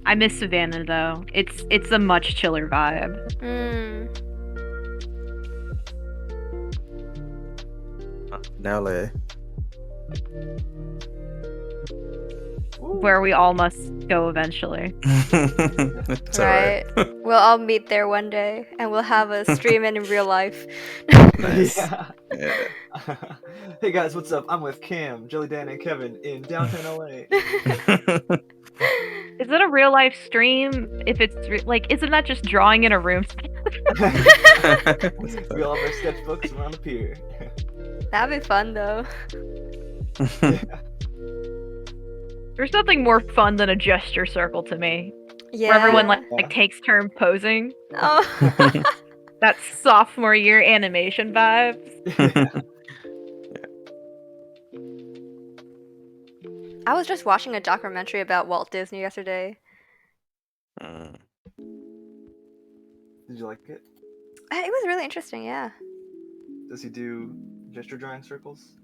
I miss Savannah though. It's a much chiller vibe. LA. Where we all must go eventually. It's right. We'll all meet there one day, and we'll have a stream in real life. Nice. Yeah. Hey guys, what's up? I'm with Cam, Jelly Dan, and Kevin in downtown LA. Is it a real life stream? If it's like, isn't that just drawing in a room? We all have our sketchbooks around the pier. That'd be fun though. There's nothing more fun than a gesture circle to me. Yeah. Where everyone like takes turn posing. Oh. That sophomore year animation vibes. I was just watching a documentary about Walt Disney yesterday. Did you like it? It was really interesting, yeah. Does he do gesture drawing circles?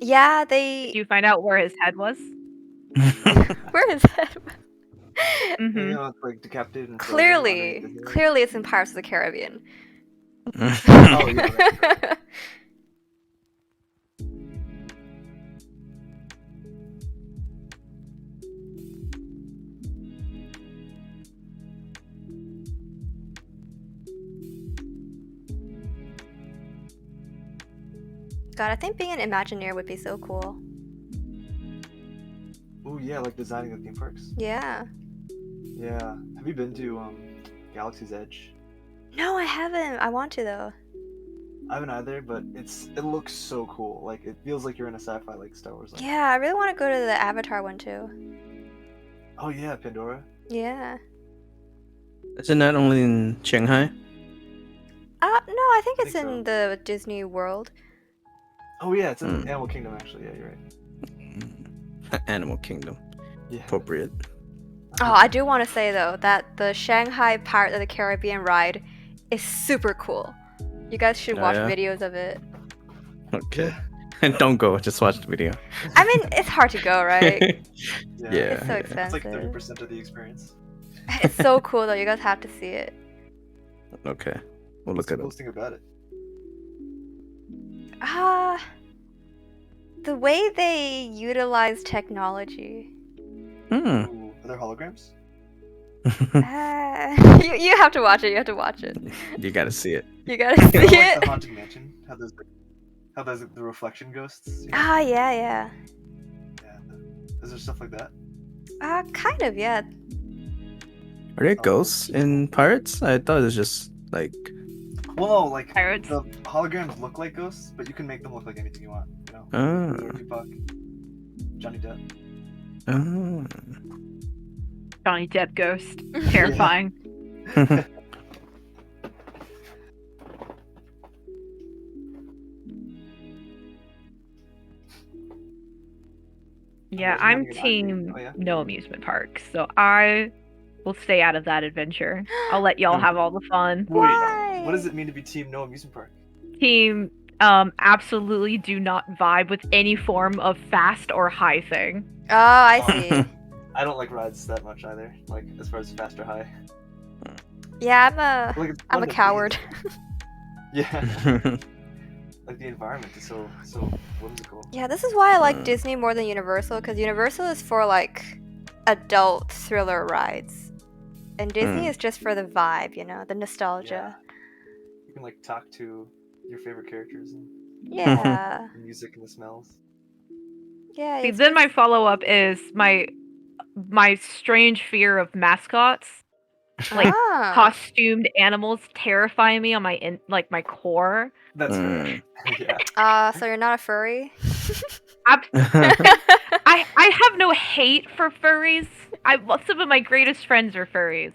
Yeah, Did you find out where his head was? Where is that? You know, it's like decapitated. And Clearly it's in Pirates of the Caribbean. Oh, yeah, right. God, I think being an Imagineer would be so cool. Oh yeah, like designing the theme parks. Yeah. Yeah. Have you been to Galaxy's Edge? No, I haven't. I want to though. I haven't either, but it looks so cool. Like it feels like you're in a sci-fi like Star Wars. Like. Yeah, I really want to go to the Avatar one too. Oh yeah, Pandora. Yeah. Isn't that only in Shanghai? No, I think it's in the Disney World. Oh yeah, it's in Animal Kingdom actually. Yeah, you're right. Animal Kingdom. Yeah. Appropriate. Oh, I do want to say though that the Shanghai Pirate of the Caribbean ride is super cool. You guys should watch videos of it. Okay. And don't go, just watch the video. I mean, it's hard to go, right? Yeah. It's so expensive. It's like 30% of the experience. It's so cool though. You guys have to see it. Okay. We'll look at it. What's the coolest thing about it? The way they utilize technology. Ooh, are there holograms? You have to watch it. You have to watch it. You gotta see it. You gotta see Like it. the Haunted Mansion. How there's the reflection ghosts. You know? Yeah. Yeah. Is there stuff like that? Kind of, yeah. Are there ghosts in Pirates? I thought it was just like. Well, no, like Pirates. the holograms look like ghosts, but you can make them look like anything you want. You know. Oh. Tupac, Johnny Depp. Oh. Johnny Depp ghost. Terrifying. Yeah, I'm team no amusement parks, so I will stay out of that adventure. I'll let y'all have all the fun. Why? What does it mean to be team no amusement park? Team absolutely do not vibe with any form of fast or high thing. Oh, I see. I don't like rides that much either. Like as far as fast or high. Yeah, Like, it's I'm fun a to coward. be. Yeah. Like the environment is so whimsical. Yeah, this is why I like Disney more than Universal, because Universal is for like adult thriller rides, and Disney is just for the vibe, you know, the nostalgia. Yeah. You can like talk to your favorite characters and Yeah. the music and the smells. Yeah. See, then my follow-up is my strange fear of mascots. Like costumed animals terrify me on my my core. That's fair. Yeah. So you're not a furry? I have no hate for furries. Some of my greatest friends are furries,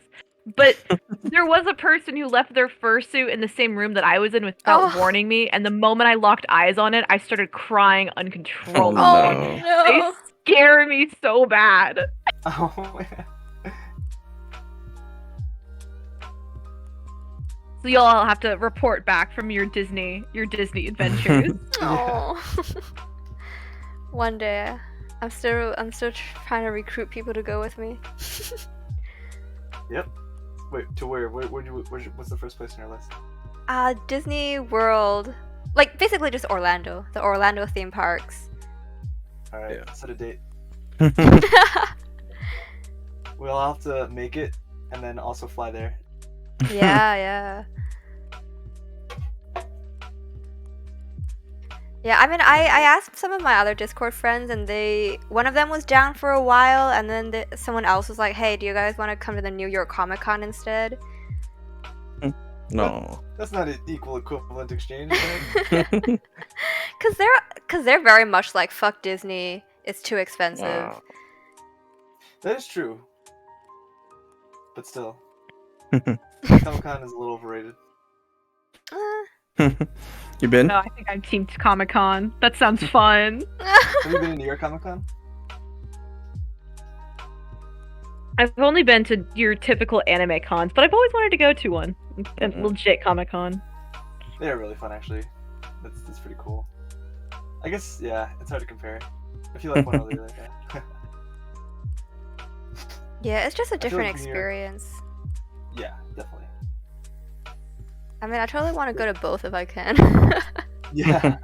But there was a person who left their fursuit in the same room that I was in without warning me, and the moment I locked eyes on it, I started crying uncontrollably. Oh, no. They scare me so bad. Oh, yeah. So y'all have to report back from your Disney adventures. Oh. One day. I'm still trying to recruit people to go with me. Yep. Wait, to where? What's the first place on your list? Disney World. Like, basically just Orlando. The Orlando theme parks. Alright, set a date. Yeah, We'll have to make it, and then also fly there. yeah. Yeah, I mean, I asked some of my other Discord friends, and one of them was down for a while, and then someone else was like, hey, do you guys want to come to the New York Comic Con instead? no. That's not an equal equivalent exchange, right? Cause they're very much like, fuck Disney, it's too expensive. Wow. That is true. But still. Comic-Con is a little overrated. You been? No, I think I'm Team Comic Con. That sounds fun. Have you been to New York Comic-Con? I've only been to your typical anime cons, but I've always wanted to go to one. A legit Comic Con. They're really fun, actually. That's pretty cool. I guess, yeah, it's hard to compare. I feel like one other like that. Yeah, it's just a different like New York- experience. Yeah, definitely. I mean, I totally want to go to both if I can. Yeah.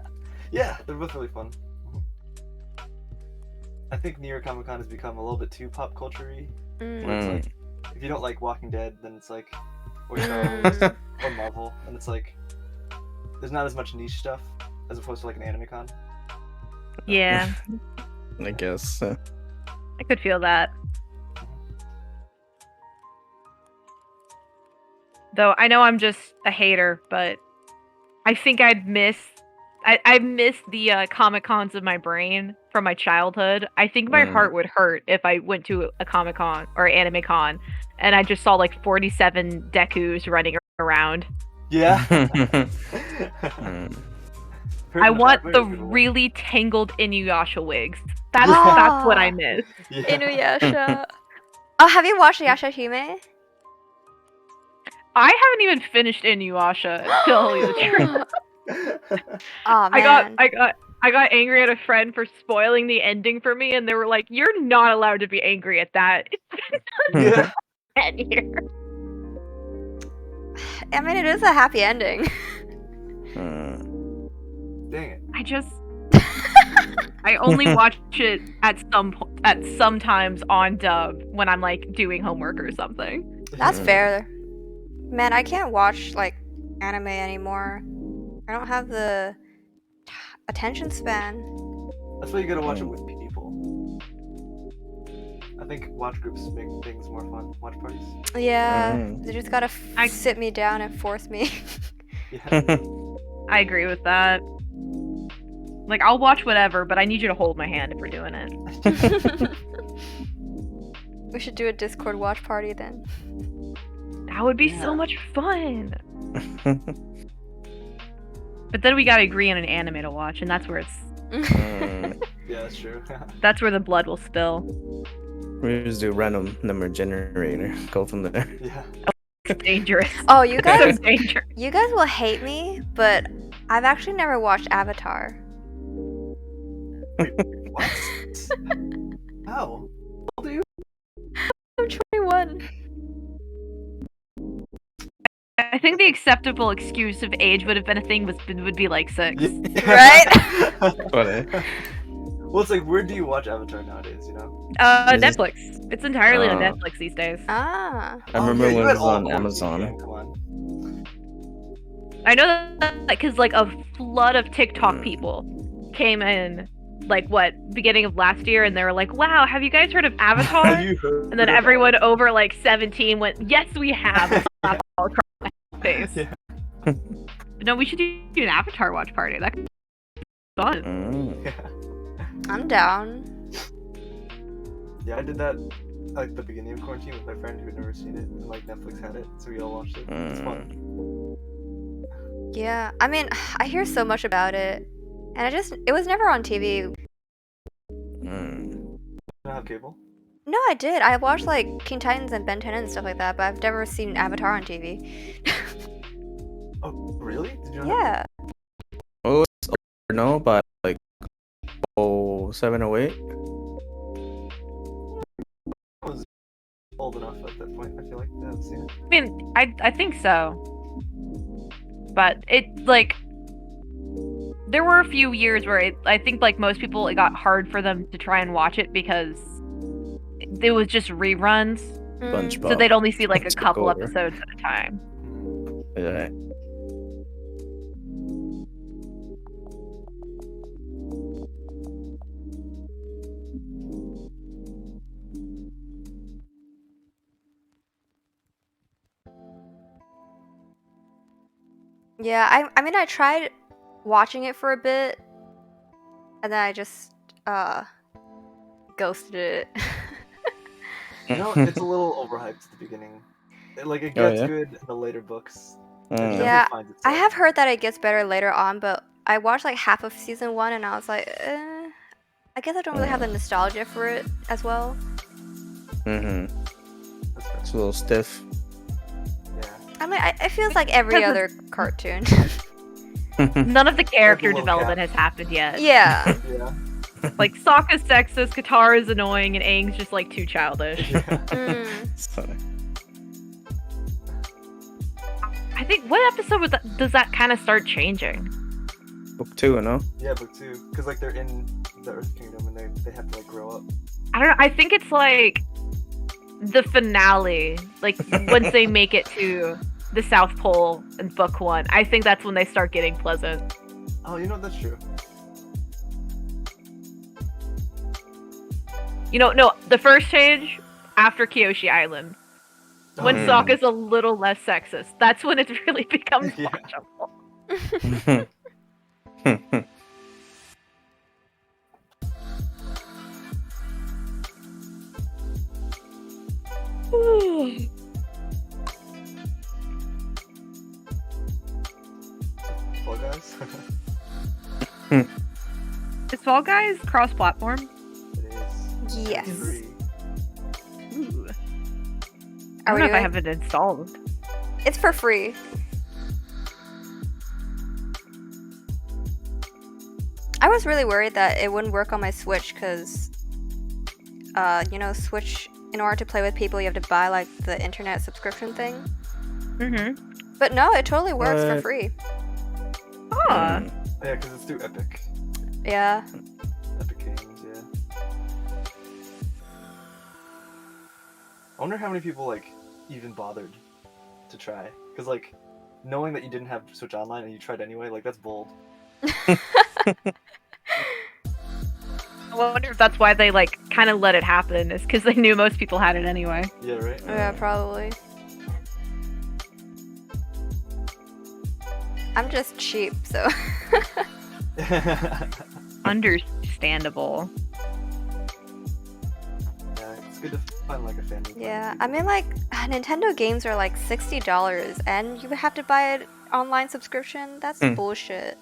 Yeah, they're both really fun. I think New York Comic Con has become a little bit too pop culture-y. Where it's like, if you don't like Walking Dead, then it's like, or Star Wars, or Marvel, and it's like, there's not as much niche stuff as opposed to like an anime con. Yeah, I guess. I could feel that. Though I know I'm just a hater, but I think I miss the Comic Cons of my brain from my childhood. I think my heart would hurt if I went to a Comic Con or Anime Con and I just saw like 47 Dekus running around. Yeah. I want the really tangled Inuyasha wigs. That's what I miss. Yeah. Inuyasha. Oh, have you watched Yashahime? I haven't even finished Inuyasha, to tell you the truth. Oh man. I got angry at a friend for spoiling the ending for me, and they were like, "You're not allowed to be angry at that." Yeah. Here. I mean, it is a happy ending. Dang it. I only watch it at sometimes on dub when I'm like doing homework or something. That's fair. Man, I can't watch like anime anymore. I don't have the attention span. That's why you gotta watch it with people. I think watch groups make things more fun. Watch parties. Yeah, they just gotta sit me down and force me. Yeah. I agree with that. Like, I'll watch whatever, but I need you to hold my hand if we're doing it. We should do a Discord watch party then. That would be so much fun. But then we gotta agree on an anime to watch, and that's where it's. Yeah, that's true. That's where the blood will spill. We just do random number generator. Go from there. Yeah. It's dangerous. Oh, you guys, So dangerous. you guys will hate me, but I've actually never watched Avatar. What? How? How old are you? I'm 21. I think the acceptable excuse of age would have been a thing would be like 6. Right? Funny. Well, it's like, where do you watch Avatar nowadays, you know? Netflix. It's entirely on Netflix these days. Ah. I remember you when it had was all on four Amazon. seasons, come on. I know that because like a flood of TikTok people came in, like beginning of last year, and they were like, "Wow, have you guys heard of Avatar?" Have you heard And then of everyone over like 17 went, "Yes, we have." All across my face. Yeah. But no, we should do an Avatar watch party. That could be fun. Yeah. I'm down. Yeah, I did that like the beginning of quarantine with my friend who had never seen it, and like Netflix had it, so we all watched it. It's fun. Yeah, I mean, I hear so much about it, and it was never on TV. You don't have cable? No, I did. I watched like Teen Titans and Ben 10 and stuff like that, but I've never seen Avatar on TV. Oh, really? Did you not Yeah. Oh, it's no, but like 07 or 08. I was old enough at that point. I feel like I haven't seen it. I mean, I think so. But it, like, there were a few years where I think, like most people, it got hard for them to try and watch it because it was just reruns. SpongeBob. So they'd only see like a Took couple over. episodes at a time. Yeah. Yeah, I mean, I tried watching it for a bit, and then I just ghosted it. You know, it's a little overhyped at the beginning. It gets good in the later books. It definitely Yeah, finds I itself. have heard that it gets better later on, but I watched like half of season 1, and I was like, I guess I don't really have the nostalgia for it as well. Mm-hmm. That's fair. It's a little stiff. Yeah. I mean, it feels like every other cartoon. None of the character little development cat. has happened yet. Yeah. Yeah. Like, Sokka's sexist, Katara's annoying, and Aang's just like too childish. Yeah. It's funny. I think, what episode does that kind of start changing? Book 2, no? Yeah, book 2. Because like they're in the Earth Kingdom and they have to like grow up. I don't know, I think it's like the finale, like once they make it to the South Pole in book 1. I think that's when they start getting pleasant. Oh, you know, that's true. You know, no, the first change after Kyoshi Island. When Oh, Sokka's a little less sexist. That's when it really becomes Yeah. watchable. Fall Guys. Is Fall Guys cross-platform? It is. Yes. It's free. Ooh. Are I don't we know if I doing- have it installed. It's for free. I was really worried that it wouldn't work on my Switch because, you know, Switch, in order to play with people, you have to buy like the internet subscription thing. Mm-hmm. But no, it totally works for What? free. Ah. Yeah, because it's through Epic. Yeah. Epic Games, yeah. I wonder how many people like even bothered to try. Because like knowing that you didn't have Switch Online and you tried anyway, like that's bold. I wonder if that's why they like kind of let it happen, is because they knew most people had it anyway. Yeah, right? Yeah, probably. I'm just cheap, so. Understandable. Yeah, it's good to find like a family. Yeah, I mean, like, Nintendo games are like $60, and you have to buy an online subscription? That's bullshit.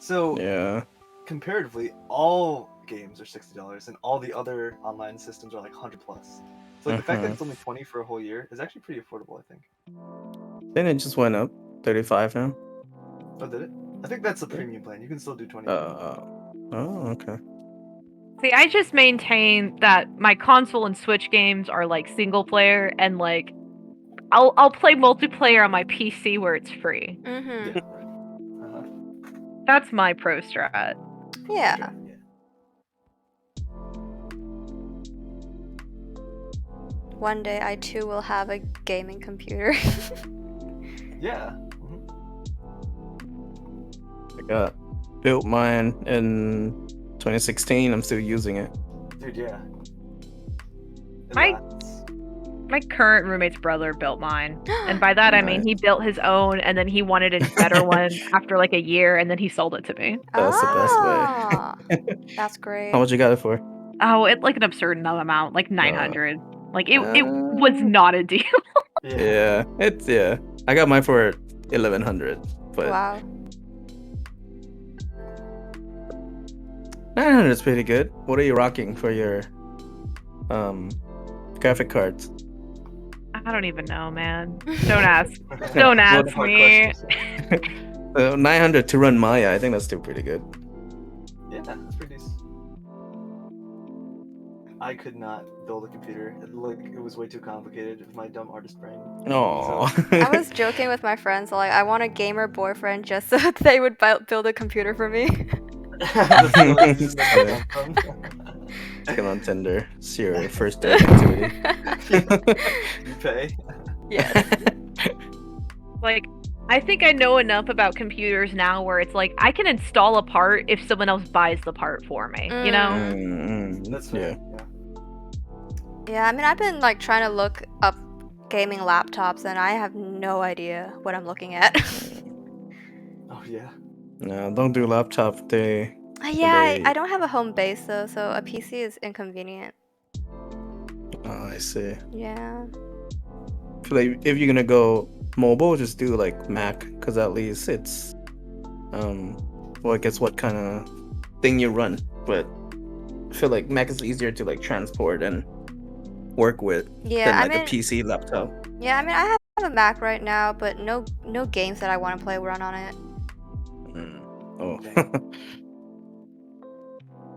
So, Yeah. comparatively, all games are $60, and all the other online systems are like 100 plus. So, like, the fact that it's only 20 for a whole year is actually pretty affordable, I think. Then it just went up 35 now. Oh, did it? I think that's the premium plan. You can still do 20. Oh, okay. See, I just maintain that my console and Switch games are like single player, and like I'll play multiplayer on my PC where it's free. Mm-hmm. Yeah, right. Uh-huh. That's my pro strat. Yeah. Yeah. One day I too will have a gaming computer. Yeah. I got built mine in 2016. I'm still using it. Dude, yeah. It My- lasts. My current roommate's brother built mine, and by that I mean he built his own, and then he wanted a better one after like a year, and then he sold it to me. That's the best way. That's great. How much you got it for? it's like an absurd amount, like 900. Like it was not a deal. Yeah. I got mine for 1100, but Wow. 900 is pretty good. What are you rocking for your graphic cards? I don't even know, man. Don't ask. Don't ask Hard me. questions. 900 to run Maya. I think that's still pretty good. Yeah, that's pretty decent. I could not build a computer. It was way too complicated with my dumb artist brain. Oh. I was joking with my friends, like, I want a gamer boyfriend just so they would build a computer for me. Get on Tinder. It's your first date activity. You pay. Yes. Like, I think I know enough about computers now where it's like I can install a part if someone else buys the part for me, you know? That's fair. Yeah. Yeah, I mean, I've been like trying to look up gaming laptops, and I have no idea what I'm looking at. Oh yeah. No, don't do laptop. Yeah, I don't have a home base though, so a PC is inconvenient. Oh, I see. Yeah. I feel like if you're gonna go mobile, just do like Mac, because at least it's well, I guess what kind of thing you run. But I feel like Mac is easier to like transport and work with than like a PC laptop. Yeah, I mean, I have a Mac right now, but no games that I want to play run on it. Oh.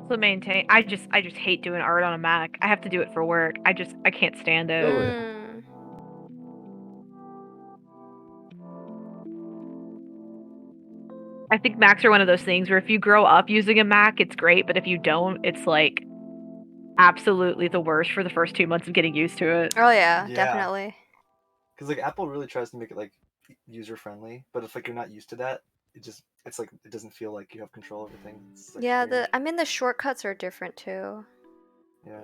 To maintain, I just hate doing art on a Mac. I have to do it for work. I can't stand it. I think Macs are one of those things where if you grow up using a Mac, it's great, but if you don't, it's like absolutely the worst for the first 2 months of getting used to it. Oh yeah. Definitely. Because like Apple really tries to make it like user friendly, but if like you're not used to that, it's like it doesn't feel like you have control over things. Like, yeah, the shortcuts are different too. Yeah.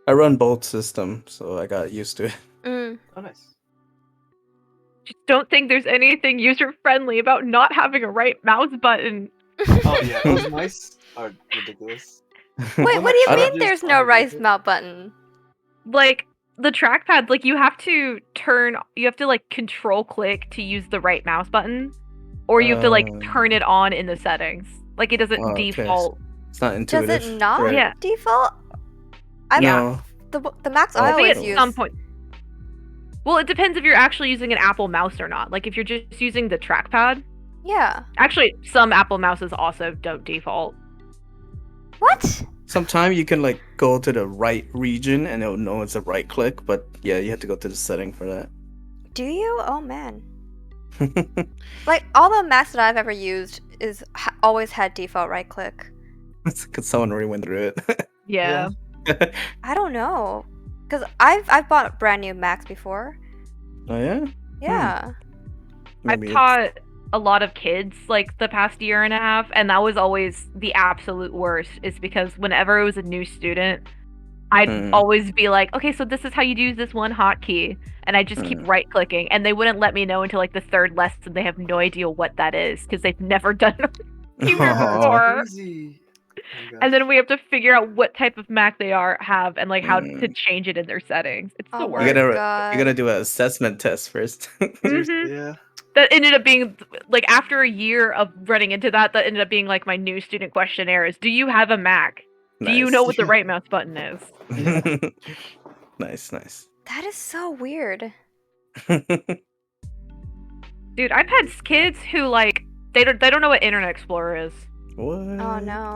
I run both systems, so I got used to it. Oh, nice. Just don't think there's anything user friendly about not having a right mouse button. Oh yeah, those mice are ridiculous. Wait, what do you mean there's no right mouse button? Like the trackpad, like you have to like control click to use the right mouse button, or you have to like turn it on in the settings. Like it doesn't default. Okay. It's not intuitive. Does it not Yeah. default? No. The Macs I always use. At some point. Well, it depends if you're actually using an Apple mouse or not. Like if you're just using the trackpad. Yeah. Actually, some Apple mouses also don't default. What? Sometimes you can like go to the right region and it'll know it's a right click, but yeah, you have to go to the setting for that. Do you? Oh man. Like all the Macs that I've ever used always had default right click. It's because someone already went through it. Yeah. I don't know, because I've bought brand new Macs before. Oh yeah. Yeah. I've taught a lot of kids like the past year and a half, and that was always the absolute worst, is because whenever it was a new student, I'd always be like, okay, so this is how you use this one hotkey, and I just keep right clicking, and they wouldn't let me know until like the third lesson. They have no idea what that is because they've never done it before. And then we have to figure out what type of Mac they have and like how to change it in their settings. It's the worst. You gotta do an assessment test first. Yeah. That ended up being like, after a year of running into that ended up being like my new student questionnaire is, do you have a Mac? Nice. Do you know what the right mouse button is? Nice. That is so weird. Dude, I've had kids who like they don't know what Internet Explorer is. What? Oh no.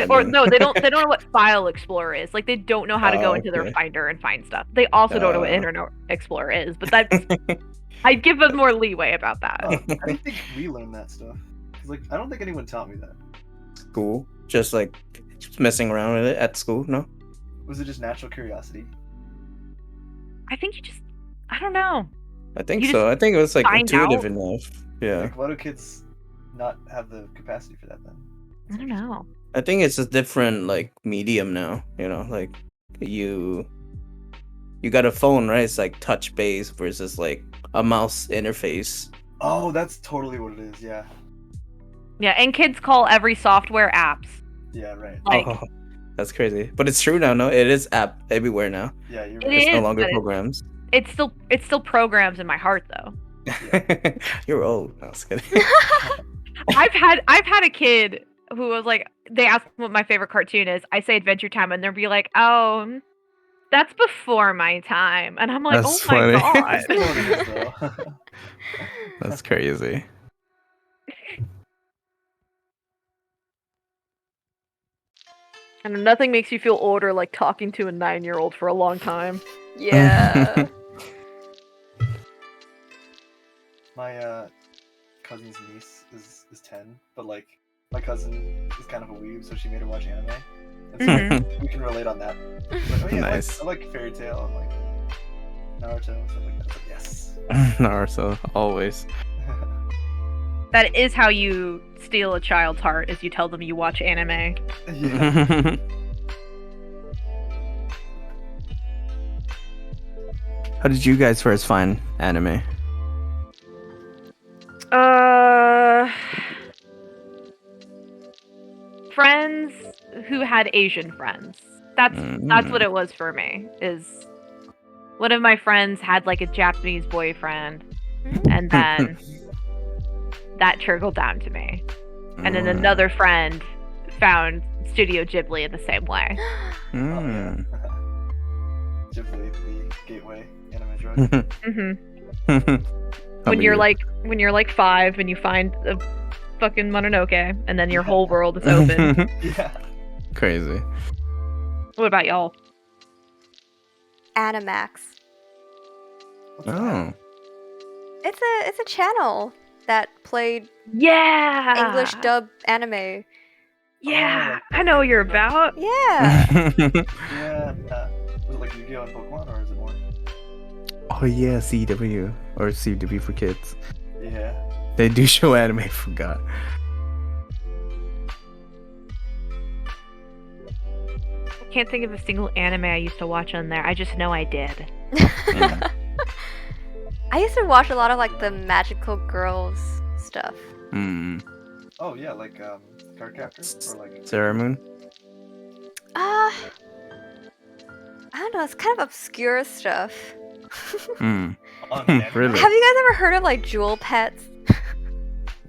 Well, they don't know what File Explorer is. Like they don't know how to go into their Finder and find stuff. They also don't know what Internet Explorer is, but that's I'd give them more leeway about that. I don't think we learned that stuff. Like I don't think anyone taught me that. School? Just messing around with it at school? No? Was it just natural curiosity? I think I don't know. I think so. I think it was like intuitive enough. Yeah. Like, why do kids not have the capacity for that then? I don't know. I think it's a different like medium now. You know, like you got a phone, right? It's like touch base versus like a mouse interface. Oh, that's totally what it is. Yeah. Yeah, and kids call every software apps. Yeah, right. Like That's crazy. But it's true now, no? It is app everywhere now. Yeah, you're It right. It's no is, longer but programs. It's still programs in my heart though. You're old. No, I was kidding. I've had a kid who was like, they ask what my favorite cartoon is. I say Adventure Time, and they'll be like, "Oh, that's before my time," and I'm like, That's "Oh my funny. god!" It's still what it is, though. That's crazy. And nothing makes you feel older like talking to a 9-year-old for a long time. Yeah. My cousin's niece is 10, but like my cousin is kind of a weeb, so she made her watch anime. And so Mhm. we can relate on that. Like, oh, yeah, Nice. I like Fairy Tail and like Naruto and stuff like that. But yes. Naruto, always. That is how you steal a child's heart, is you tell them you watch anime. Yeah. How did you guys first find anime? Friends who had Asian friends. That's what it was for me. Is one of my friends had like a Japanese boyfriend, and then that trickled down to me. And then another friend found Studio Ghibli in the same way. Mm. Ghibli, the gateway anime drug. Mm-hmm. How When about you're you? like 5 and you find a fucking Mononoke, and then your whole world is open. Yeah. Crazy. What about y'all? Animax. What's Oh. that? It's a channel that played Yeah, English dub anime. Yeah, Oh, I know what you're about. Yeah. Yeah. Was it like Yu-Gi-Oh! And Pokemon, or is it more? Oh yeah, CW or CW for kids. Yeah. They do show anime. I forgot. I can't think of a single anime I used to watch on there. I just know I did. I used to watch a lot of like the magical girls stuff. Oh yeah, like card captors or like. Sarah Moon. I don't know. It's kind of obscure stuff. On Really? anime? Have you guys ever heard of like Jewel Pets?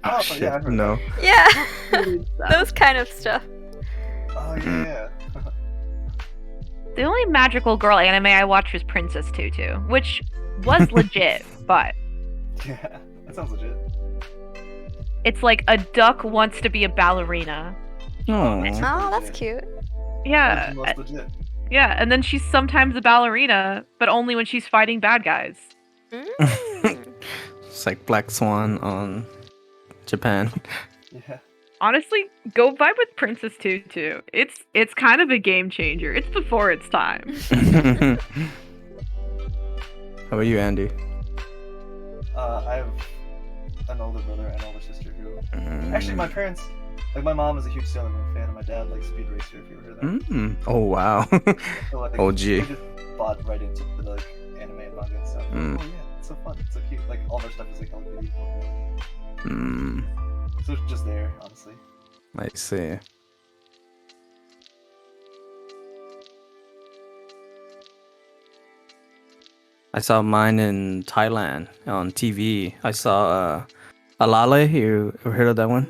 Oh, Shit, yeah, I heard no. Yeah, those kind of stuff. Oh yeah. The only magical girl anime I watched was Princess Tutu, which was legit, but Yeah, that sounds legit. it's like a duck wants to be a ballerina. Oh. Oh, that's cute. Yeah, That's the most legit. yeah, and then she's sometimes a ballerina, but only when she's fighting bad guys. Mm. It's like Black Swan on Japan. Yeah. Honestly, go vibe with Princess Tutu. It's kind of a game changer. It's before its time. How about you, Andy? I have an older brother and older sister who actually my parents, like my mom is a huge Sailor Moon fan and my dad likes Speed Racer, if you ever heard of that. Oh wow. So, like, OG. we just bought right into the like anime and manga and stuff. Oh yeah, it's so fun, it's so cute. Like all their stuff is like Hello Kitty, Pokemon. So it's just there, honestly. I see. I saw mine in Thailand on TV. I saw Alale. You ever heard of that one?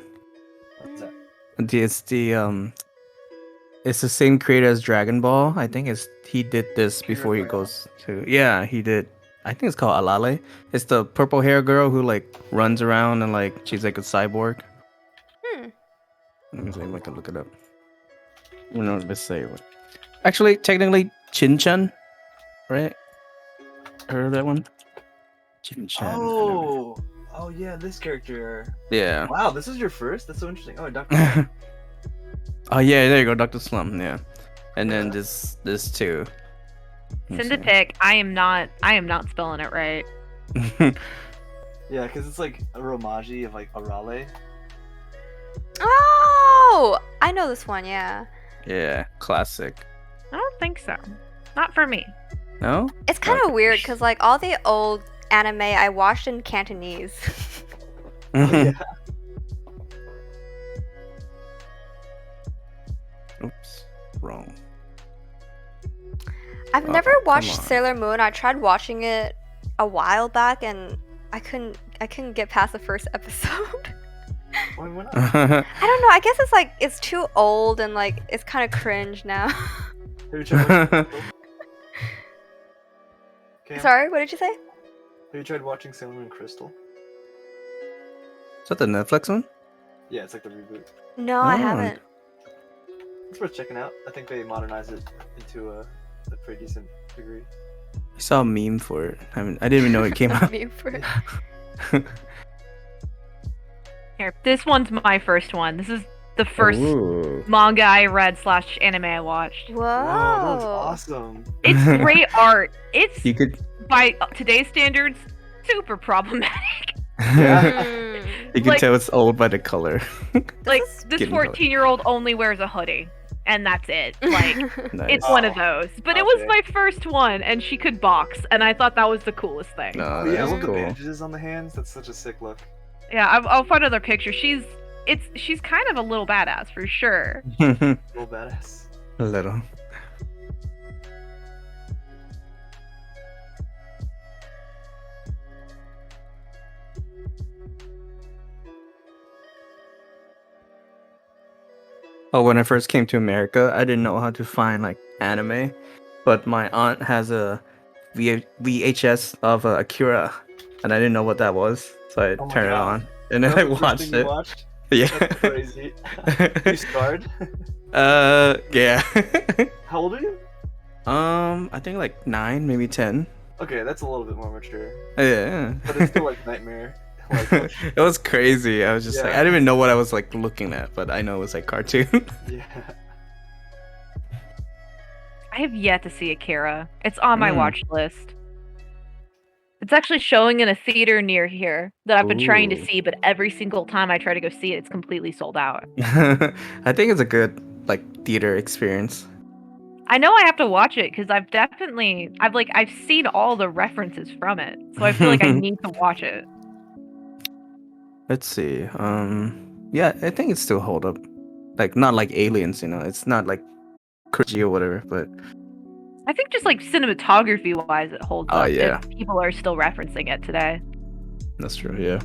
What's that? It's the same creator as Dragon Ball. I think he did this Kira before he Toriyama? goes to. Yeah, he did. I think it's called Alale. It's the purple hair girl who like runs around and like she's like a cyborg. Let me see if I can look it up. I don't know what to say. Actually, technically, Chin-chan, right? Heard of that one? Chin-chan. Oh yeah, this character. Yeah. Wow, this is your first? That's so interesting. Oh, Dr. Oh yeah, there you go, Dr. Slump. Yeah, and then Yeah. this too. Send a pic. I am not spelling it right. Yeah, because it's like a romaji of like Arale. Oh, I know this one. Yeah, Yeah, classic. I don't think so. Not for me. No? it's kind of weird because like all the old anime I watched in Cantonese. Yeah. Oops, wrong. I've never come watched on. Sailor Moon. I tried watching it a while back, and I couldn't get past the first episode. Why not? I don't know. I guess it's like it's too old and like it's kind of cringe now. Have you tried watching Crystal? Cam, Sorry, what did you say? Have you tried watching Sailor Moon Crystal? Is that the Netflix one? Yeah, it's like the reboot. No, I Oh. haven't. It's worth checking out. I think they modernized it into a pretty decent degree. I saw a meme for it. I didn't even know it came out. Meme for it. Here, this one's my first one. This is the first Ooh. manga I read / anime I watched. Whoa. Wow, that looks awesome. It's great art. It's, You could. by today's standards, super problematic. Mm. You can Like- tell it's old by the color. Like, is this getting color. 14-year-old only wears a hoodie, and that's it. Like, Nice. it's one of those. But it was Okay. my first one, and she could box, and I thought that was the coolest thing. No, Oh, yeah, I that's love the cool. bandages on the hands. That's such a sick look. Yeah, I'll find another picture. She's kind of a little badass for sure. Little badass. A little. Oh, when I first came to America, I didn't know how to find like anime, but my aunt has a VHS of Akira, and I didn't know what that was, so I Oh my turned it God. on and then I That was the first watched thing you it. watched? Yeah. That's crazy. You scarred? Yeah. How old are you? I think like 9, maybe 10. Okay, that's a little bit more mature. Yeah. But it's still like nightmare. Like, It was crazy. I was just like, I Yeah. didn't even know what I was like looking at, but I know it was like cartoon. yeah. I have yet to see Akira. It's on my Mm. watch list. It's actually showing in a theater near here that I've been trying to Ooh. see, but every single time I try to go see it, it's completely sold out. I think it's a good like theater experience. I know I have to watch it because I've seen all the references from it, so I feel like I need to watch it. Let's see. Yeah, I think it still hold up. Like not like Aliens, you know. It's not like cringy or whatever, but I think just like cinematography wise, it holds Oh, up. yeah. If people are still referencing it today. that's true. Yeah.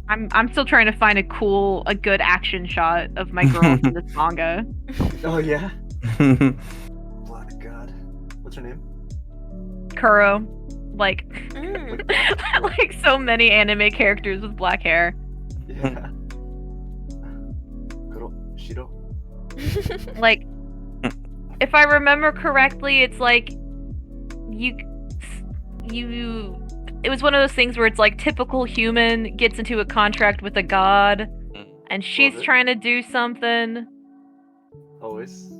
I'm still trying to find a good action shot of my girl from this manga. Oh yeah. Black God. What's her name? Kuro, like Mm. like so many anime characters with black hair. Yeah. Kuro Shiro. Like, if I remember correctly, it's like you. It was one of those things where it's like typical human gets into a contract with a god, and she's Love it. trying to do something. Always.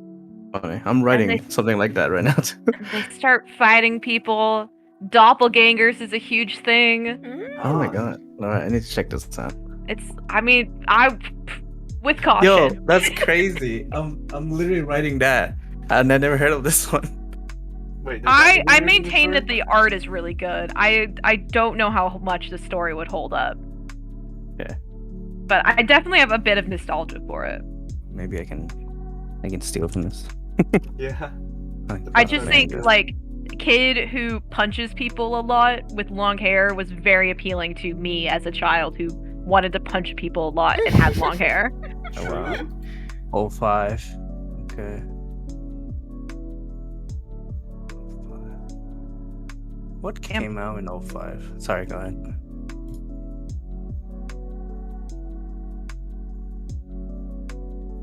Funny. I'm writing they- something like that right now too. And they start fighting people. Doppelgangers is a huge thing. Mm. Oh my god. Alright, I need to check this out. With caution. Yo, that's crazy. I'm literally writing that. And I never heard of this one. Wait. there's I doppelgangers in the maintain that story? the art is really good. I don't know how much the story would hold up. Yeah. But I definitely have a bit of nostalgia for it. Maybe I can steal from this. Yeah. I just Doppelgangers. think like a kid who punches people a lot with long hair was very appealing to me as a child who wanted to punch people a lot and had long hair. Oh wow. 05. Okay. 05. What came out in 05? Sorry, go ahead.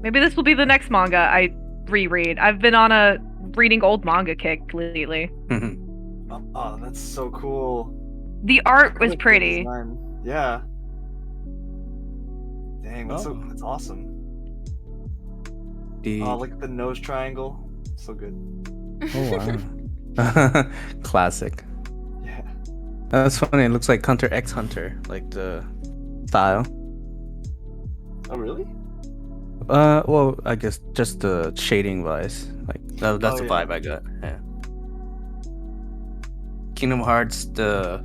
Maybe this will be the next manga I reread. I've been on a reading old manga kick lately. Oh, that's so cool. The art was Good pretty. design. Yeah. Dang, that's Oh. that's awesome. The Oh, look at the nose triangle. So good. oh wow. Classic. Yeah. That's funny. It looks like Hunter x Hunter, like the style. Oh, really? Well, I guess just the shading wise. Like that's Oh, the yeah. vibe I got. Yeah. Kingdom Hearts, the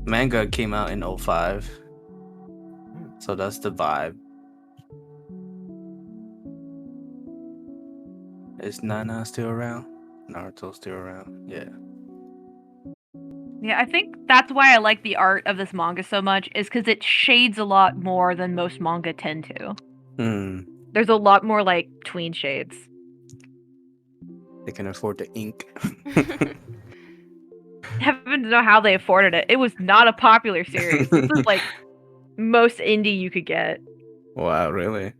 manga came out in 05. So that's the vibe. Is Nana still around? Naruto still around? Yeah. Yeah, I think that's why I like the art of this manga so much, is because it shades a lot more than most manga tend to. There's a lot more, like, tween shades. They can afford the ink. Heaven to know how they afforded it. It was not a popular series. This is, like, most indie you could get. Wow, really?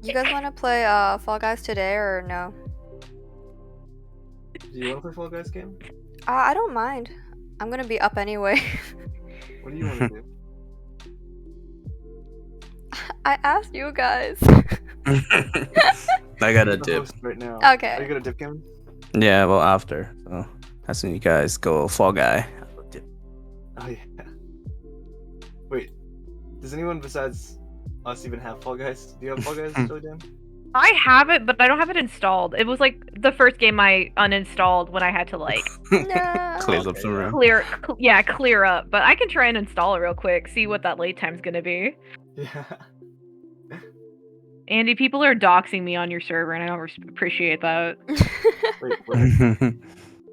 You guys want to play Fall Guys today or no? Do you want to play Fall Guys game? I don't mind. I'm gonna be up anyway. What do you want to do? I asked you guys. I got a I'm the dip. host right now. Okay. Are you gonna dip, Kevin? Yeah, well, after. So, as soon as you guys go Fall Guy, I'll dip. Oh yeah. Wait, does anyone besides us even have Fall Guys? Do you have Fall Guys, Joey Dan? I have it, but I don't have it installed. It was like the first game I uninstalled when I had to like No. Clears up some room. clear up. But I can try and install it real quick, see what that late time's gonna be. Yeah. Andy, people are doxing me on your server, and I don't appreciate that. Wait, what?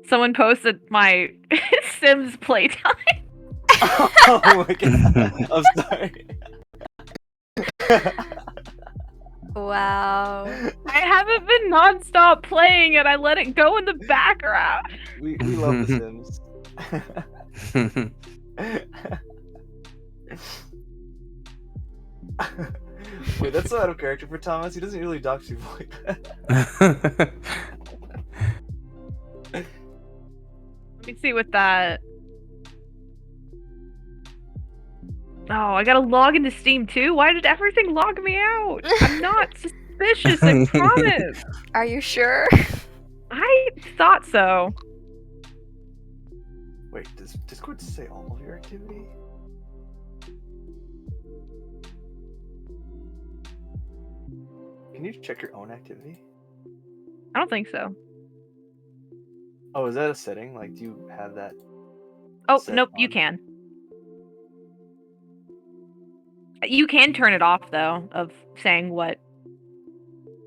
Someone posted my Sims playtime. Oh my god. I'm sorry. Wow. I haven't been nonstop playing it. I let it go in the background. We love The Sims. Wait, that's so out of character for Thomas. He doesn't really dox people like that. Let me see what that. Oh, I gotta log into Steam too? Why did everything log me out? I'm not suspicious, I promise. Are you sure? I thought so. Wait, does Discord say all of your activity? Can you check your own activity? I don't think so. Oh, is that a setting? Like, do you have that? Oh, set nope, you on? can. You can turn it off, though, of saying what...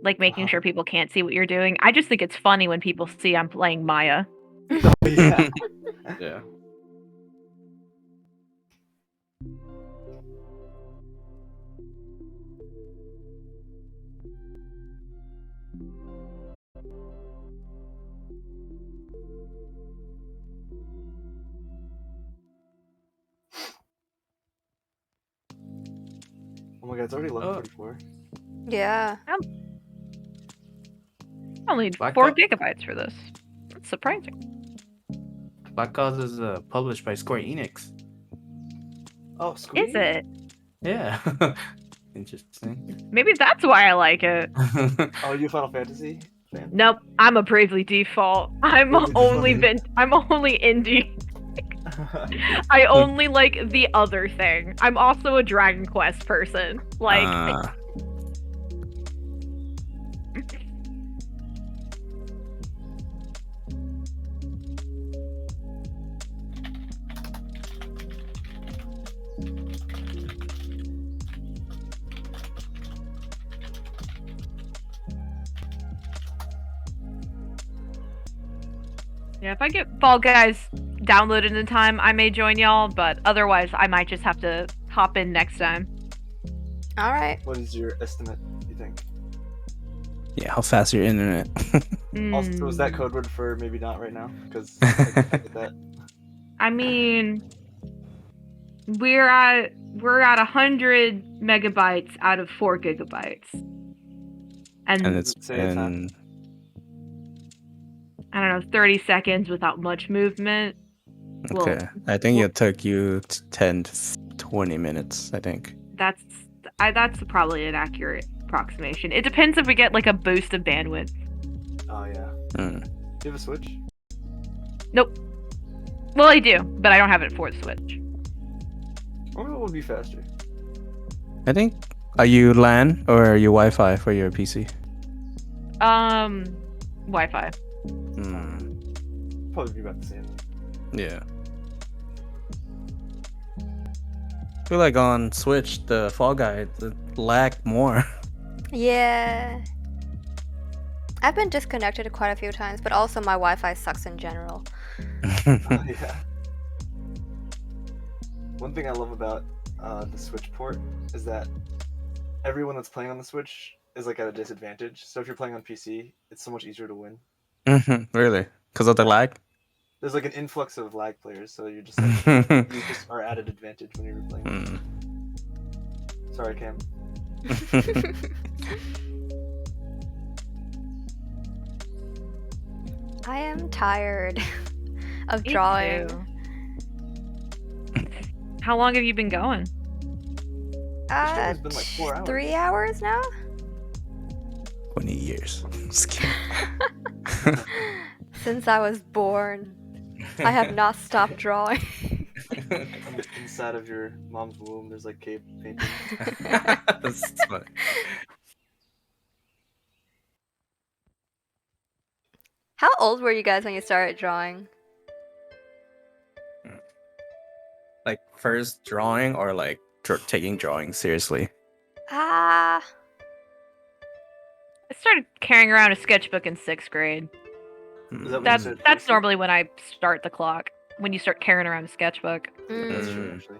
Like, making sure people can't see what you're doing. I just think it's funny when people see I'm playing Maya. Oh, yeah. Yeah. Oh my god, it's already 11:44. Yeah. I only need Black 4 Ops. gigabytes for this. That's surprising. Black Ops is published by Square Enix. Oh, Squeak. Is it? Yeah. Interesting. Maybe that's why I like it. Oh, you a Final Fantasy fan? Nope, I'm a Bravely Default. I'm Bravely only Default. I'm only indie. I only like the other thing. I'm also a Dragon Quest person. Like, yeah, if I get Fall Guys downloaded in time, I may join y'all, but otherwise I might just have to hop in next time. Alright. What is your estimate, you think? Yeah, how fast your internet? Also, is that code word for maybe not right now? Because I get that. I mean, we're at 100 megabytes out of 4 gigabytes. And it's Say it's not. been... I don't know, 30 seconds without much movement. Well, Okay. I think it took you 10 to 20 minutes, I think. That's probably an accurate approximation. It depends if we get like a boost of bandwidth. Oh yeah. you have a Switch? Nope. Well, I do, but I don't have it for the Switch. Or it would be faster. I think. Are you LAN or are you Wi-Fi for your PC? Wi-Fi. Probably be about the same. Yeah. I feel like on Switch, the Fall Guy, the lag more. Yeah. I've been disconnected quite a few times, but also my Wi-Fi sucks in general. Oh, yeah. One thing I love about the Switch port is that everyone that's playing on the Switch is like at a disadvantage. So if you're playing on PC, it's so much easier to win. Really? Because of the lag? There's like an influx of lag players, so you're just like you just are at an advantage when you're playing. Sorry, Cam. I am tired of Me drawing. too. How long have you been going? It's been like 4 hours. 3 hours now? 20 years. Just kidding. Since I was born, I have not stopped drawing. Inside of your mom's womb, there's like cave paintings. That's funny. How old were you guys when you started drawing? Like first drawing or like taking drawing seriously? Ah, I started carrying around a sketchbook in 6th grade. Is that what you That's said, that's Casey? normally when I start the clock. When you start carrying around a sketchbook. That's true, actually.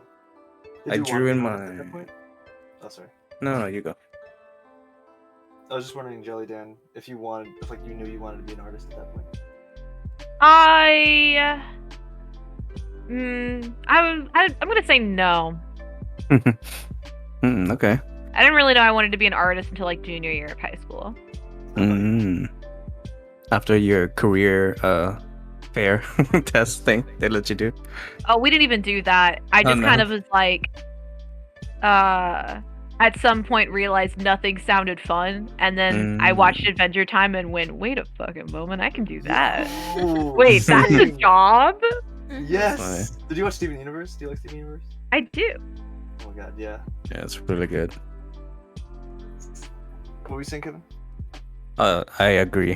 Did I you drew want to in be an artist at that my- point? Oh, sorry. No, you go. I was just wondering, Jelly Dan, if you knew you wanted to be an artist at that point. I'm gonna say no. Okay. I didn't really know I wanted to be an artist until like junior year of high school. After your career fair test thing they let you do? Oh, we didn't even do that. I just no. kind of was like, at some point realized nothing sounded fun, and then I watched Adventure Time and went, wait a fucking moment, I can do that. Yo, Wait, that's a same. job? Yes! Did you watch Steven Universe? Do you like Steven Universe? I do. Oh my god, yeah. Yeah, it's really good. What were you saying, Kevin? I agree.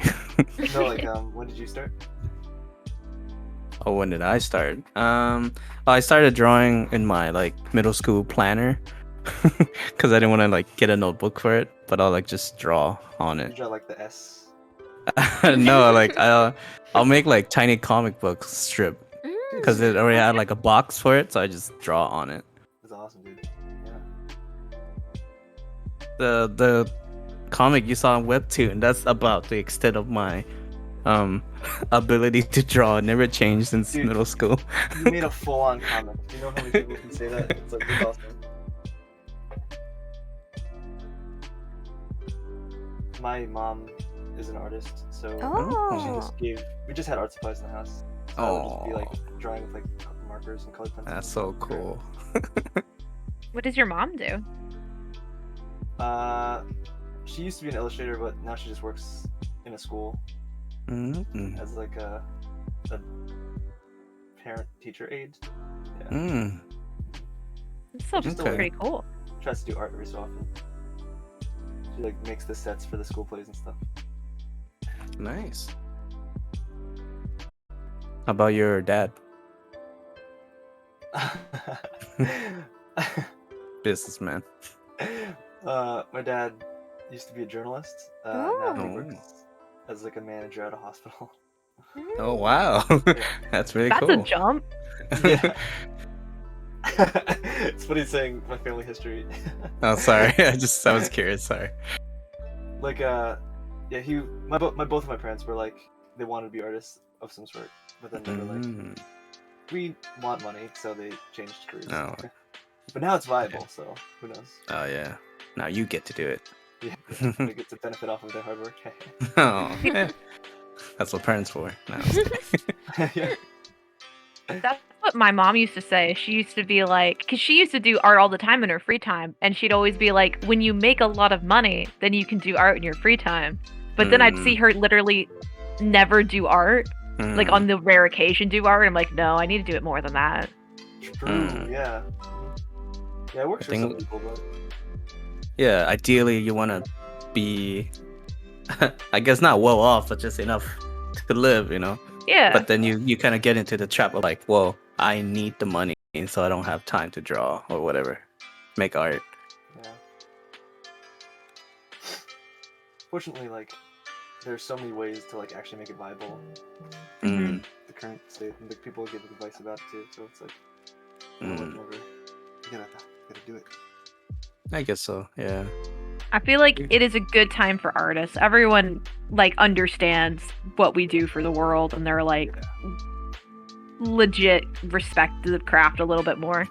No, like, when did you start? Oh, when did I start? I started drawing in my like middle school planner because I didn't want to like get a notebook for it, but I'll like just draw on You it. draw like the S? No, like I'll make like tiny comic book strip because it already had like a box for it, so I just draw on it. That's awesome, dude. Yeah. The comic you saw on Webtoon, that's about the extent of my ability to draw. It never changed since Dude. middle school. You made a full-on comic. Do you know how many people can say that? It's like, that's awesome. My mom is an artist, so she Oh. we just had art supplies in the house. So I would just be like drawing with like markers and colored pencils. That's so cool. What does your mom do? She used to be an illustrator, but now she just works in a school as like a parent-teacher aide. Yeah. It's still Okay. pretty cool. Tries to do art every so often. She like makes the sets for the school plays and stuff. Nice. How about your dad? Businessman. My dad used to be a journalist. Now he works as like a manager at a hospital. Oh wow, that's really That's cool. a jump. Yeah. It's funny saying my family history. Oh, sorry. I was curious. Sorry. Like yeah, both of my parents were like they wanted to be artists of some sort, but then they were like, we want money, so they changed careers. Oh. But now it's viable, so who knows? Oh yeah. Now you get to do it. Yeah, they get to benefit off of their hard work. Oh, yeah. That's what parents for. No. Yeah. That's what my mom used to say. She used to be like, because she used to do art all the time in her free time, and she'd always be like, when you make a lot of money, then you can do art in your free time. But then I'd see her literally never do art. Like on the rare occasion do art. I'm like, no, I need to do it more than that. True, yeah. Yeah, it works for some people, but... Yeah, ideally you want to be, I guess not well off, but just enough to live, you know? Yeah. But then you kind of get into the trap of like, well, I need the money, so I don't have time to draw or whatever. Make art. Yeah. Fortunately, like, there's so many ways to like actually make it viable. The current state, and like, people give advice about it too. So it's like, whatever. You gotta do it. I guess so. Yeah. I feel like it is a good time for artists. Everyone like understands what we do for the world, and they're like legit respect the craft a little bit more,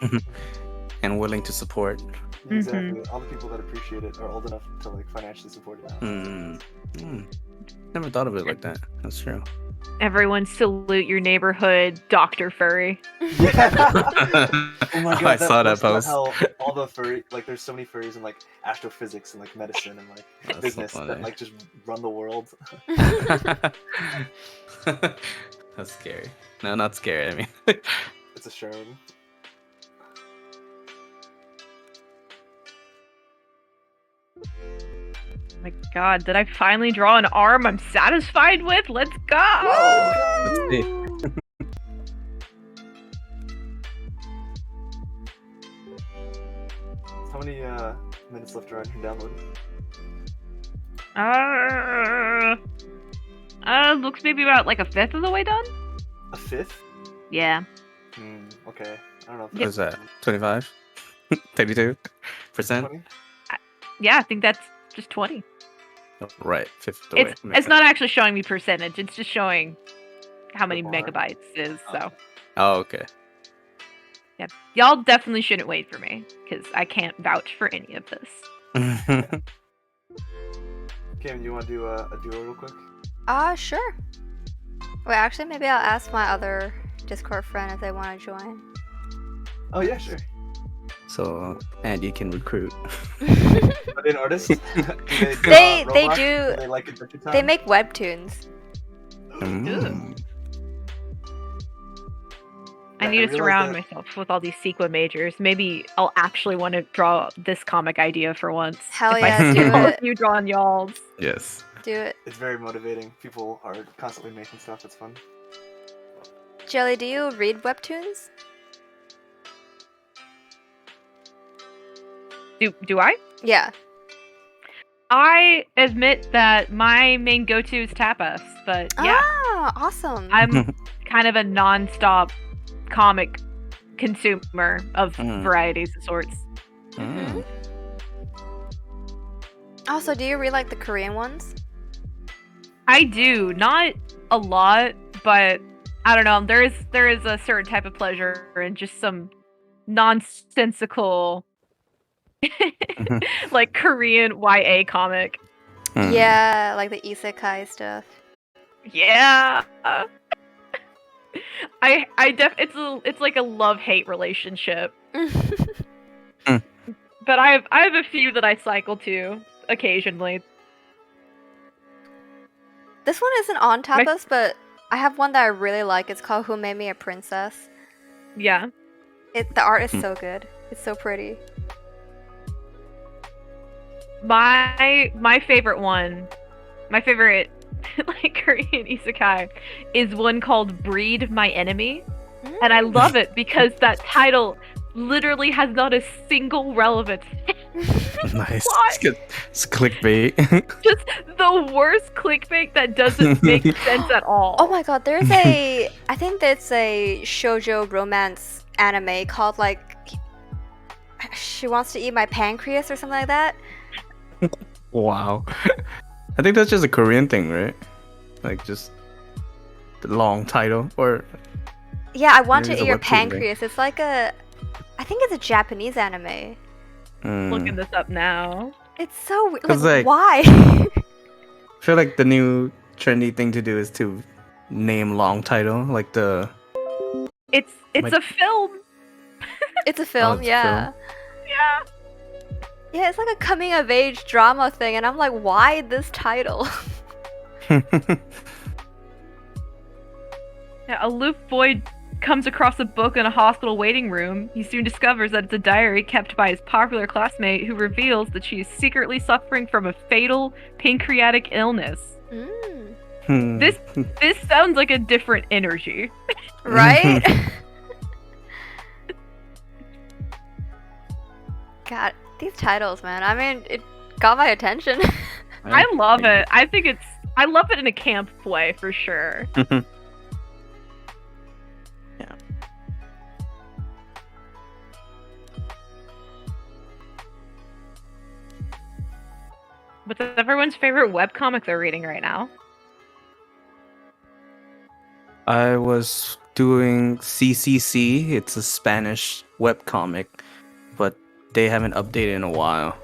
and willing to support. Exactly. All the people that appreciate it are old enough to like financially support it now. Never thought of it like that. That's true. Everyone salute your neighborhood Dr. Furry. Yeah. Oh my god, I saw that post. How all the furry, like, there's so many furries in like astrophysics and like medicine and like business that like just run the world. That's scary. No, not scary. I mean, it's a shame. My god, did I finally draw an arm I'm satisfied with? Let's go! Let's see. How many minutes left are on your download? Looks maybe about like a fifth of the way done? A fifth? Yeah. Okay. I don't know if What is that? 25? 32%? Yeah, I think that's just 20. Oh, right, fifth of the way. It's not actually showing me percentage, it's just showing how many megabytes is, so. Oh, okay. Yeah, y'all definitely shouldn't wait for me, because I can't vouch for any of this. Kim, you want to do a duo real quick? Sure. Wait, actually, maybe I'll ask my other Discord friend if they want to join. Oh, yeah, sure. So, Andy can recruit. Are they an artist? They do. They like Adventure Time? They make webtoons. I need to surround myself with all these sequel majors. Maybe I'll actually want to draw this comic idea for once. Hell if yeah, I do all it. of you drawing y'all's. Yes. Do it. It's very motivating. People are constantly making stuff. It's fun. Jelly, do you read webtoons? Do I? Yeah. I admit that my main go-to is tapas, but yeah. Ah, awesome. I'm kind of a non-stop comic consumer of varieties of sorts. Also, do you read like the Korean ones? I do, not a lot, but I don't know. There is a certain type of pleasure in just some nonsensical, like Korean YA comic. Yeah, like the isekai stuff. Yeah. It's like a love-hate relationship. But I have a few that I cycle to occasionally. This one isn't on tapas, but I have one that I really like. It's called Who Made Me a Princess. Yeah. The art is so good. It's so pretty. My favorite one, my favorite like Korean isekai is one called Breed My Enemy. And I love it because that title literally has not a single relevance. Nice. It's clickbait. Just the worst clickbait that doesn't make sense at all. Oh my god, there's I think that's a shoujo romance anime called like She Wants to Eat My Pancreas or something like that. Wow. I think that's just a Korean thing, right? Like just the long title or yeah, I Want to Maybe Eat it's a Your webtoon thing. Pancreas. It's like I think it's a Japanese anime. Looking this up now. It's so weird. 'Cause, Like, like- why? I feel like the new trendy thing to do is to name long title, like the It's Like- a film. It's a film, it's a yeah. Yeah. Yeah, it's like a coming of age drama thing, and I'm like, why this title? A aloof boy comes across a book in a hospital waiting room. He soon discovers that it's a diary kept by his popular classmate who reveals that she is secretly suffering from a fatal pancreatic illness. This sounds like a different energy. Right? God, these titles, man. I mean, it got my attention. I love it. I love it in a camp way for sure. Yeah. What's everyone's favorite webcomic they're reading right now? I was doing CCC. It's a Spanish webcomic, but they haven't updated in a while.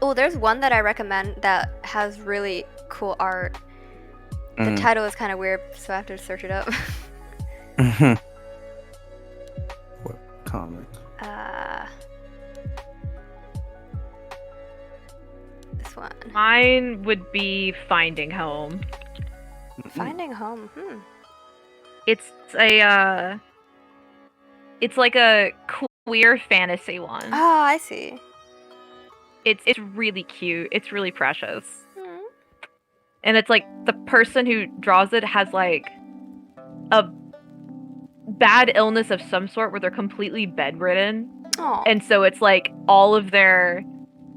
Oh, there's one that I recommend that has really cool art. The title is kind of weird, so I have to search it up. Webcomic. This one. Mine would be Finding Home. Finding Home. It's like a queer fantasy one. Oh, I see. It's really cute. It's really precious. And it's like the person who draws it has like a bad illness of some sort where they're completely bedridden. Aww. And so it's like all of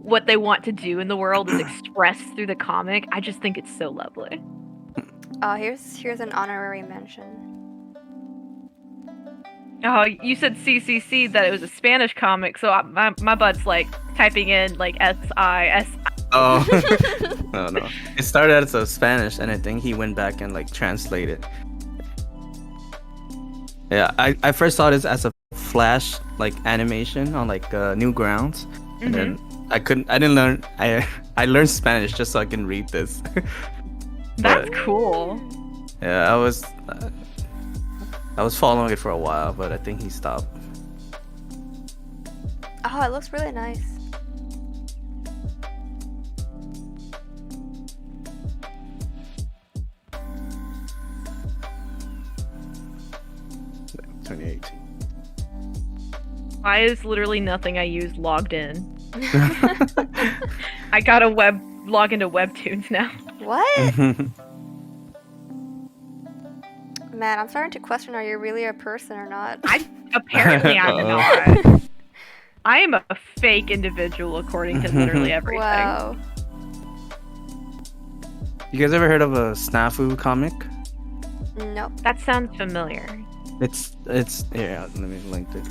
what they want to do in the world is expressed through the comic. I just think it's so lovely. Oh, here's an honorary mention. Oh, you said CCC that it was a Spanish comic, so my butt's like typing in like SIS. Oh, no. It started as a Spanish, and I think he went back and like translated. Yeah, I first saw this as a Flash like animation on like Newgrounds, and then I didn't learn. I learned Spanish just so I can read this. That's cool. Yeah, I was following it for a while, but I think he stopped. Oh, it looks really nice. Why is literally nothing I use logged in? I got a log into Webtoons now. What? Man, I'm starting to question, are you really a person or not? Apparently I'm not. I am a fake individual according to literally everything. Wow. You guys ever heard of a Snafu comic? Nope. That sounds familiar. It's yeah, let me link it.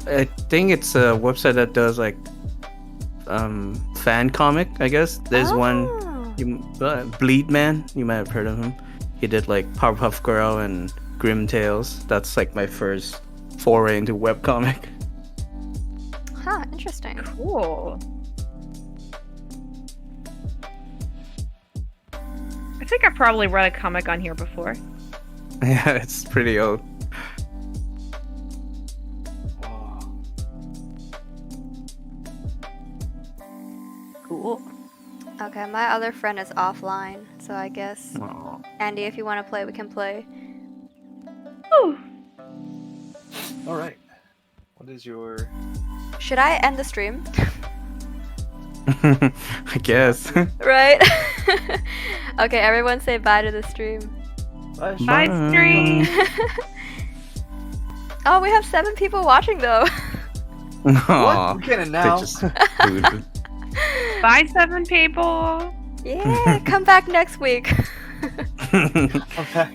I think it's a website that does like fan comic, I guess. There's one Bleed Man, you might have heard of him. He did like Powerpuff Girl and Grim Tales. That's like my first foray into webcomic. Huh, interesting. Cool. I think I probably read a comic on here before. Yeah, it's pretty old. Cool. Okay, my other friend is offline, so I guess Andy, if you want to play, we can play. Ooh. All right. What is your? Should I end the stream? I guess. Right? Okay, everyone say bye to the stream. Bye. Bye, stream. Oh, we have 7 people watching though. What? We can't now. Bye, 7 people. Yeah, come back next week. I'm back.